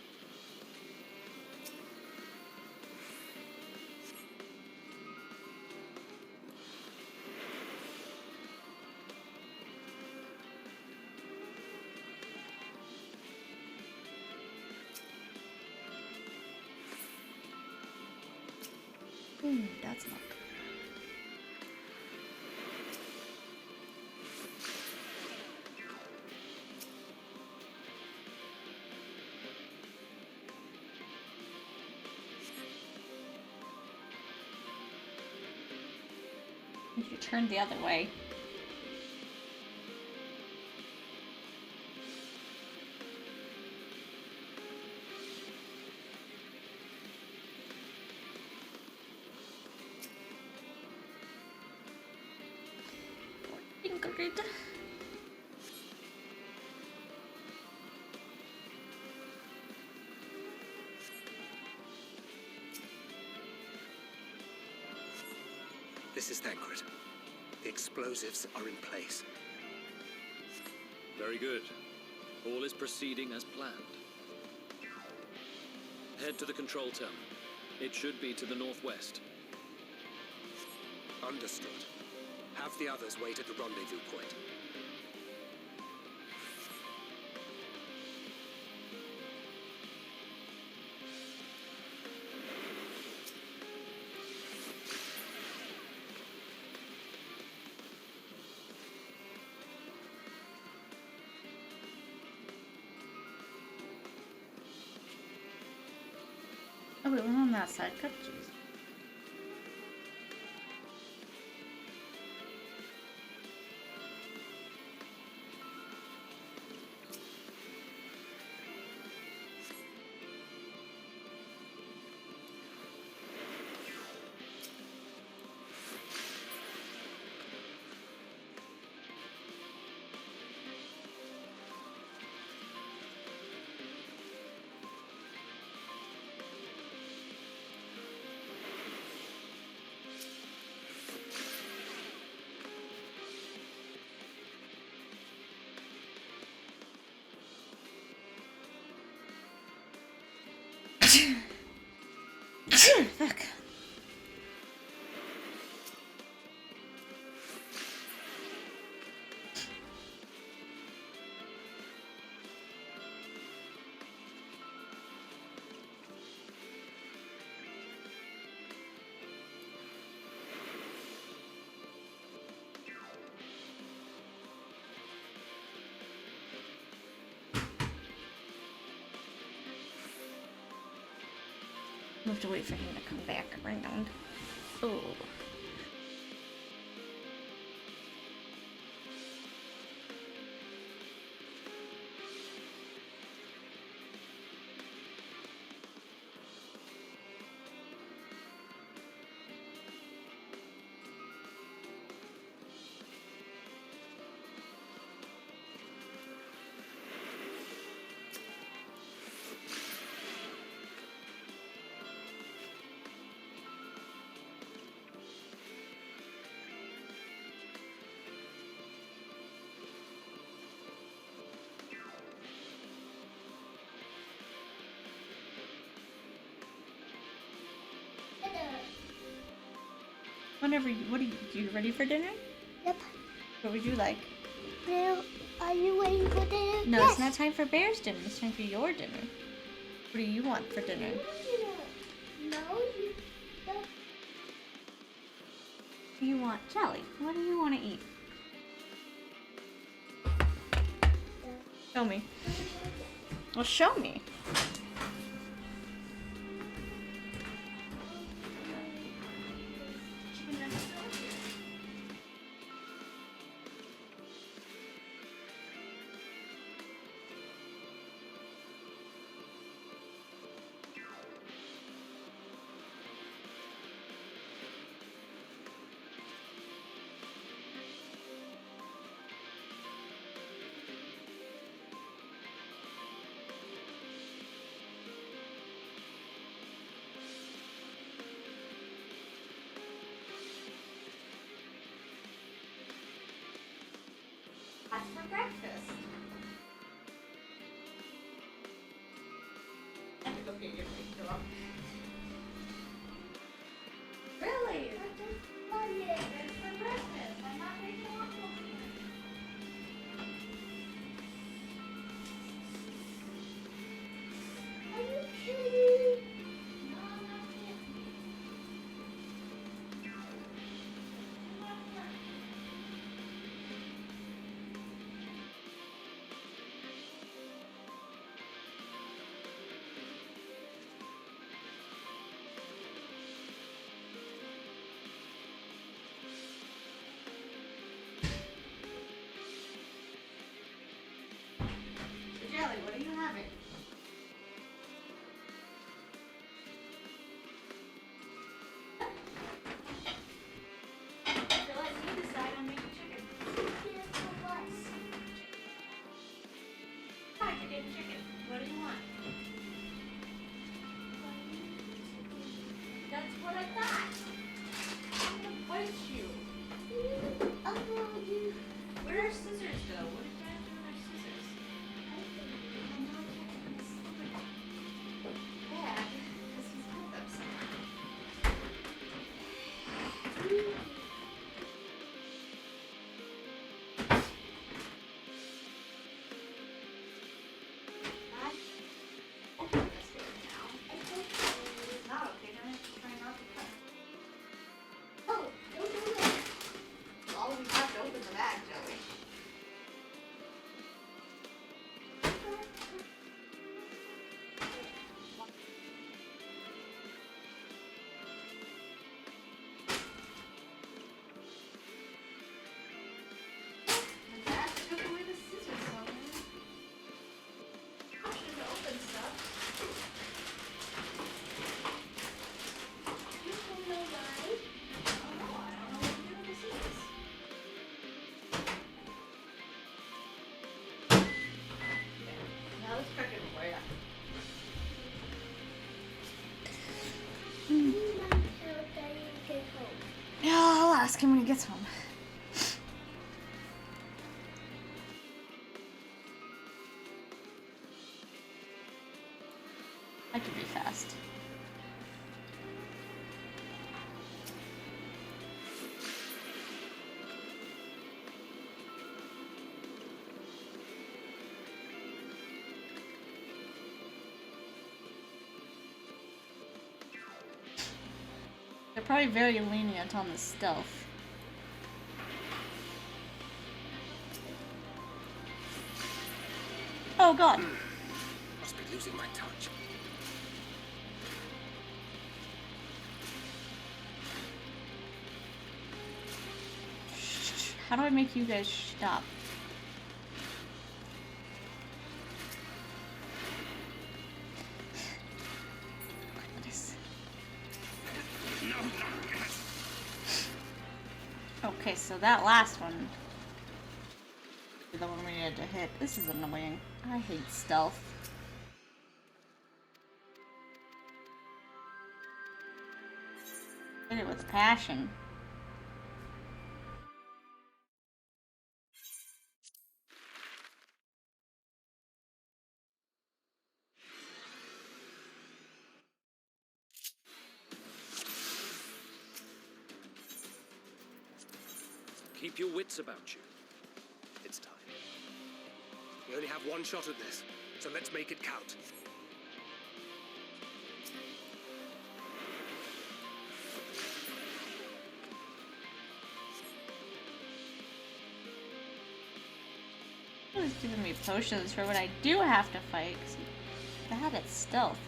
That's not. You turned the other way. Ingrid. This is Thancred. The explosives are in place. Very good. All is proceeding as planned. Head to the control terminal. It should be to the northwest. Understood. Have the others wait at the rendezvous point. Oh wait, we're on that side. Cut, jeez. Fuck. We have to wait for him to come back around. Oh. Whenever you ready for dinner? Yep. What would you like? Well, are you waiting for dinner? No, Yes. it's not time for Bear's dinner. It's time for your dinner. What do you want for dinner? No, you don't. What do you want? Jelly, what do you want to eat? Show me. Well, show me. That's for breakfast. I have to go get your picture up. Really? It's for breakfast. I'm not making waffles. Are you kidding? No, I'm not kidding. That's what I thought. I'm gonna bite you. Where did our scissors go? What did Dad do with our scissors? Dad, because he's put them somewhere. Open this bag now. It's not okay. Then I have to try not to cut. Oh, don't do it. Well, we have to open the bag, Joey. And Dad took away the scissors from me. I should have opened stuff. You don't know why? I don't know. I don't know what to do with the scissors. Now let's crack it right up. You might tell Daddy to get home. Yeah, I'll ask him when he gets home. I can be fast. They're probably very lenient on the stealth. Oh god. Must be losing my touch. How do I make you guys stop? Goodness. Okay, so that last one, the one we had to hit. This is annoying. I hate stealth. Hit it with passion. Keep your wits about you. It's time. We only have one shot at this, so let's make it count. He was giving me potions for when I do have to fight. 'Cause he's bad at stealth.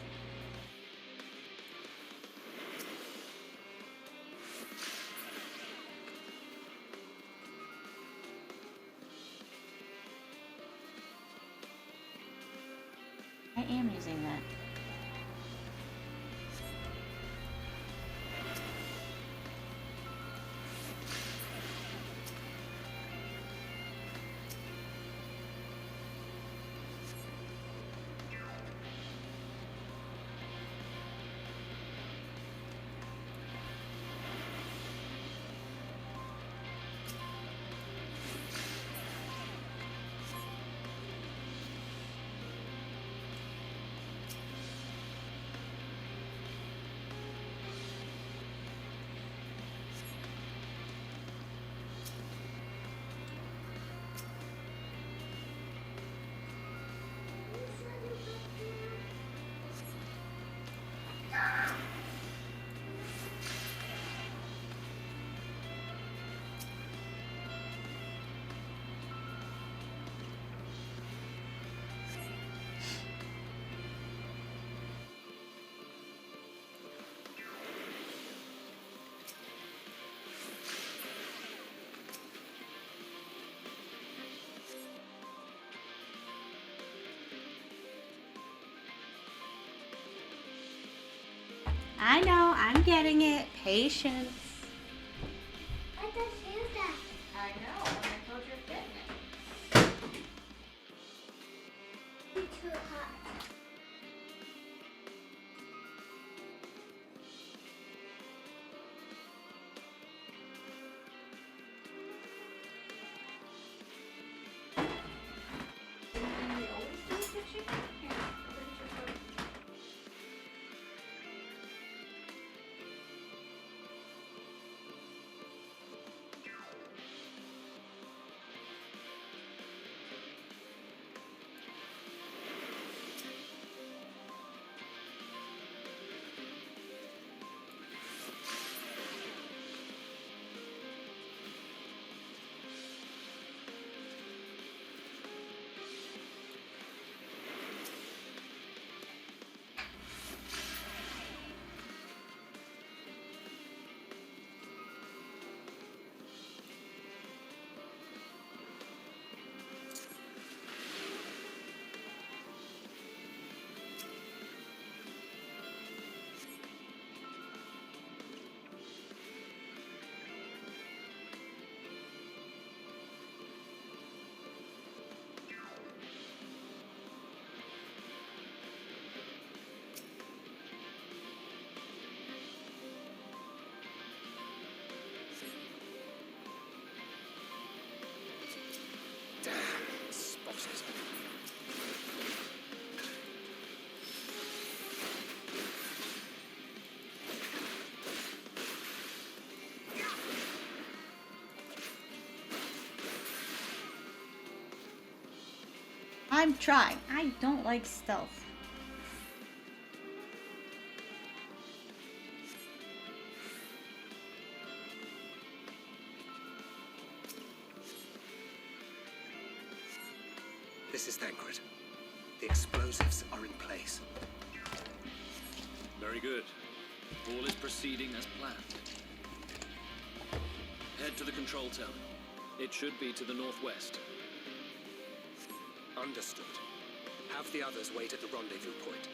I am using that. I know, I'm getting it. Patience. I just feel that. I know, I told you you're getting it. It's too hot. she? Here, look at your phone. Spotted. I'm trying. I don't like stealth. This is Thancred. The explosives are in place. Very good. All is proceeding as planned. Head to the control tower. It should be to the northwest. Understood. Have the others wait at the rendezvous point.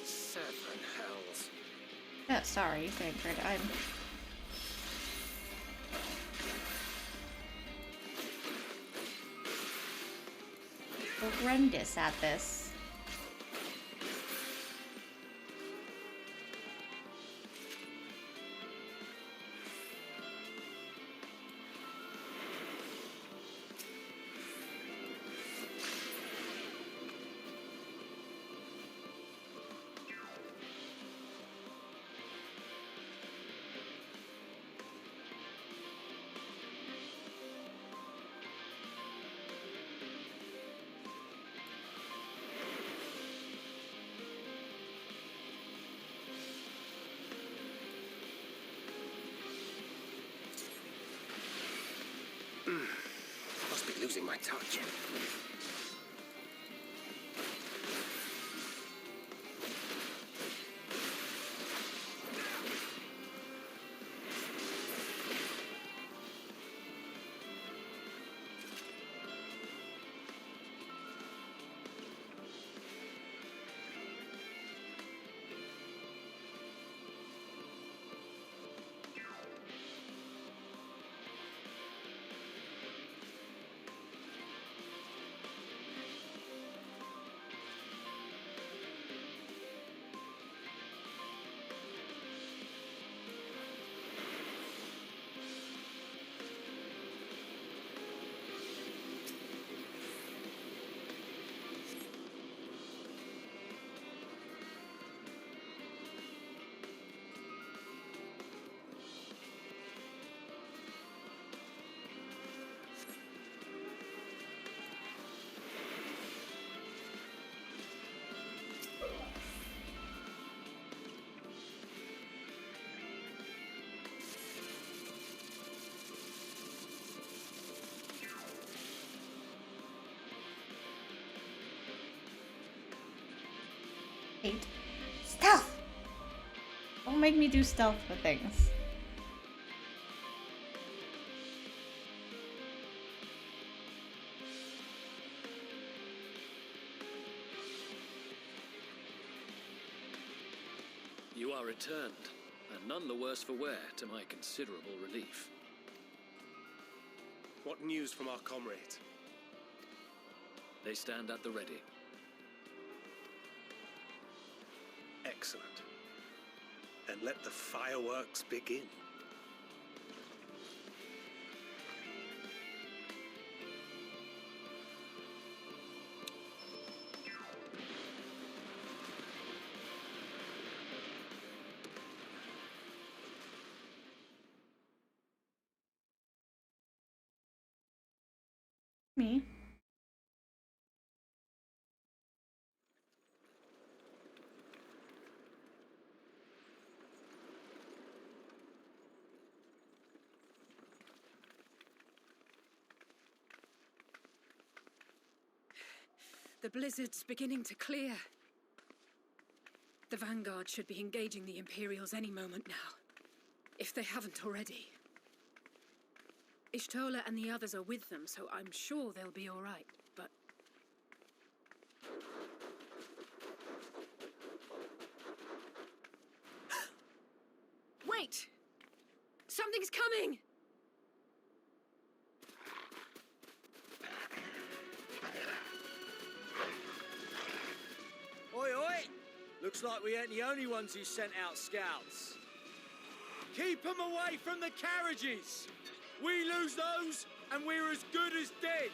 Seven hells. Oh, sorry, Thancred. I'm horrendous at this. Must be losing my touch. make me do stealth with things. You are returned, and none the worse for wear, to my considerable relief. What news from our comrades? They stand at the ready. Excellent. Then let the fireworks begin. Me? The blizzard's beginning to clear. The Vanguard should be engaging the Imperials any moment now, if they haven't already. Ishtola and the others are with them, so I'm sure they'll be all right, but... Wait! Something's coming! Oi, oi! Looks like we ain't the only ones who sent out scouts. Keep them away from the carriages! We lose those, and we're as good as dead!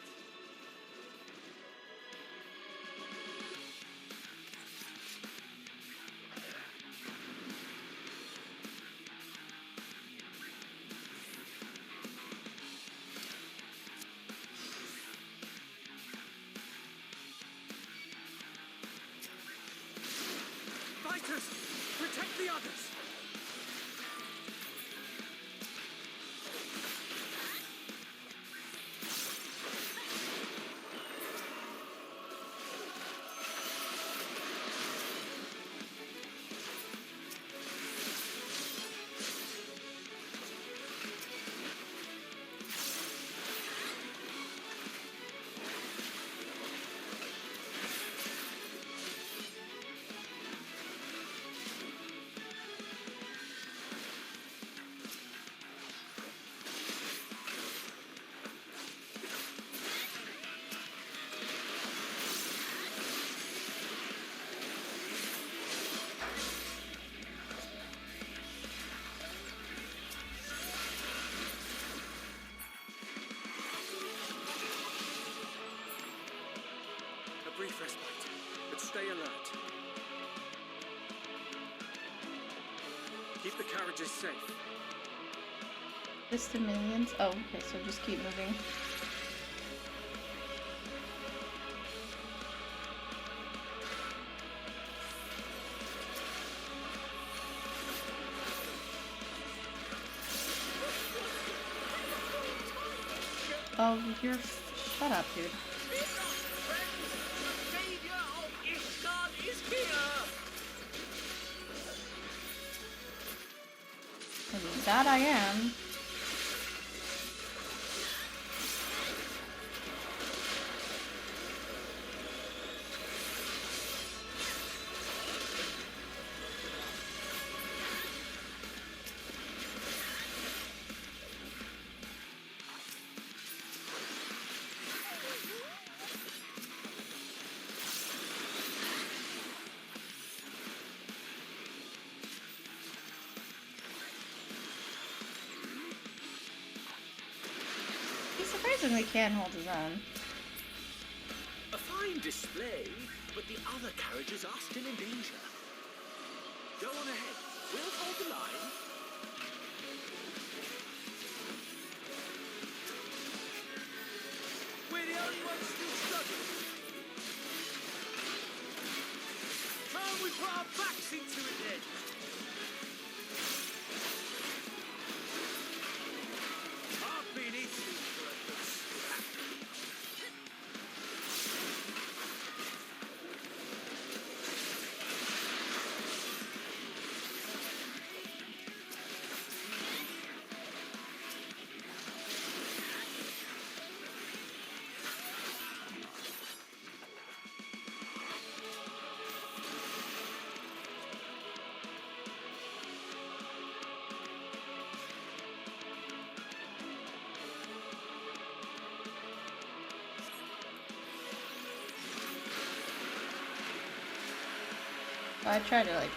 Fighters! Protect the others! A brief respite, but stay alert. Keep the carriages safe. Just the minions? Oh, okay, so just keep moving. Oh, you're... Shut up, dude. I mean, that I am. He surprisingly can hold his own. A fine display, but the other carriages are still in danger. Go on ahead. We'll hold the line. We're the only ones still struggling. Can't we put our backs into it then? I've been eating for a good scrap. I tried to like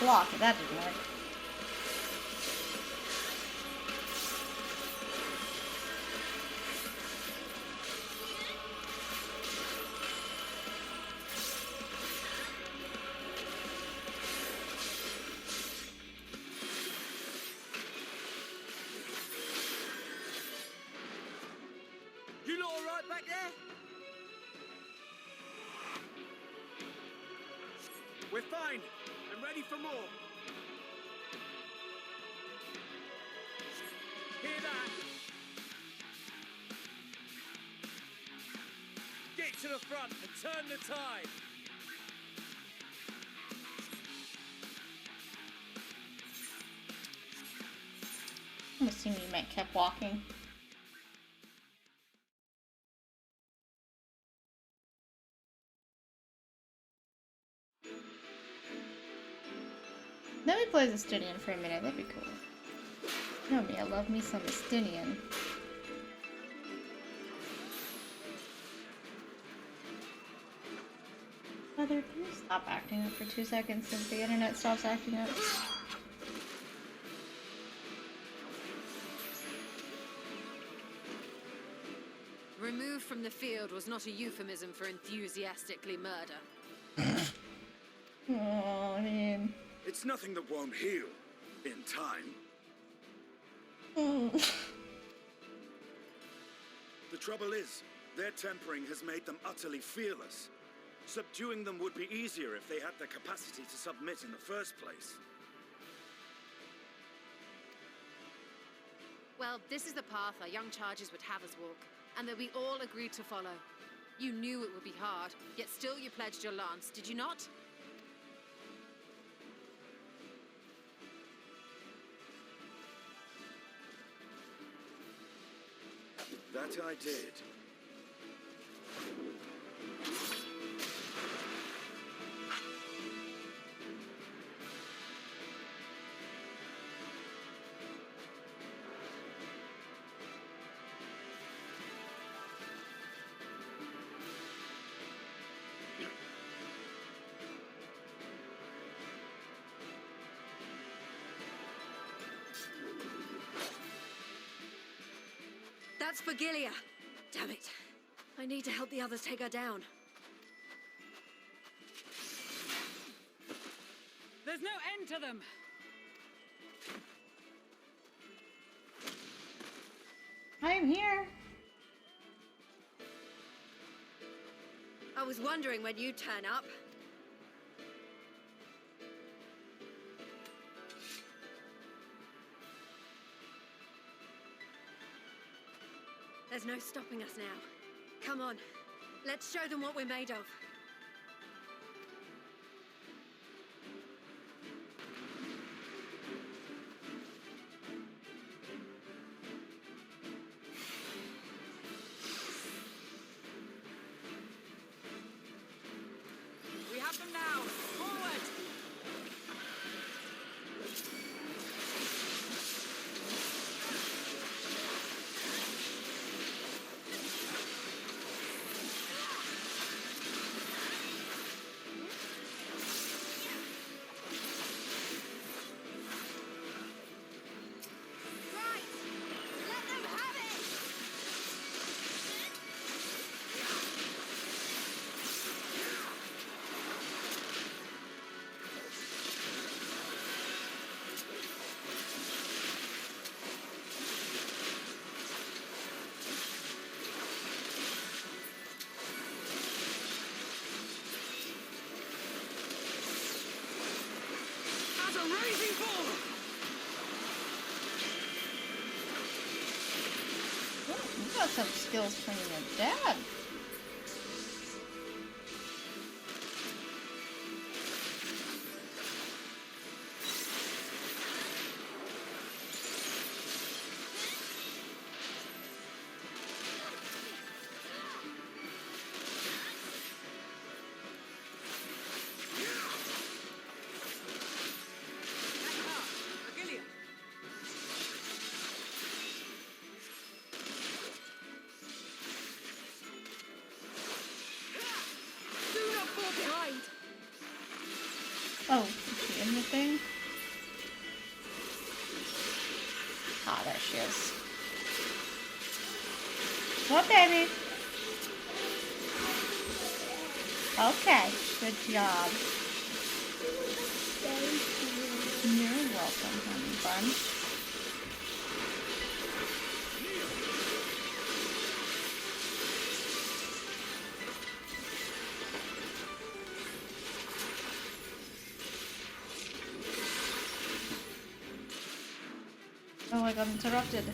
block, but that didn't work. You lot all right back there? We're fine and ready for more. Hear that? Get to the front and turn the tide. I'm assuming you meant kept walking. Let me play as Estinian for a minute, that'd be cool. You know me, I love me some Estinian. Mother, can you stop acting up for 2 seconds since the internet stops acting up? Removed from the field was not a euphemism for enthusiastically murder. Oh, I mean... It's nothing that won't heal in time. The trouble is, their tempering has made them utterly fearless. Subduing them would be easier if they had the capacity to submit in the first place. Well, this is the path our young charges would have us walk, and that we all agreed to follow. You knew it would be hard, yet still you pledged your lance, did you not? That I did. That's for Gilia. Damn it. I need to help the others take her down. There's no end to them! I'm here. I was wondering when you'd turn up. There's no stopping us now. Come on, let's show them what we're made of. We have them now! Forward! Raising ball! You got some skills from your dad. Ah, there she is. What, baby? Okay, good job. You're welcome, honey bun. Oh, I got interrupted.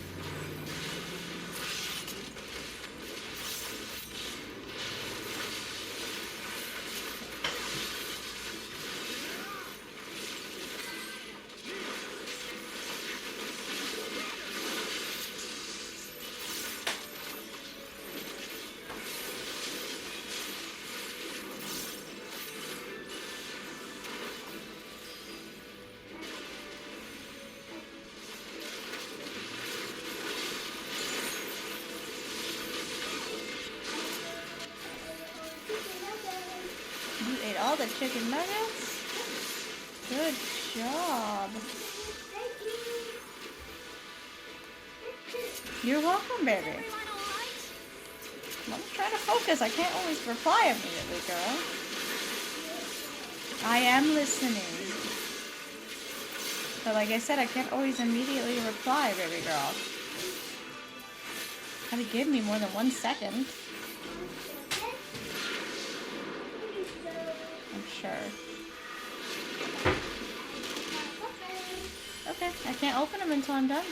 You ate all the chicken nuggets? Good job. You're welcome, baby. I'm trying to focus. I can't always reply immediately, girl. I am listening. But like I said, I can't always immediately reply, baby girl. Gotta give me more than 1 second. I'm sure. Okay, I can't open them until I'm done.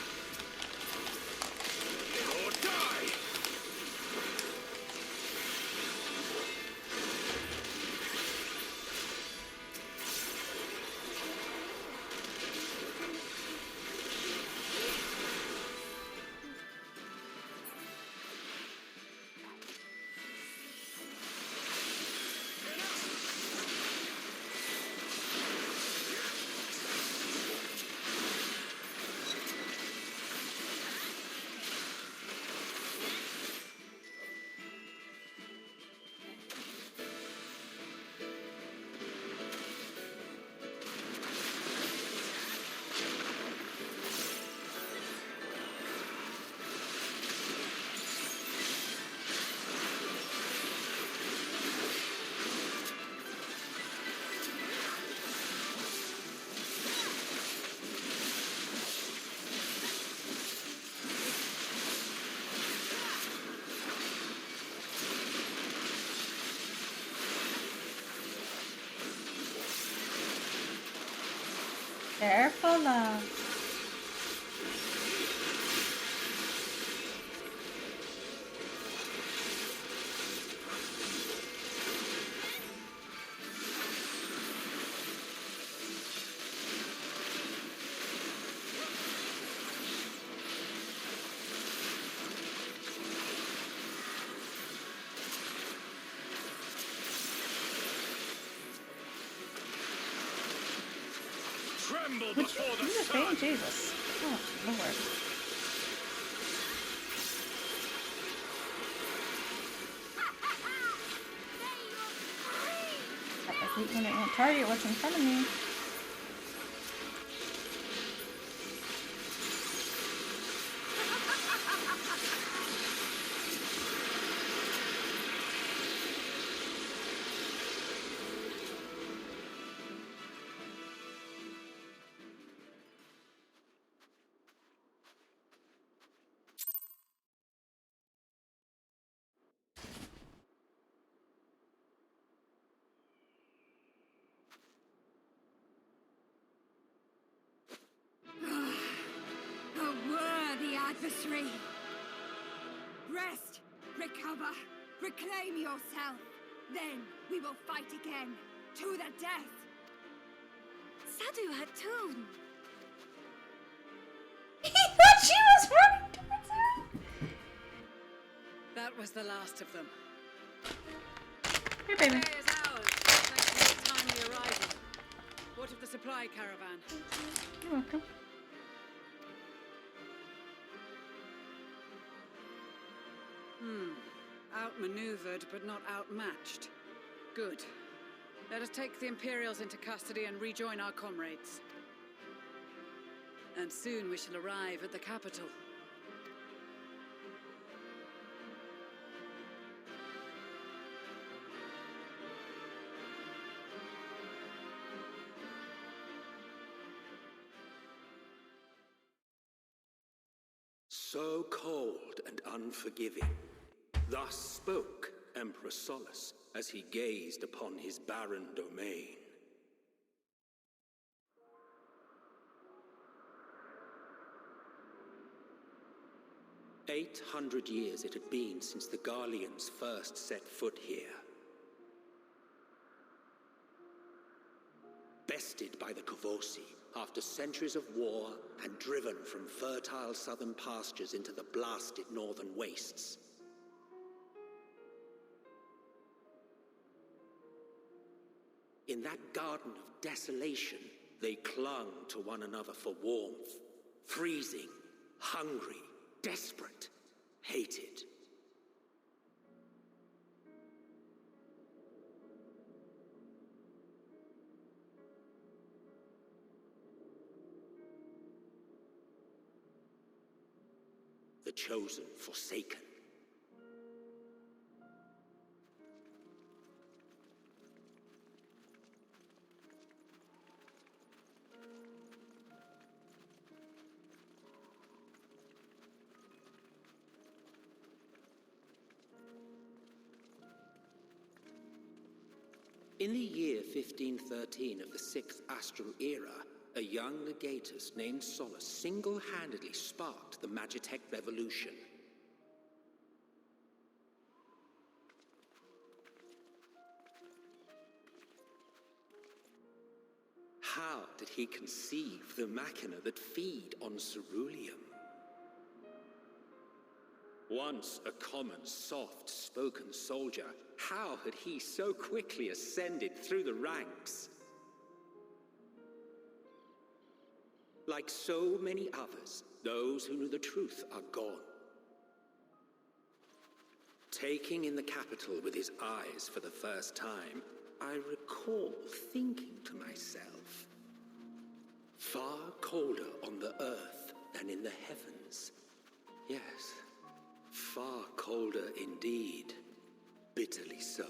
Careful, love. Tremble Would before you the do the sun. thing? Jesus. Oh, Lord. I hate when it won't target what's in front of me. A worthy adversary. Rest, recover, reclaim yourself. Then we will fight again, to the death. Sadu Hatun. What she was running towards her? That was the last of them. Here, baby. Today is ours, thanks to your timely arrival. What of the supply caravan? You're welcome. Outmaneuvered, but not outmatched. Good. Let us take the Imperials into custody and rejoin our comrades. And soon we shall arrive at the capital. So cold and unforgiving. Thus spoke Emperor Solus as he gazed upon his barren domain. "800 years it had been since the Garleans first set foot here. Bested by the Kavosi after centuries of war and driven from fertile southern pastures into the blasted northern wastes. In that garden of desolation, they clung to one another for warmth, freezing, hungry, desperate, hated. The chosen forsaken. In the year 1513 of the 6th Astral Era, a young legatus named Solus single-handedly sparked the Magitech Revolution. How did he conceive the machina that feed on ceruleum? Once a common, soft-spoken soldier, how had he so quickly ascended through the ranks? Like so many others, those who knew the truth are gone. Taking in the capital with his eyes for the first time, I recall thinking to myself, far colder on the earth than in the heavens. Yes, far colder indeed, bitterly so.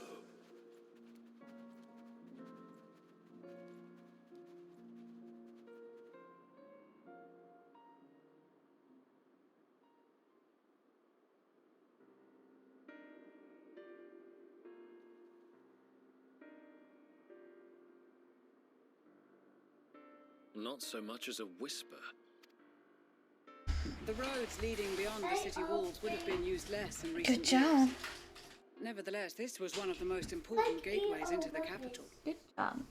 Not so much as a whisper. The roads leading beyond the city walls would have been used less in recent Good job. years. Nevertheless, this was one of the most important gateways into the capital. Good job.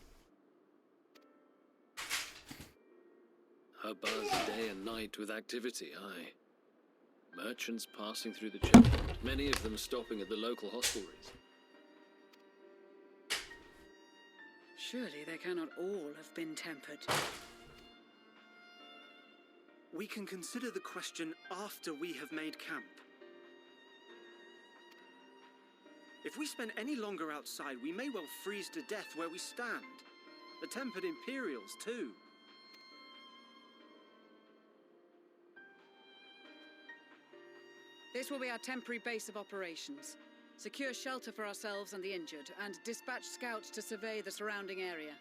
Her buzz day and night with activity, aye. Merchants passing through the checkpoint, many of them stopping at the local hostelries. Surely they cannot all have been tempered. We can consider the question after we have made camp. If we spend any longer outside, we may well freeze to death where we stand. The tempered Imperials, too. This will be our temporary base of operations. Secure shelter for ourselves and the injured, and dispatch scouts to survey the surrounding area.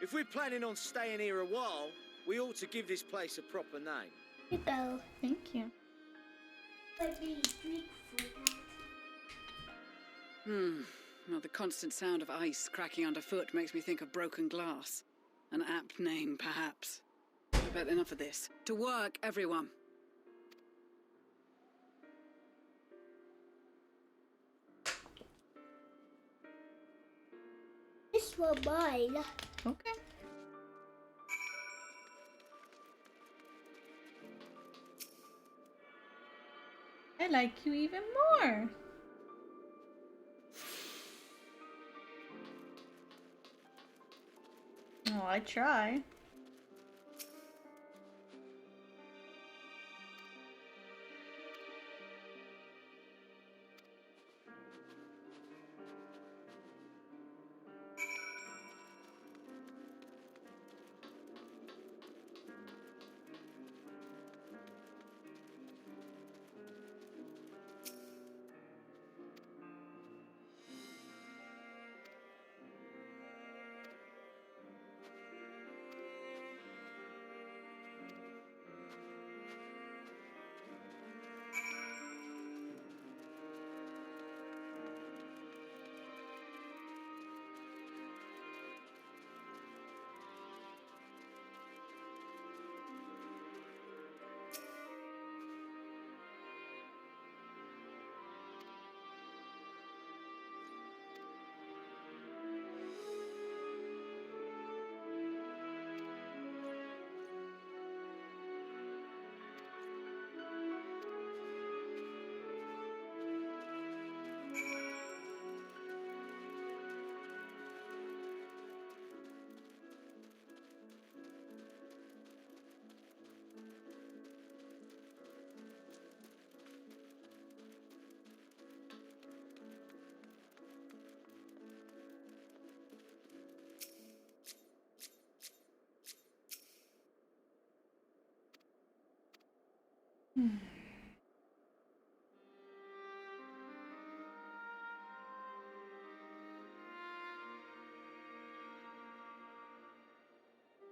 If we're planning on staying here a while, we ought to give this place a proper name. You go. Thank you. Well, the constant sound of ice cracking underfoot makes me think of broken glass. An apt name, perhaps. But enough of this. To work, everyone. This one mine. Okay. I like you even more. Oh, I try.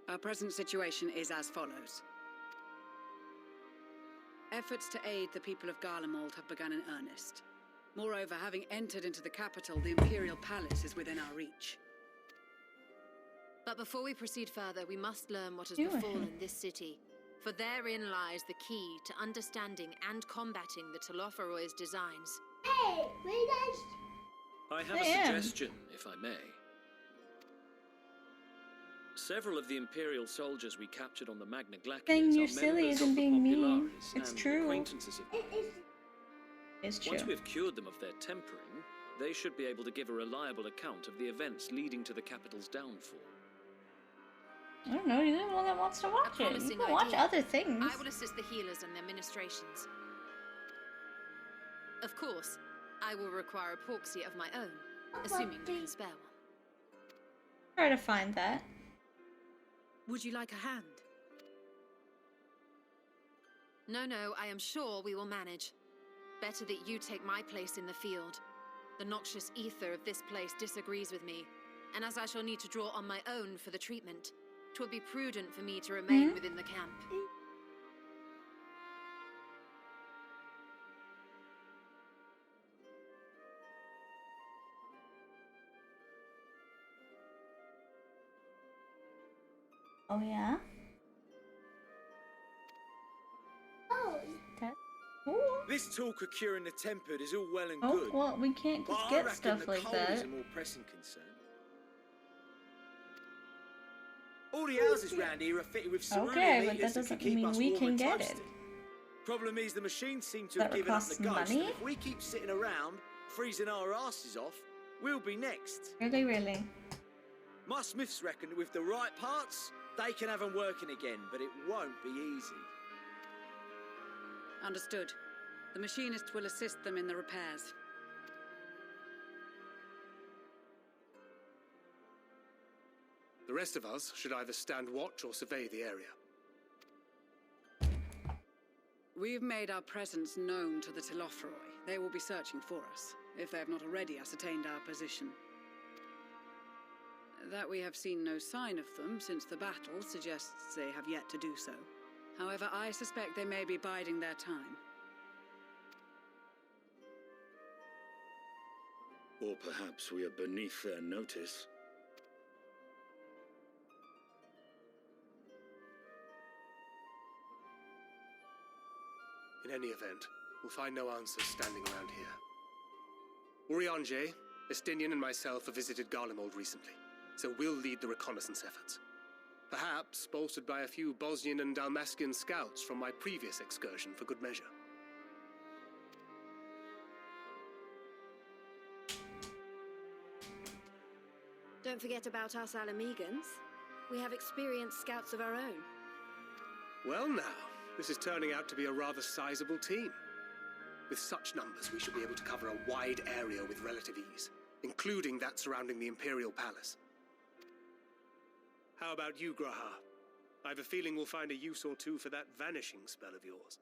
Our present situation is as follows. Efforts to aid the people of Garlemald have begun in earnest. Moreover, having entered into the capital, the Imperial Palace is within our reach. But before we proceed further, we must learn what has befallen this city. For therein lies the key to understanding and combating the Telophoroy's designs. Hey, wait, I have a suggestion, if I may. Several of the Imperial soldiers we captured on the Magna Glaciers Saying you're are silly members isn't of the being mean. Populares It's and true. acquaintances of It's true. Once we've cured them of their tempering, they should be able to give a reliable account of the events leading to the capital's downfall. I don't know, you're the one that wants to watch it. You can watch other things. I will assist the healers and their ministrations. Of course, I will require a porksy of my own, assuming you can spare one. Try to find that. Would you like a hand? No, I am sure we will manage. Better that you take my place in the field. The noxious ether of this place disagrees with me, and as I shall need to draw on my own for the treatment, 'twill be prudent for me to remain within the camp. Oh yeah? Oh. This talk of curing the tempered is all well and Oh, good. well, we can't just but I get reckon stuff the like cold that. is a more pressing concern. All the houses round here are fitted with cerulean Okay, but heaters that that can doesn't keep mean us we warm can and get toasted. it. Problem is, the machines seem to That have given up the costs ghost. money? And if we keep sitting around, freezing our asses off, we'll be next. Really? My smiths reckon that with the right parts, they can have them working again, but it won't be easy. Understood. The machinist will assist them in the repairs. The rest of us should either stand watch or survey the area. We've made our presence known to the Telophoroi. They will be searching for us, if they have not already ascertained our position. That we have seen no sign of them since the battle suggests they have yet to do so. However, I suspect they may be biding their time. Or perhaps we are beneath their notice. In any event, we'll find no answers standing around here. Urianger, Estinian and myself have visited Garlemald recently, so we'll lead the reconnaissance efforts. Perhaps bolstered by a few Bosnian and Dalmascian scouts from my previous excursion for good measure. Don't forget about us Alamegans. We have experienced scouts of our own. Well now, this is turning out to be a rather sizable team. With such numbers, we should be able to cover a wide area with relative ease, including that surrounding the Imperial Palace. How about you, Graha? I have a feeling we'll find a use or two for that vanishing spell of yours.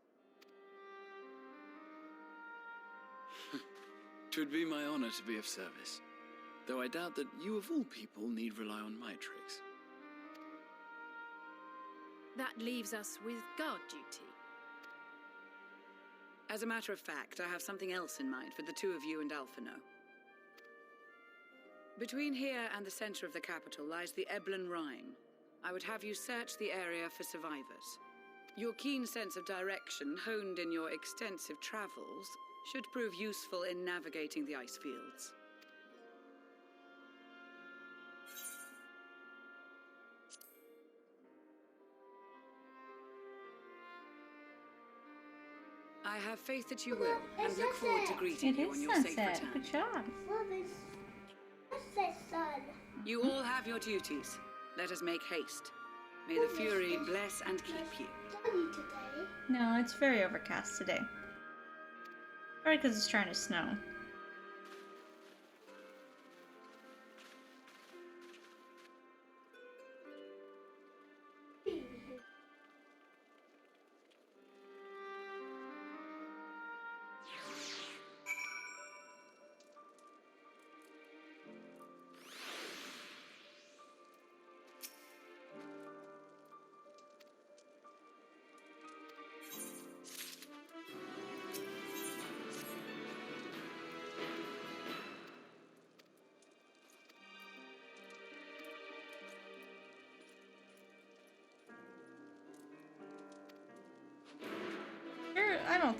'Twould be my honor to be of service, though I doubt that you of all people need rely on my tricks. That leaves us with guard duty. As a matter of fact, I have something else in mind for the two of you and Alphino. Between here and the center of the capital lies the Eblan Rhine. I would have you search the area for survivors. Your keen sense of direction, honed in your extensive travels, should prove useful in navigating the ice fields. I have faith that you will, and look forward to greeting you on your safe return. Good job. You all have your duties. Let us make haste. May the Fury bless and keep you. No, it's very overcast today. Probably because it's trying to snow.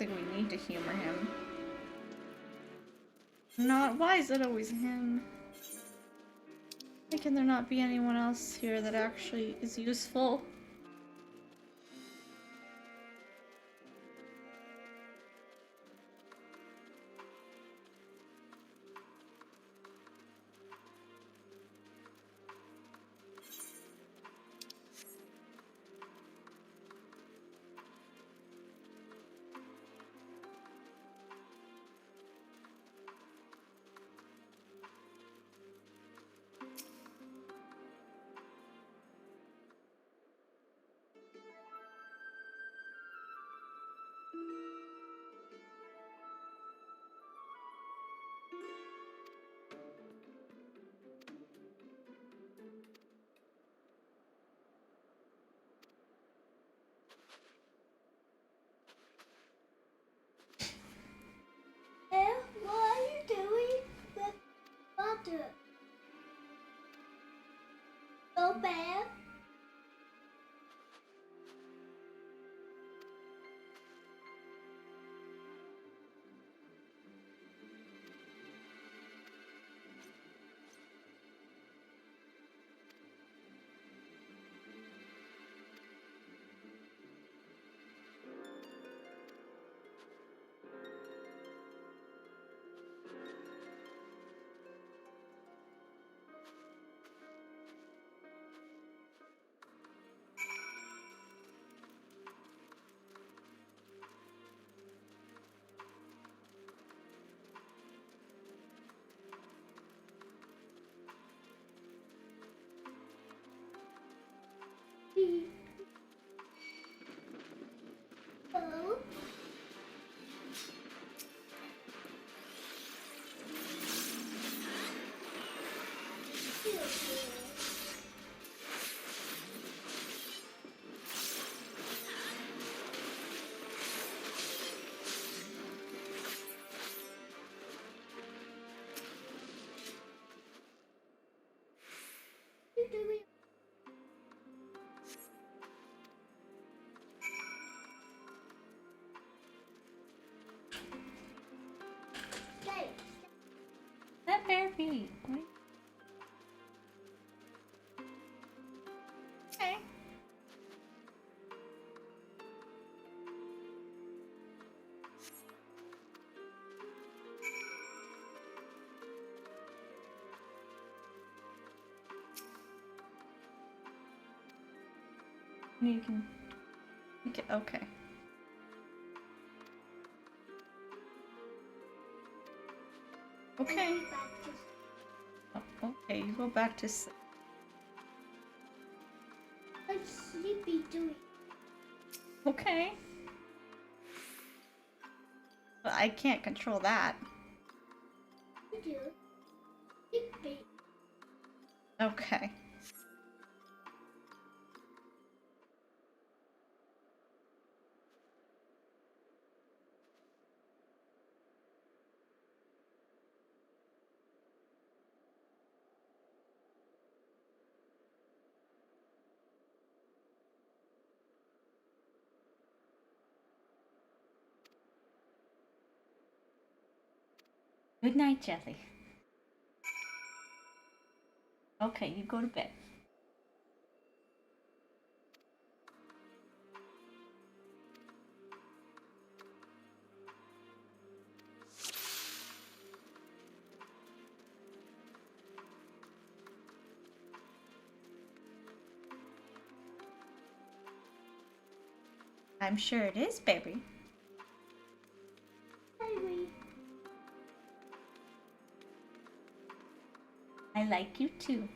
think we need to humor him. Not why is it always him? Why can there not be anyone else here that actually is useful? Bear, what are you doing with butter? Go, Bear. Oh. Let Bear be. Okay. You can. Okay. Okay. Oh, okay, you go back to sleep. What's Sleepy doing? Okay. But I can't control that. You do. Sleepy. Okay. Good night, Jelly. Okay, you go to bed. I'm sure it is, baby. Baby. I like you too.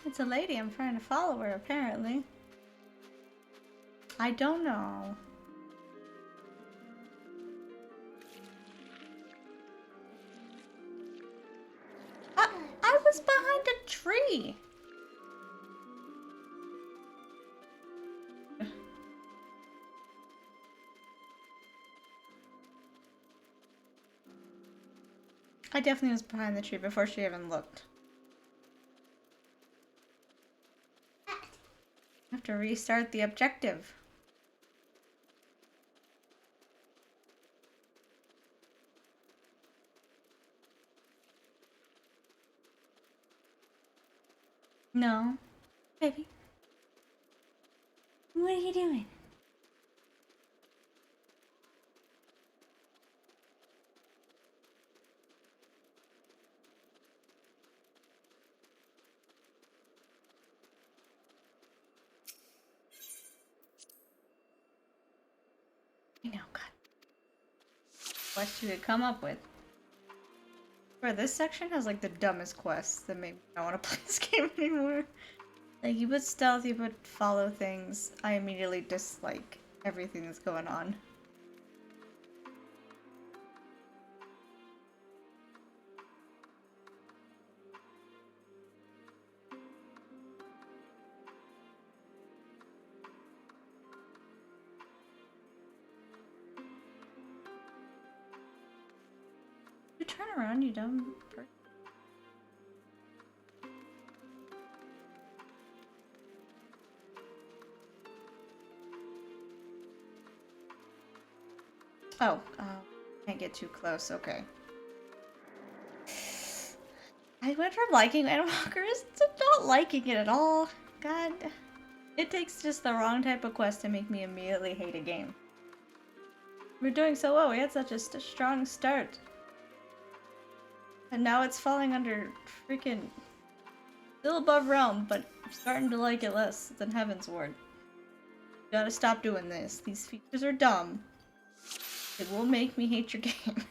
It's a lady. I'm trying to follow her, apparently. I don't know. I was behind a tree. I definitely was behind the tree before she even looked. I have to restart the objective. No. Baby. What are you doing? I know, God. What you could come up with. Bro, this section has like the dumbest quests that made me not want to play this game anymore. Like, you put stealth, you put follow things. I immediately dislike everything that's going on. You turn around, you dumb person. Oh, can't get too close, okay. I went from liking Endwalkers to not liking it at all. God. It takes just the wrong type of quest to make me immediately hate a game. We're doing so well, we had such a strong start. And now it's falling under freaking... Still above Realm, but I'm starting to like it less than Heaven's Ward. Gotta stop doing this. These features are dumb. It will make me hate your game.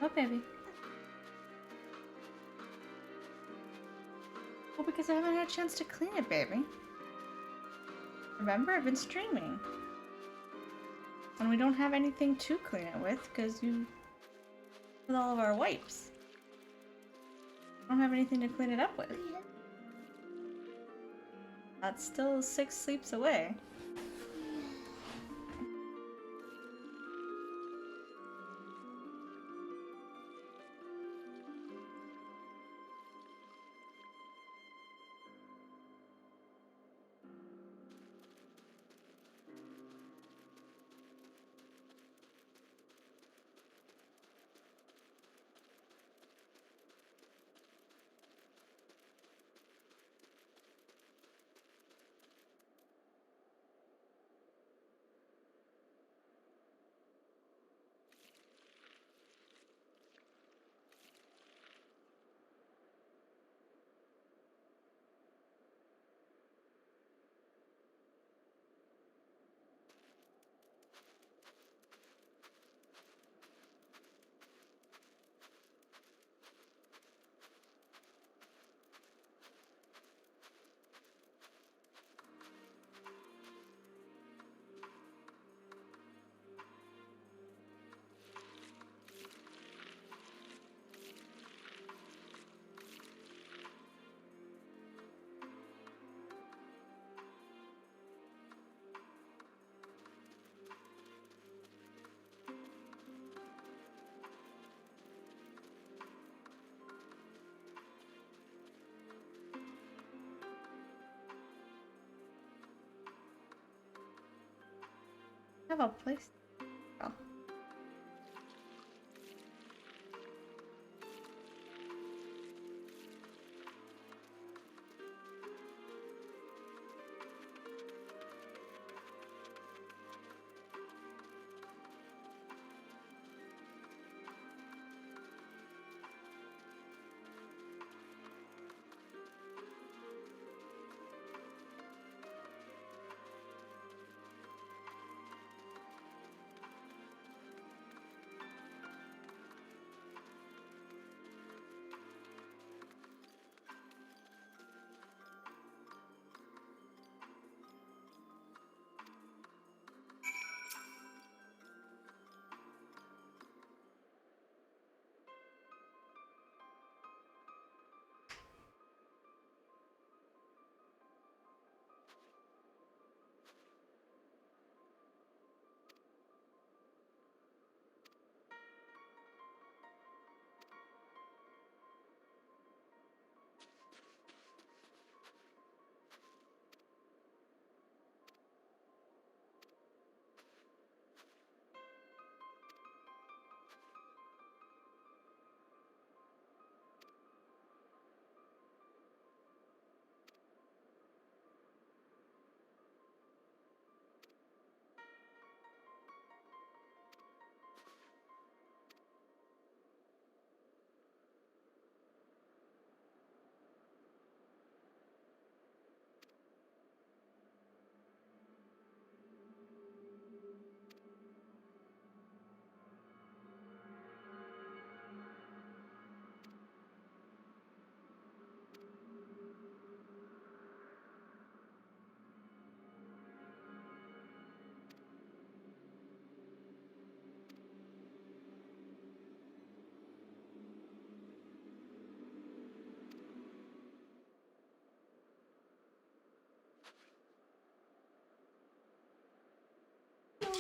Oh, baby. Well, because I haven't had a chance to clean it, baby. Remember, I've been streaming. And we don't have anything to clean it with, because you... with all of our wipes. I don't have anything to clean it up with. That's still 6 sleeps away. have a place. Oh.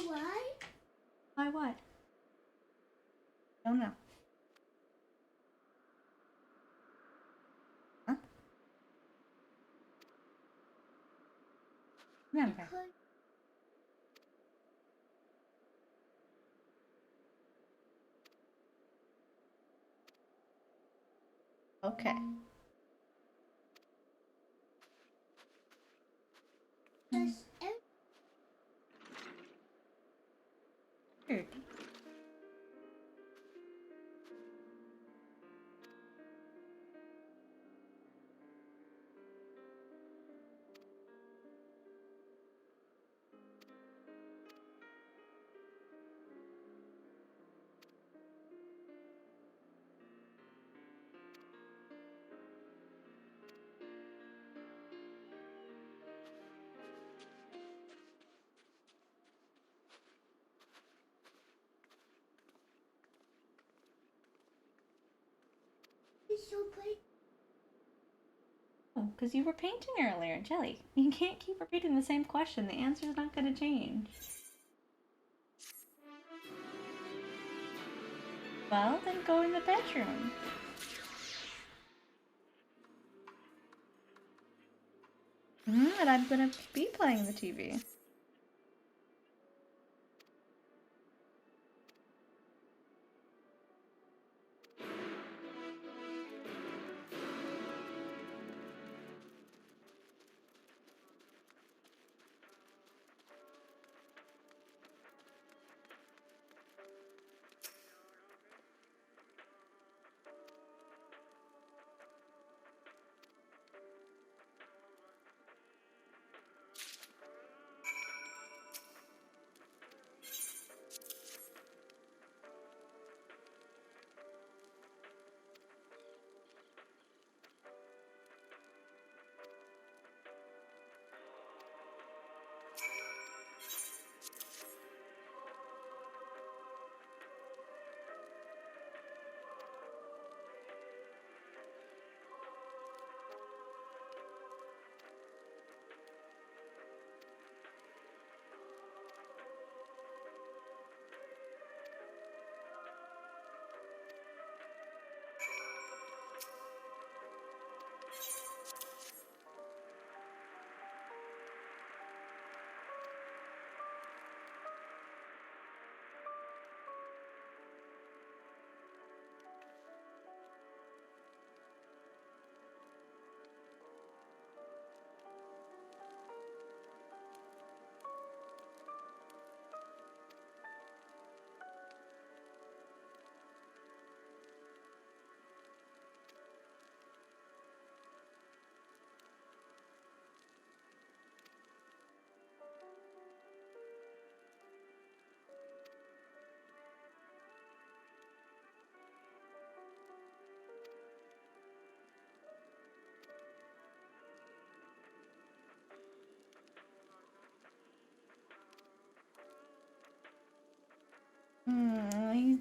Why? Why what? Don't know. Huh? Remember. Okay. Weird. It's so pretty. Oh, because you were painting earlier, Jelly. You can't keep repeating the same question. The answer's not going to change. Well, then go in the bedroom. And I'm going to be playing the TV.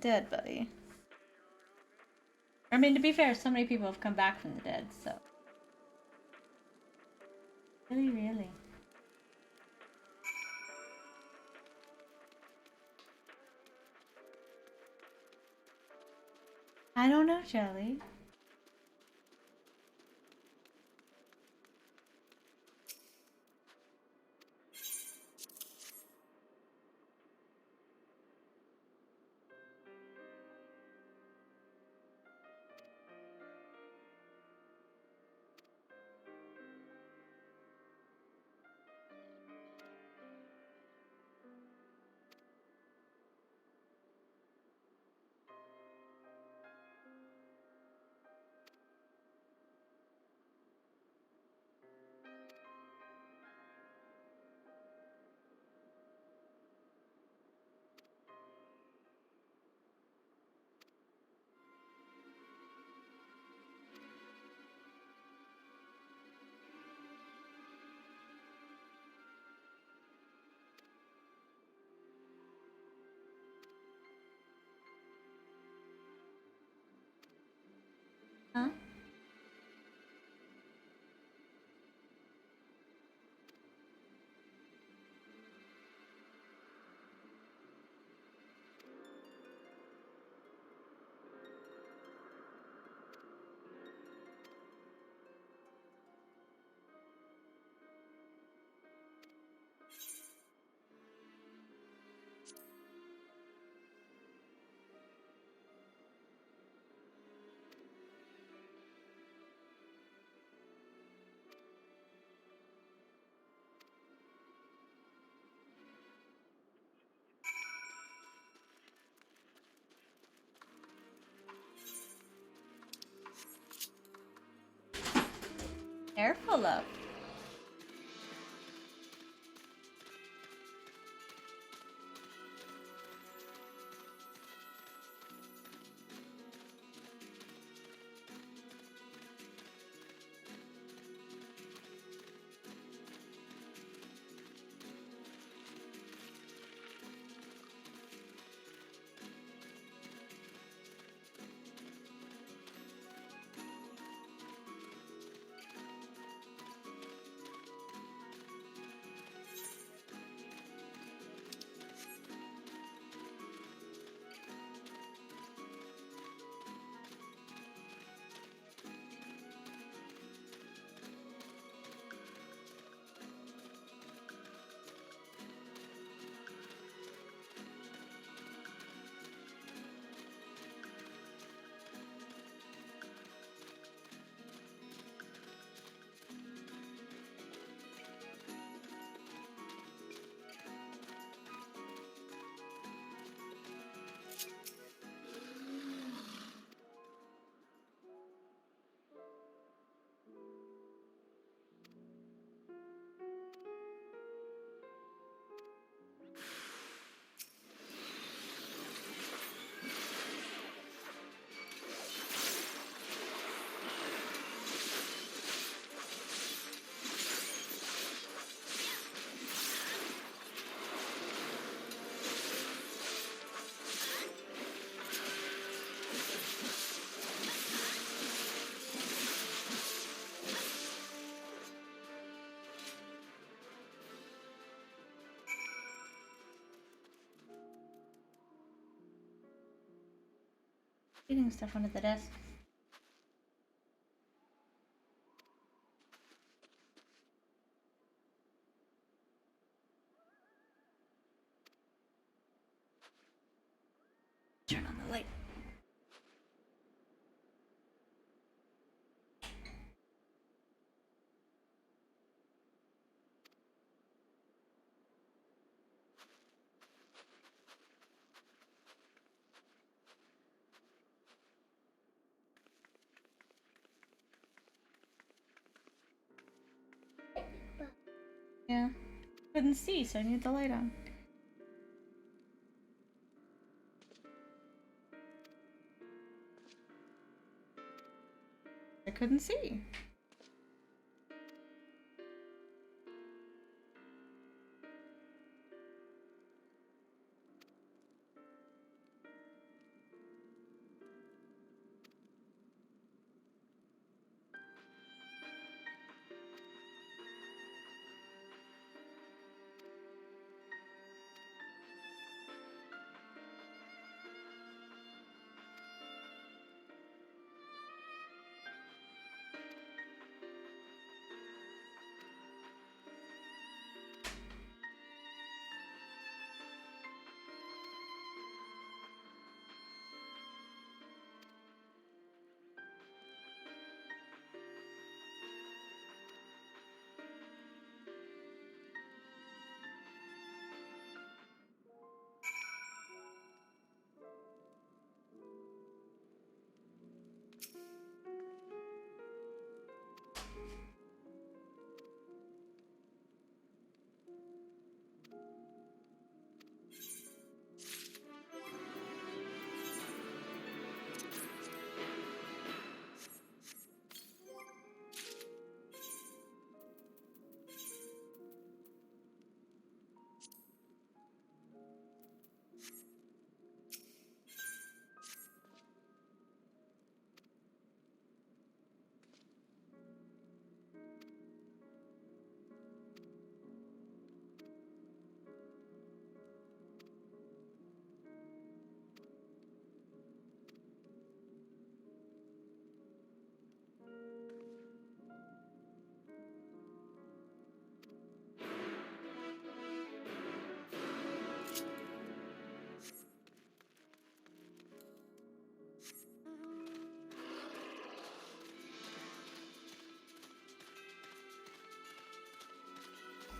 dead, buddy. I mean, to be fair, so many people have come back from the dead, so. Really, really. I don't know, Jelly. Huh? Careful up. Eating stuff under the desk. Turn on the light. Yeah. Couldn't see, so I need the light on. I couldn't see.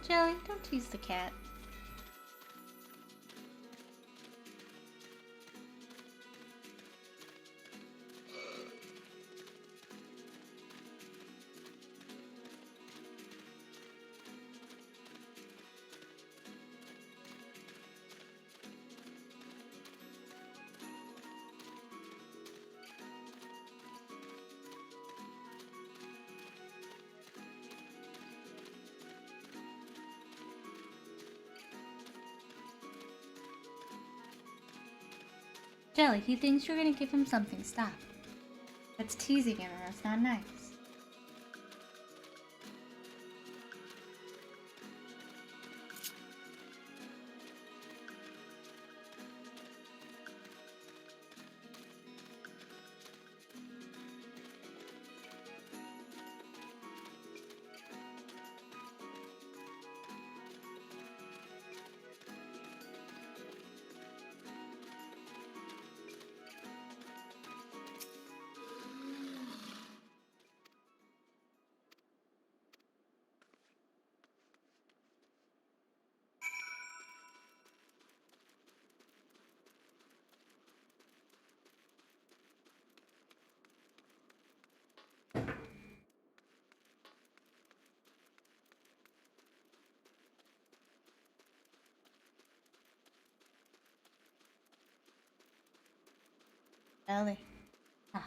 Jelly, don't tease the cat. Jelly, he thinks you're gonna give him something. Stop. That's teasing him, and that's not nice. Jelly. Ah.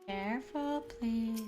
Careful, please.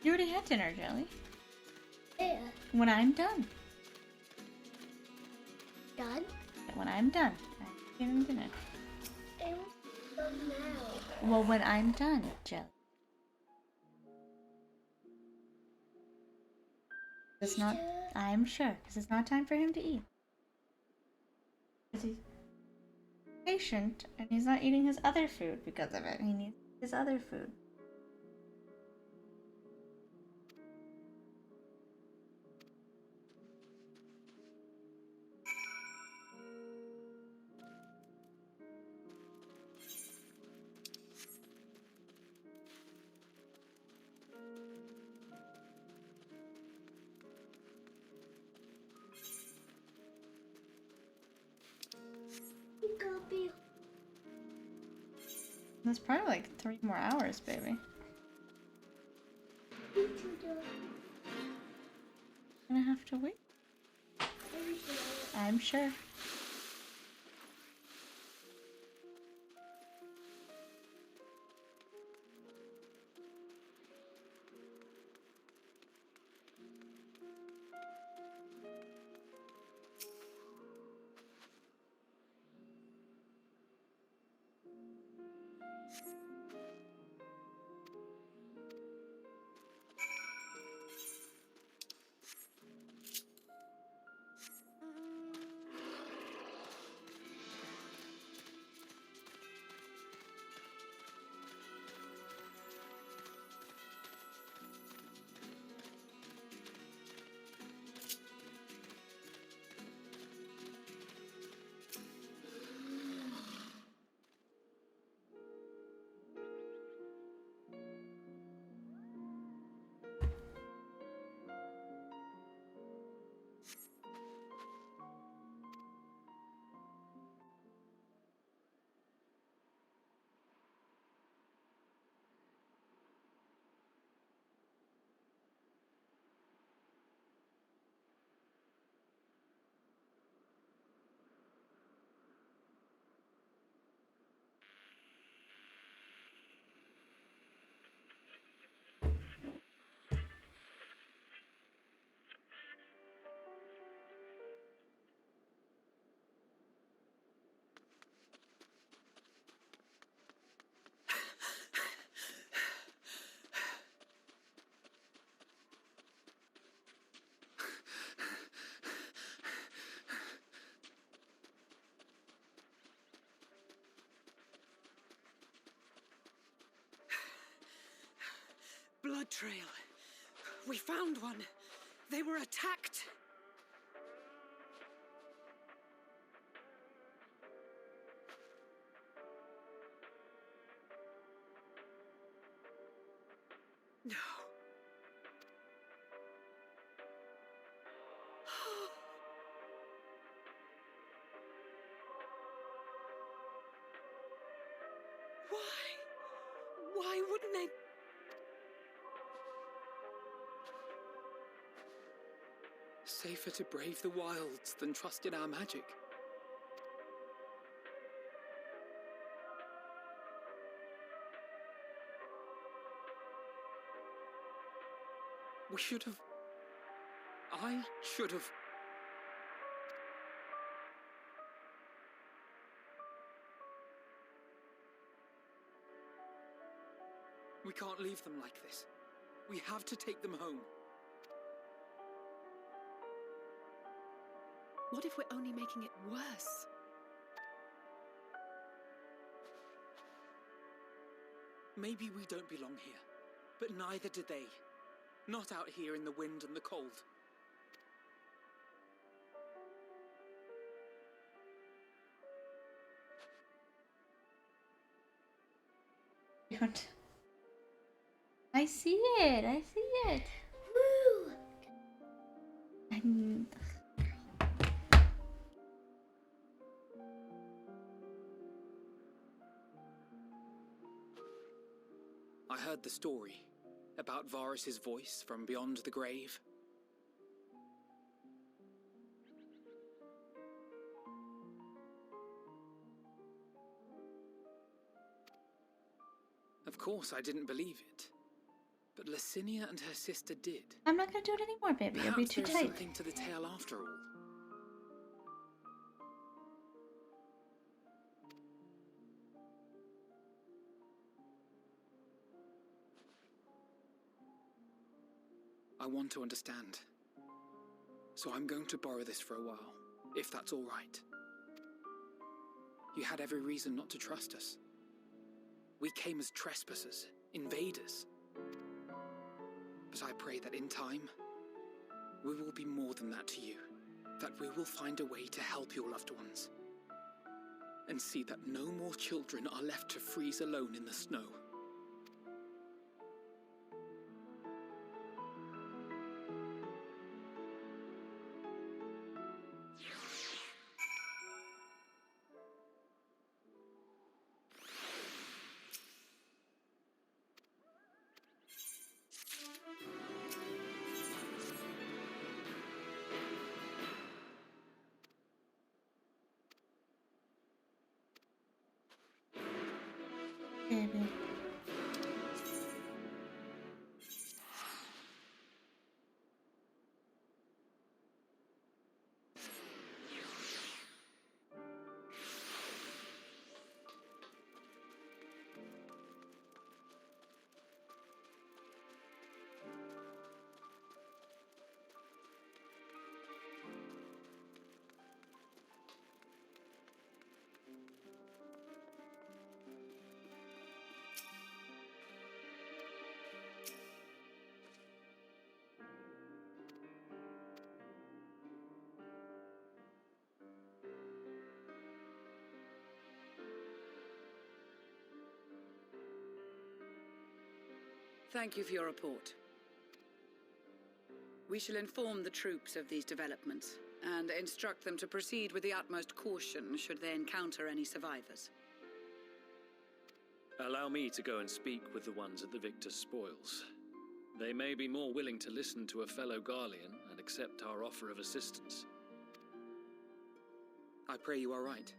You already had dinner, Jelly. Yeah. When I'm done. Done? When I'm done. I'm getting dinner. It was done now. Well, when I'm done, Jelly. It's not. I'm sure, because it's not time for him to eat. Because he's patient, and he's not eating his other food because of it. He needs his other food. There's probably like 3 more hours, baby. Gonna have to wait. I'm sure. Blood trail. We found one. They were attacked. No. Why? Why wouldn't they? Safer to brave the wilds than trust in our magic. We should have... I should have... We can't leave them like this. We have to take them home. What if we're only making it worse? Maybe we don't belong here, but neither do they. Not out here in the wind and the cold. I see it. I see it. Woo! And I heard the story about Varus's voice from beyond the grave. Of course, I didn't believe it. But Licinia and her sister did. I'm not gonna do it anymore, baby. You'll be Perhaps too there's tight. something to the tale after all. I want to understand. So I'm going to borrow this for a while, if that's all right. You had every reason not to trust us. We came as trespassers, invaders. But I pray that in time, we will be more than that to you. That we will find a way to help your loved ones. And see that no more children are left to freeze alone in the snow. Thank you for your report. We shall inform the troops of these developments and instruct them to proceed with the utmost caution should they encounter any survivors. Allow me to go and speak with the ones at the victor's spoils. They may be more willing to listen to a fellow Garlean and accept our offer of assistance. I pray you are right.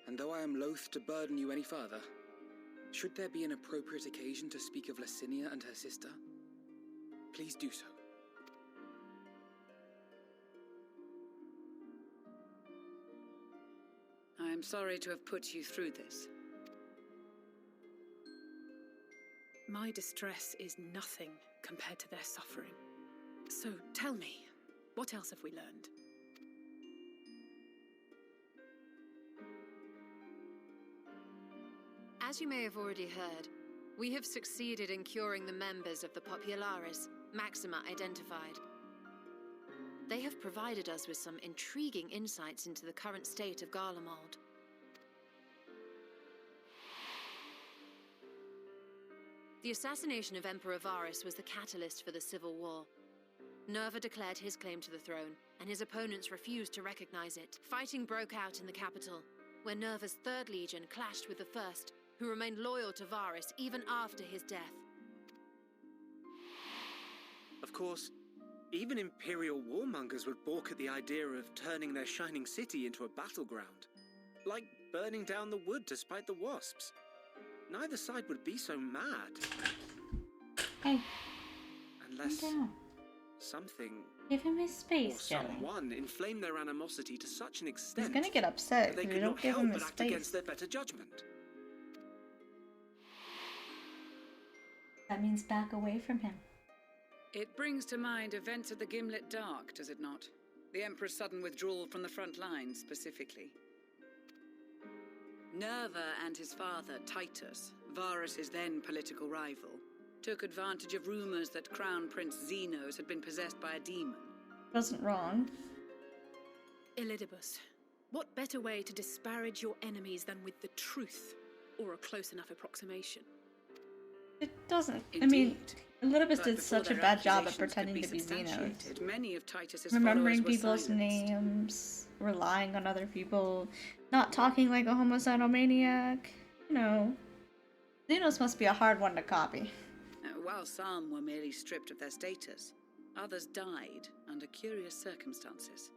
And though I am loath to burden you any further, should there be an appropriate occasion to speak of Licinia and her sister, please do so. I am sorry to have put you through this. My distress is nothing compared to their suffering. So tell me, what else have we learned? As you may have already heard, we have succeeded in curing the members of the Populares, Maxima identified. They have provided us with some intriguing insights into the current state of Garlemald. The assassination of Emperor Varus was the catalyst for the civil war. Nerva declared his claim to the throne, and his opponents refused to recognize it. Fighting broke out in the capital, where Nerva's 3rd Legion clashed with the 1st, who remained loyal to Varus even after his death. Of course, even Imperial warmongers would balk at the idea of turning their shining city into a battleground. Like burning down the wood to spite the wasps. Neither side would be so mad. Hey. Unless calm down. Something Give him his space, or Jelly. someone inflamed their animosity to such an extent He's gonna get upset that they if we could don't not give help him but his act against space. their better judgment. That means back away from him. It brings to mind events of the Gimlet Dark, does it not? The Emperor's sudden withdrawal from the front lines, specifically. Nerva and his father, Titus, Varus's then political rival, took advantage of rumors that Crown Prince Xenos had been possessed by a demon. Wasn't wrong. Elidibus, what better way to disparage your enemies than with the truth, or a close enough approximation? It doesn't. Indeed. I mean, Elidibus But did before such a their bad job at accusations pretending could to be Xenos. substantiated, many of Titus's Remembering followers were people's silenced. names, relying on other people, not talking like a homicidal maniac. You know, Xenos must be a hard one to copy. While some were merely stripped of their status, others died under curious circumstances.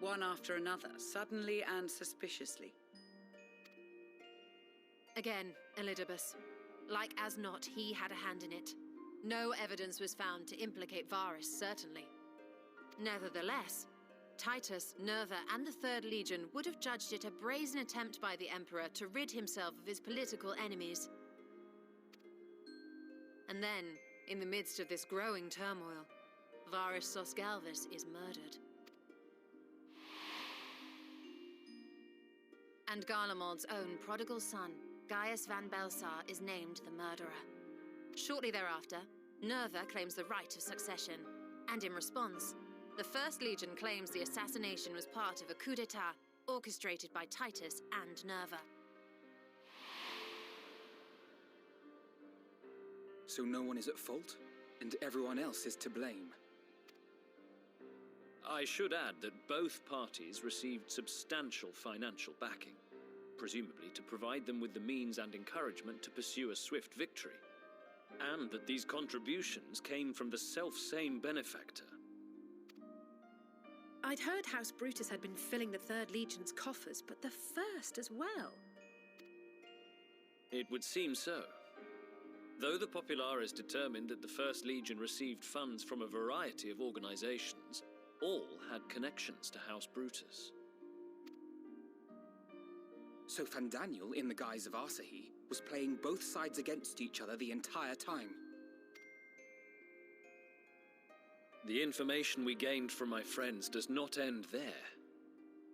One after another, suddenly and suspiciously. Again, Elidibus. Like as not, he had a hand in it. No evidence was found to implicate Varus, certainly. Nevertheless, Titus, Nerva, and the 3rd Legion would have judged it a brazen attempt by the Emperor to rid himself of his political enemies. And then, in the midst of this growing turmoil, Varus Sosgalvis is murdered. And Garlemald's own prodigal son, Gaius van Belsar, is named the murderer. Shortly thereafter, Nerva claims the right of succession, and in response, the 1st Legion claims the assassination was part of a coup d'etat orchestrated by Titus and Nerva. So no one is at fault, and everyone else is to blame. I should add that both parties received substantial financial backing, presumably to provide them with the means and encouragement to pursue a swift victory, and that these contributions came from the self-same benefactor. I'd heard House Brutus had been filling the 3rd Legion's coffers, but the 1st as well. It would seem so. Though the Populares determined that the 1st Legion received funds from a variety of organizations, all had connections to House Brutus. So Fandaniel, in the guise of Asahi, was playing both sides against each other the entire time. The information we gained from my friends does not end there.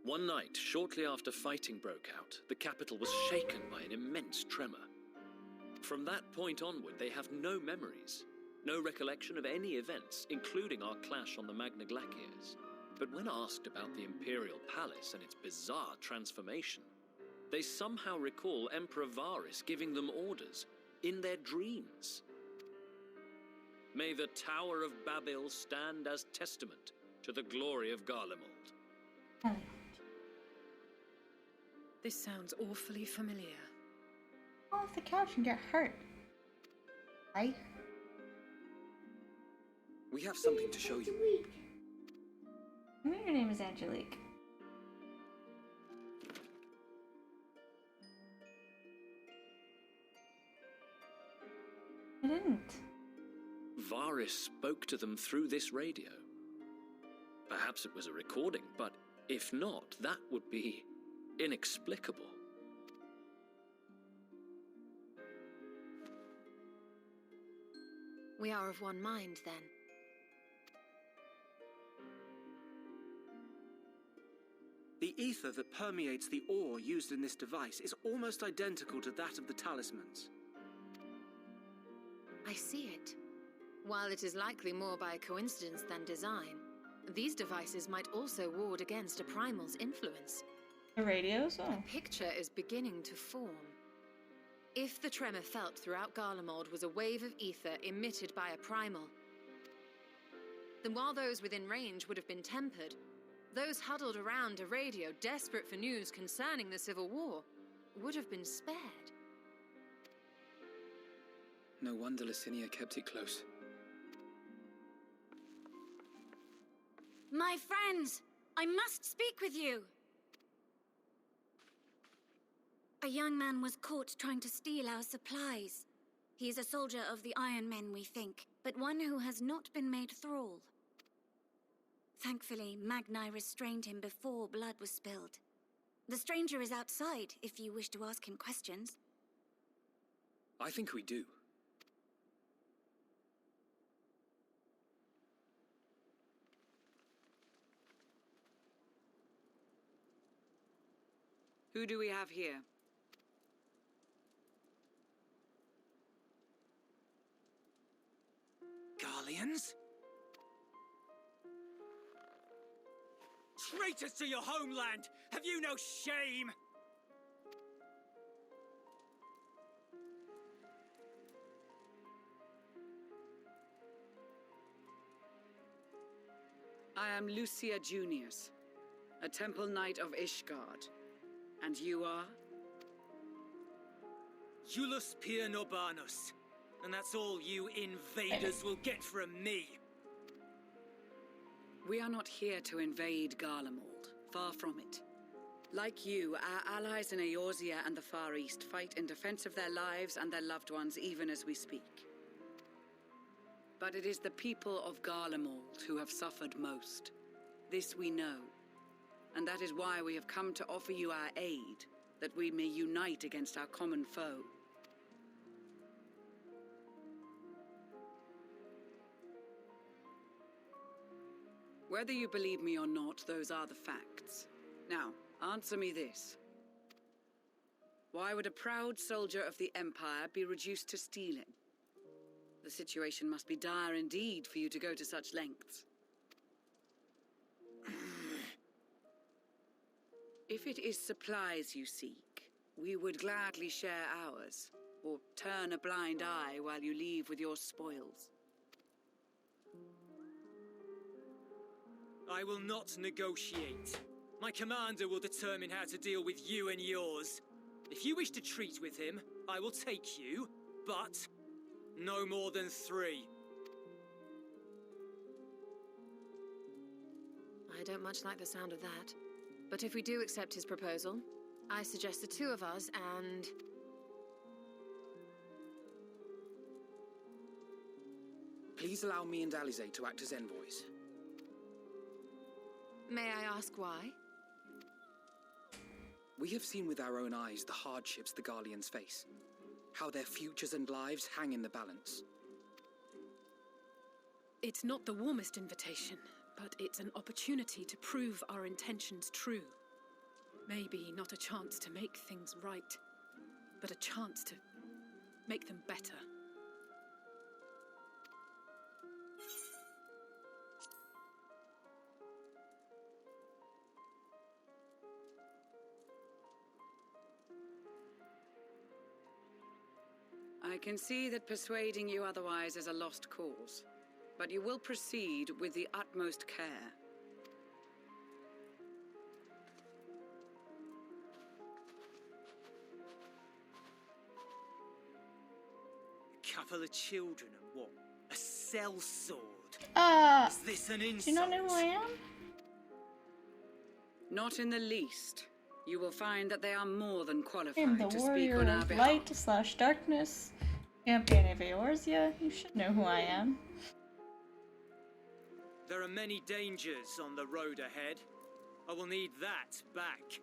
One night, shortly after fighting broke out, the capital was shaken by an immense tremor. From that point onward, they have no memories, no recollection of any events, including our clash on the Magna Glaciers. But when asked about the Imperial Palace and its bizarre transformation, they somehow recall Emperor Varus giving them orders in their dreams. May the Tower of Babel stand as testament to the glory of Garlemald. This sounds awfully familiar. Fall off the couch and get hurt. Right? We have something to show you. I know your name is Angelique. I didn't. Varys spoke to them through this radio. Perhaps it was a recording, but if not, that would be inexplicable. We are of one mind, then. The ether that permeates the ore used in this device is almost identical to that of the talismans. I see it. While it is likely more by coincidence than design, these devices might also ward against a primal's influence. The radios? Oh. A picture is beginning to form. If the tremor felt throughout Garlemald was a wave of ether emitted by a primal, then while those within range would have been tempered, those huddled around a radio desperate for news concerning the Civil War would have been spared. No wonder Licinia kept it close. My friends, I must speak with you. A young man was caught trying to steal our supplies. He is a soldier of the Iron Men, we think, but one who has not been made thrall. Thankfully, Magni restrained him before blood was spilled. The stranger is outside, if you wish to ask him questions. I think we do. Who do we have here? Garleans? Traitors to your homeland! Have you no shame? I am Lucia Junius, a temple knight of Ishgard. And you are? Iulus Pier Norbanus. And that's all you invaders will get from me. We are not here to invade Garlemald. Far from it. Like you, our allies in Eorzea and the Far East fight in defense of their lives and their loved ones even as we speak. But it is the people of Garlemald who have suffered most. This we know. And that is why we have come to offer you our aid, that we may unite against our common foe. Whether you believe me or not, those are the facts. Now, answer me this. Why would a proud soldier of the Empire be reduced to stealing? The situation must be dire indeed for you to go to such lengths. If it is supplies you seek, we would gladly share ours, or turn a blind eye while you leave with your spoils. I will not negotiate. My commander will determine how to deal with you and yours. If you wish to treat with him, I will take you, but no more than 3. I don't much like the sound of that. But if we do accept his proposal, I suggest the 2 of us and... Please allow me and Alize to act as envoys. May I ask why? We have seen with our own eyes the hardships the Garleans face. How their futures and lives hang in the balance. It's not the warmest invitation, but it's an opportunity to prove our intentions true. Maybe not a chance to make things right, but a chance to make them better. I I can see that persuading you otherwise is a lost cause, but you will proceed with the utmost care. A couple of children and what? A sellsword? Is this an insult? Do you not know who I am? Not in the least. You will find that they are more than I'm qualified the to speak warrior on our of behalf. light/darkness, champion of Eorzea. You should know who I am. There are many dangers on the road ahead. I will need that back.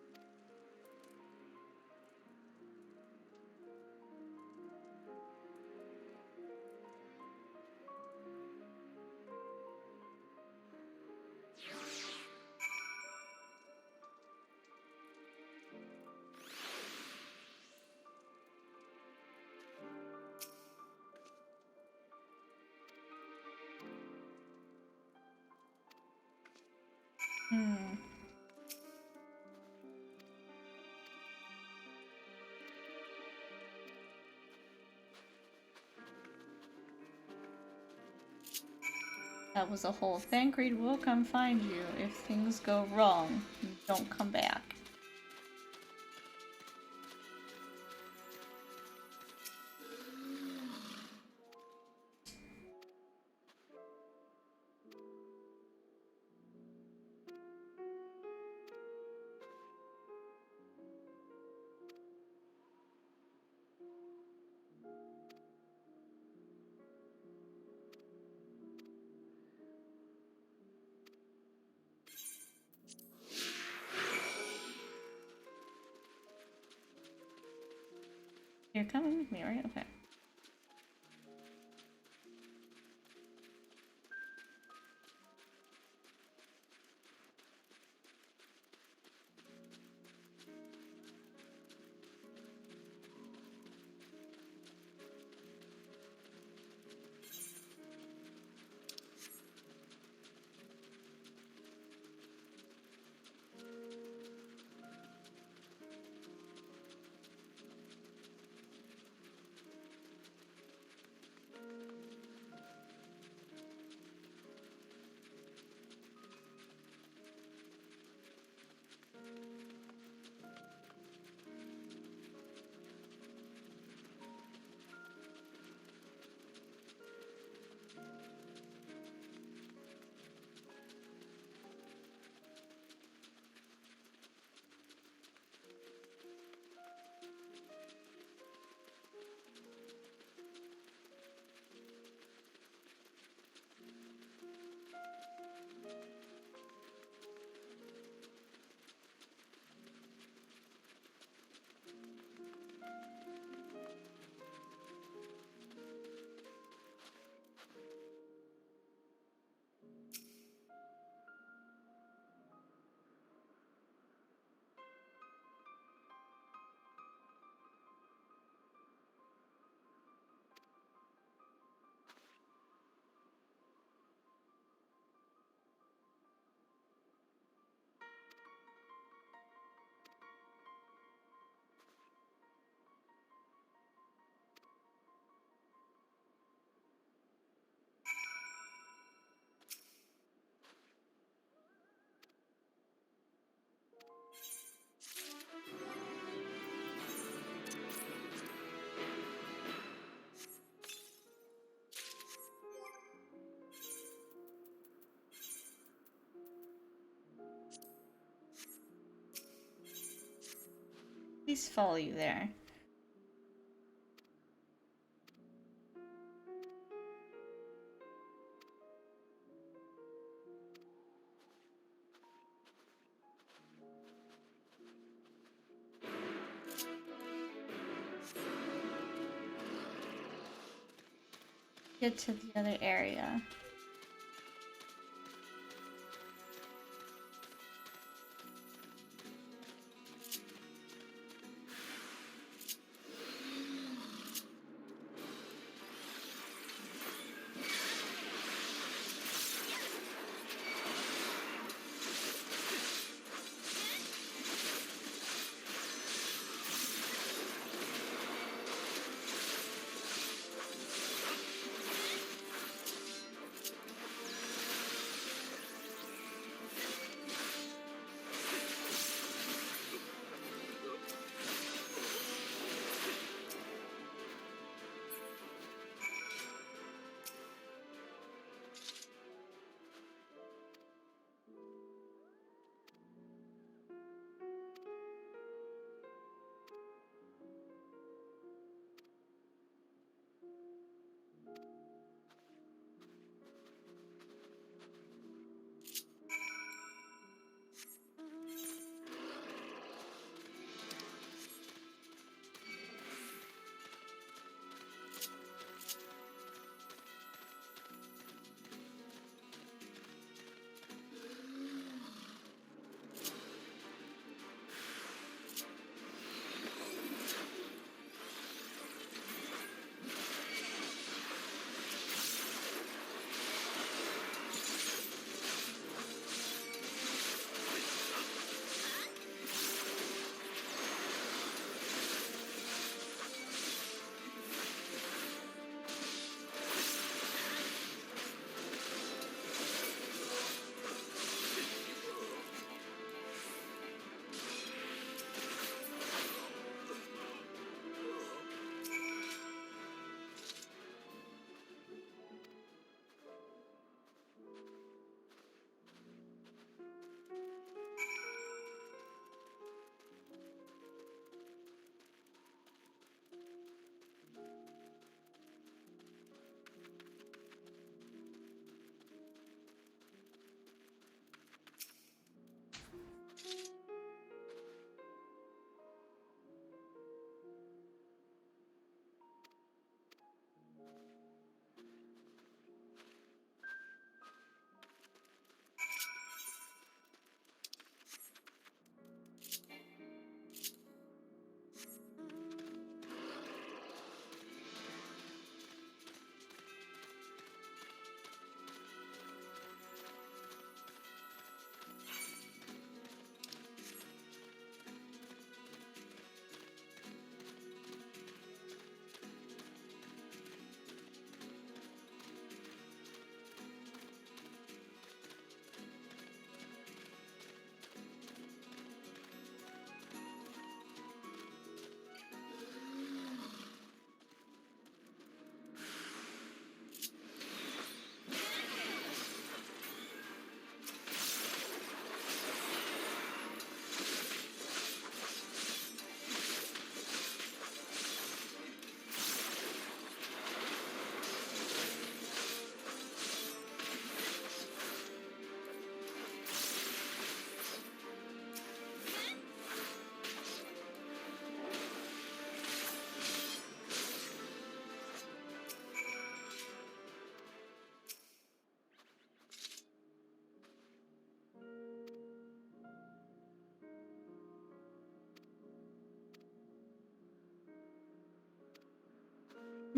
That was a whole Thancred will come find you if things go wrong. Don't come back. You're coming with me, right? Okay. Please follow you there. Get to the other area.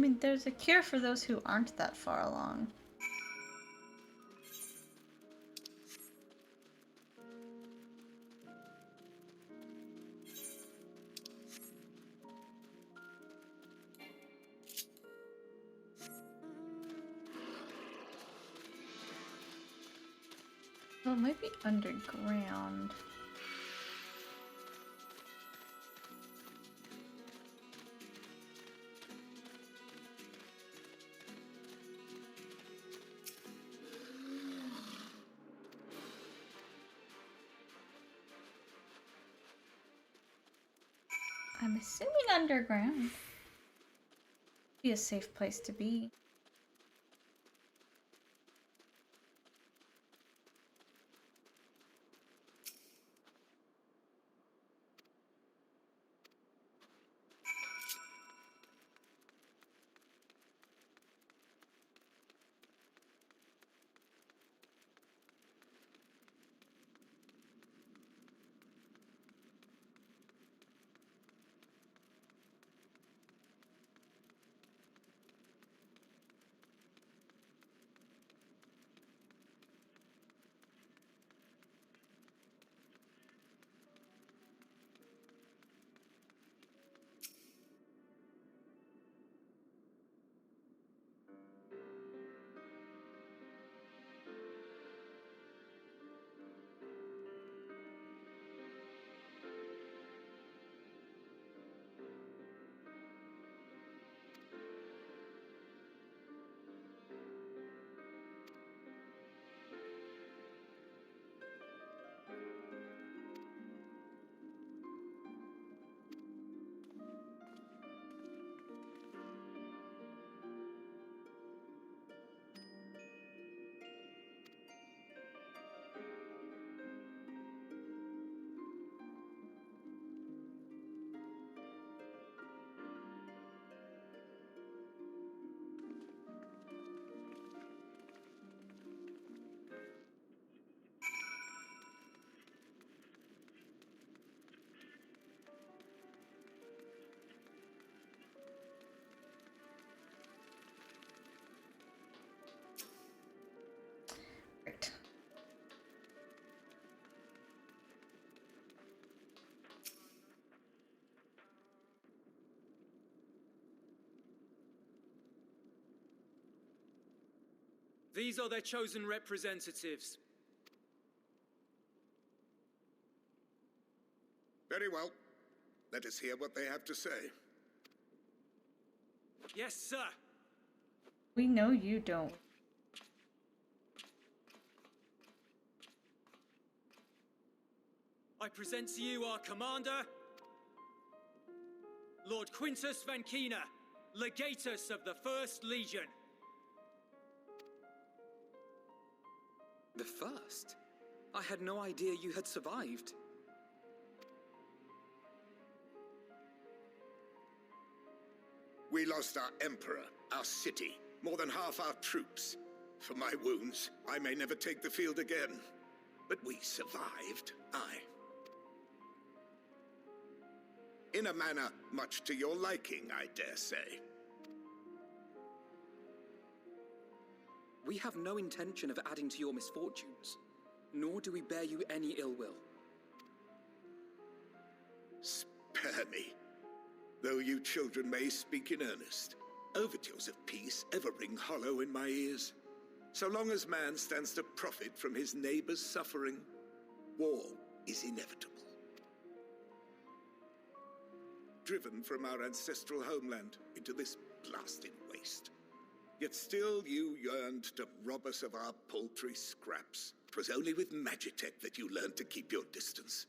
mean, there's a cure for those who aren't that far along. Well, it might be underground. I'm assuming underground. Be a safe place to be. Right. These are their chosen representatives. Very well. Let us hear what they have to say. Yes, sir. We know you don't. I present to you our commander, Lord Quintus Vankina, Legatus of the First Legion. The first? I had no idea you had survived. We lost our emperor, our city, more than half our troops. For my wounds, I may never take the field again. But we survived, aye. In a manner much to your liking, I dare say. We have no intention of adding to your misfortunes, nor do we bear you any ill will. Spare me. Though you children may speak in earnest, overtures of peace ever ring hollow in my ears. So long as man stands to profit from his neighbor's suffering, war is inevitable. Driven from our ancestral homeland into this blasted waste. Yet still you yearned to rob us of our paltry scraps. 'Twas only with Magitech that you learned to keep your distance.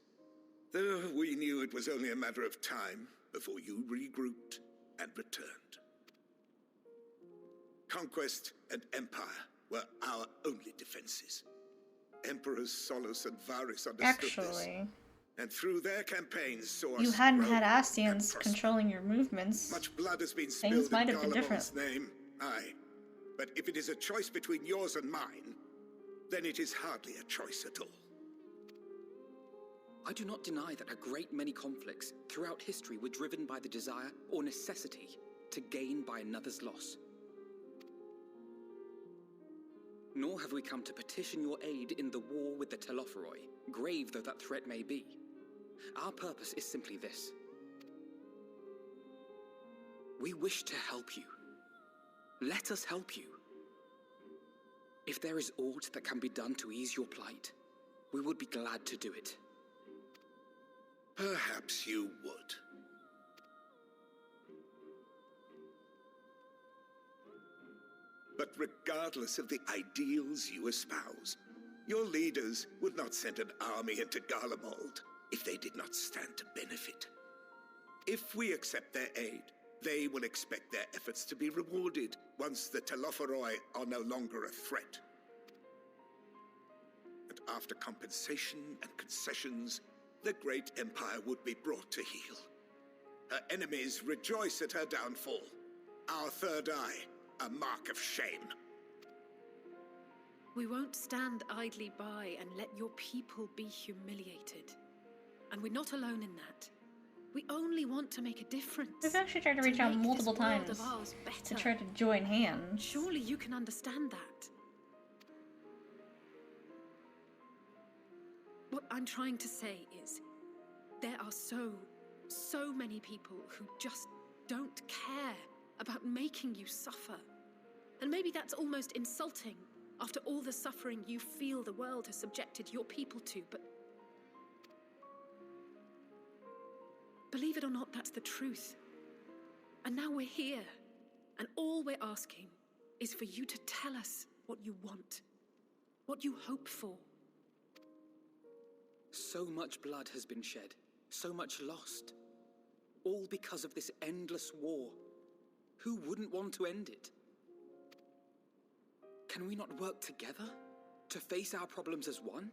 Though we knew it was only a matter of time before you regrouped and returned. Conquest and empire were our only defenses. Emperors Solus and Varus understood this. And through their campaigns saw us You hadn't grow had and Astians prosper. controlling your movements. Much blood has been Things spilled might in have been different. Garlemald's name, aye. But if it is a choice between yours and mine, then it is hardly a choice at all. I do not deny that a great many conflicts throughout history were driven by the desire or necessity to gain by another's loss. Nor have we come to petition your aid in the war with the Telophoroi, grave though that threat may be. Our purpose is simply this. We wish to help you. Let us help you. If there is aught that can be done to ease your plight, we would be glad to do it. Perhaps you would. But regardless of the ideals you espouse, your leaders would not send an army into Garlemald if they did not stand to benefit. If we accept their aid, they will expect their efforts to be rewarded once the Telophoroi are no longer a threat. And after compensation and concessions, the great empire would be brought to heel. Her enemies rejoice at her downfall. Our third eye, a mark of shame. We won't stand idly by and let your people be humiliated. And we're not alone in that. We only want to make a difference. We've actually tried to reach out multiple times to try to join hands. Surely you can understand that. What I'm trying to say is, there are so many people who just don't care about making you suffer. And maybe that's almost insulting after all the suffering you feel the world has subjected your people to, but believe it or not, that's the truth. And now we're here, and all we're asking is for you to tell us what you want, what you hope for. So much blood has been shed, so much lost, all because of this endless war. Who wouldn't want to end it? Can we not work together to face our problems as one?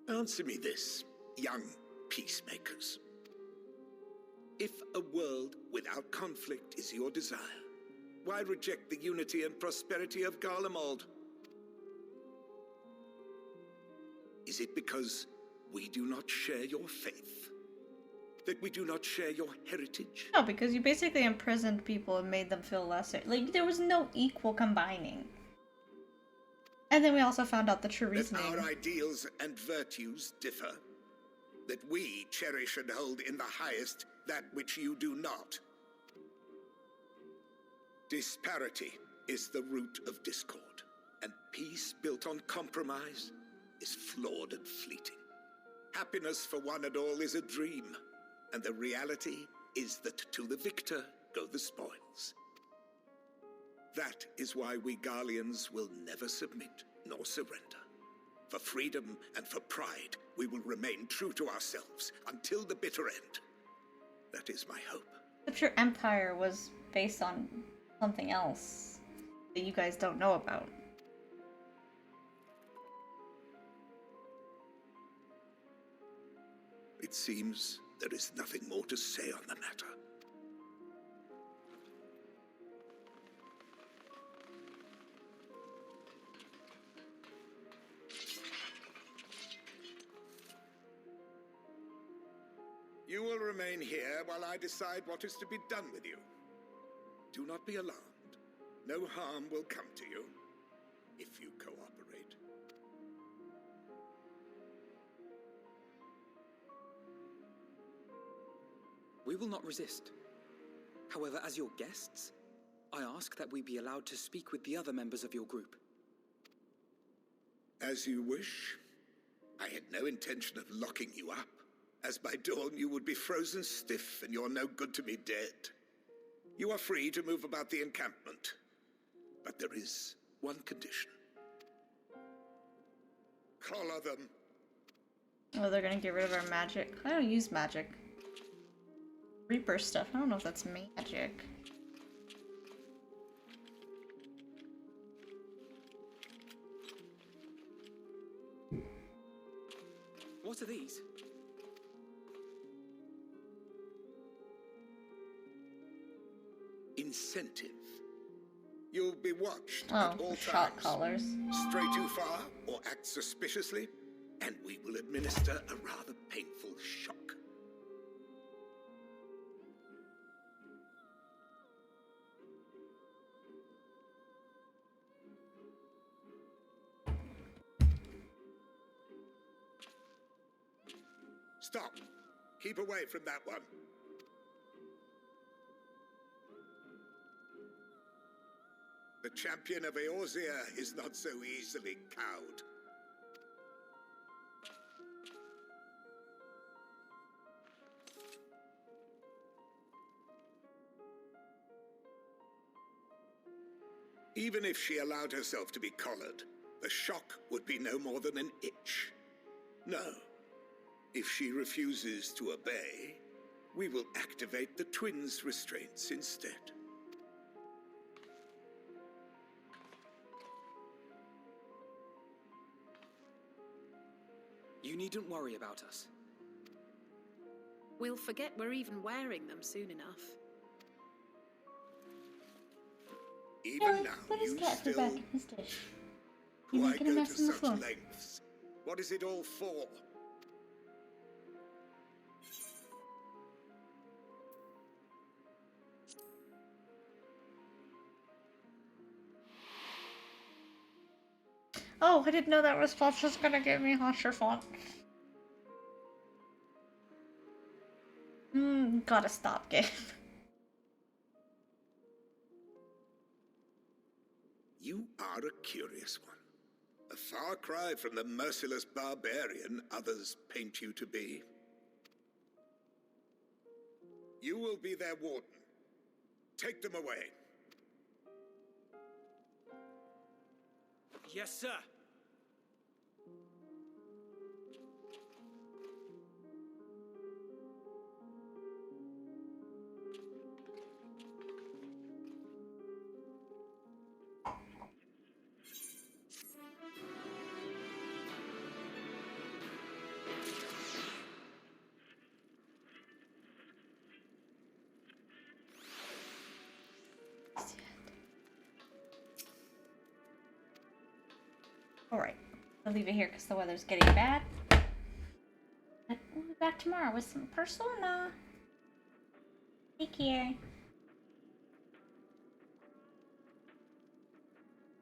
Answer me this, young peacemakers. If a world without conflict is your desire, why reject the unity and prosperity of Garlemald? Is it because we do not share your faith? That we do not share your heritage? No, because you basically imprisoned people and made them feel lesser. Like, there was no equal combining. And then we also found out the true reasoning. That our ideals and virtues differ. That we cherish and hold in the highest that which you do not. Disparity is the root of discord, and peace built on compromise is flawed and fleeting. Happiness for one and all is a dream, and the reality is that to the victor go the spoils. That is why we Garleans will never submit nor surrender. For freedom and for pride, we will remain true to ourselves until the bitter end. That is my hope. Except your empire was based on something else that you guys don't know about. It seems there is nothing more to say on the matter. You will remain here while I decide what is to be done with you. Do not be alarmed. No harm will come to you if you cooperate. We will not resist. However, as your guests, I ask that we be allowed to speak with the other members of your group. As you wish. I had no intention of locking you up, as by dawn you would be frozen stiff and you're no good to me dead. You are free to move about the encampment, but there is one condition. Collar them. Oh, they're gonna get rid of our magic. I don't use magic. Reaper stuff. I don't know if that's magic. What are these? Incentive. You'll be watched Oh, at all shot times. callers. Stray too far or act suspiciously, and we will administer a rather painful shock. Stop. Keep away from that one. The champion of Eorzea is not so easily cowed. Even if she allowed herself to be collared, the shock would be no more than an itch. No. If she refuses to obey, we will activate the twins' restraints instead. You needn't worry about us. We'll forget we're even wearing them soon enough. Even now, put his you cat food still... back in his dish. You're Why making a go mess to on the such floor. lengths? What is it all for? Oh, I didn't know that response was gonna give me harsher font. Gotta stop game. You are a curious one. A far cry from the merciless barbarian others paint you to be. You will be their warden. Take them away. Yes, sir. Alright, I'll leave it here because the weather's getting bad. But we'll be back tomorrow with some Persona. Take care.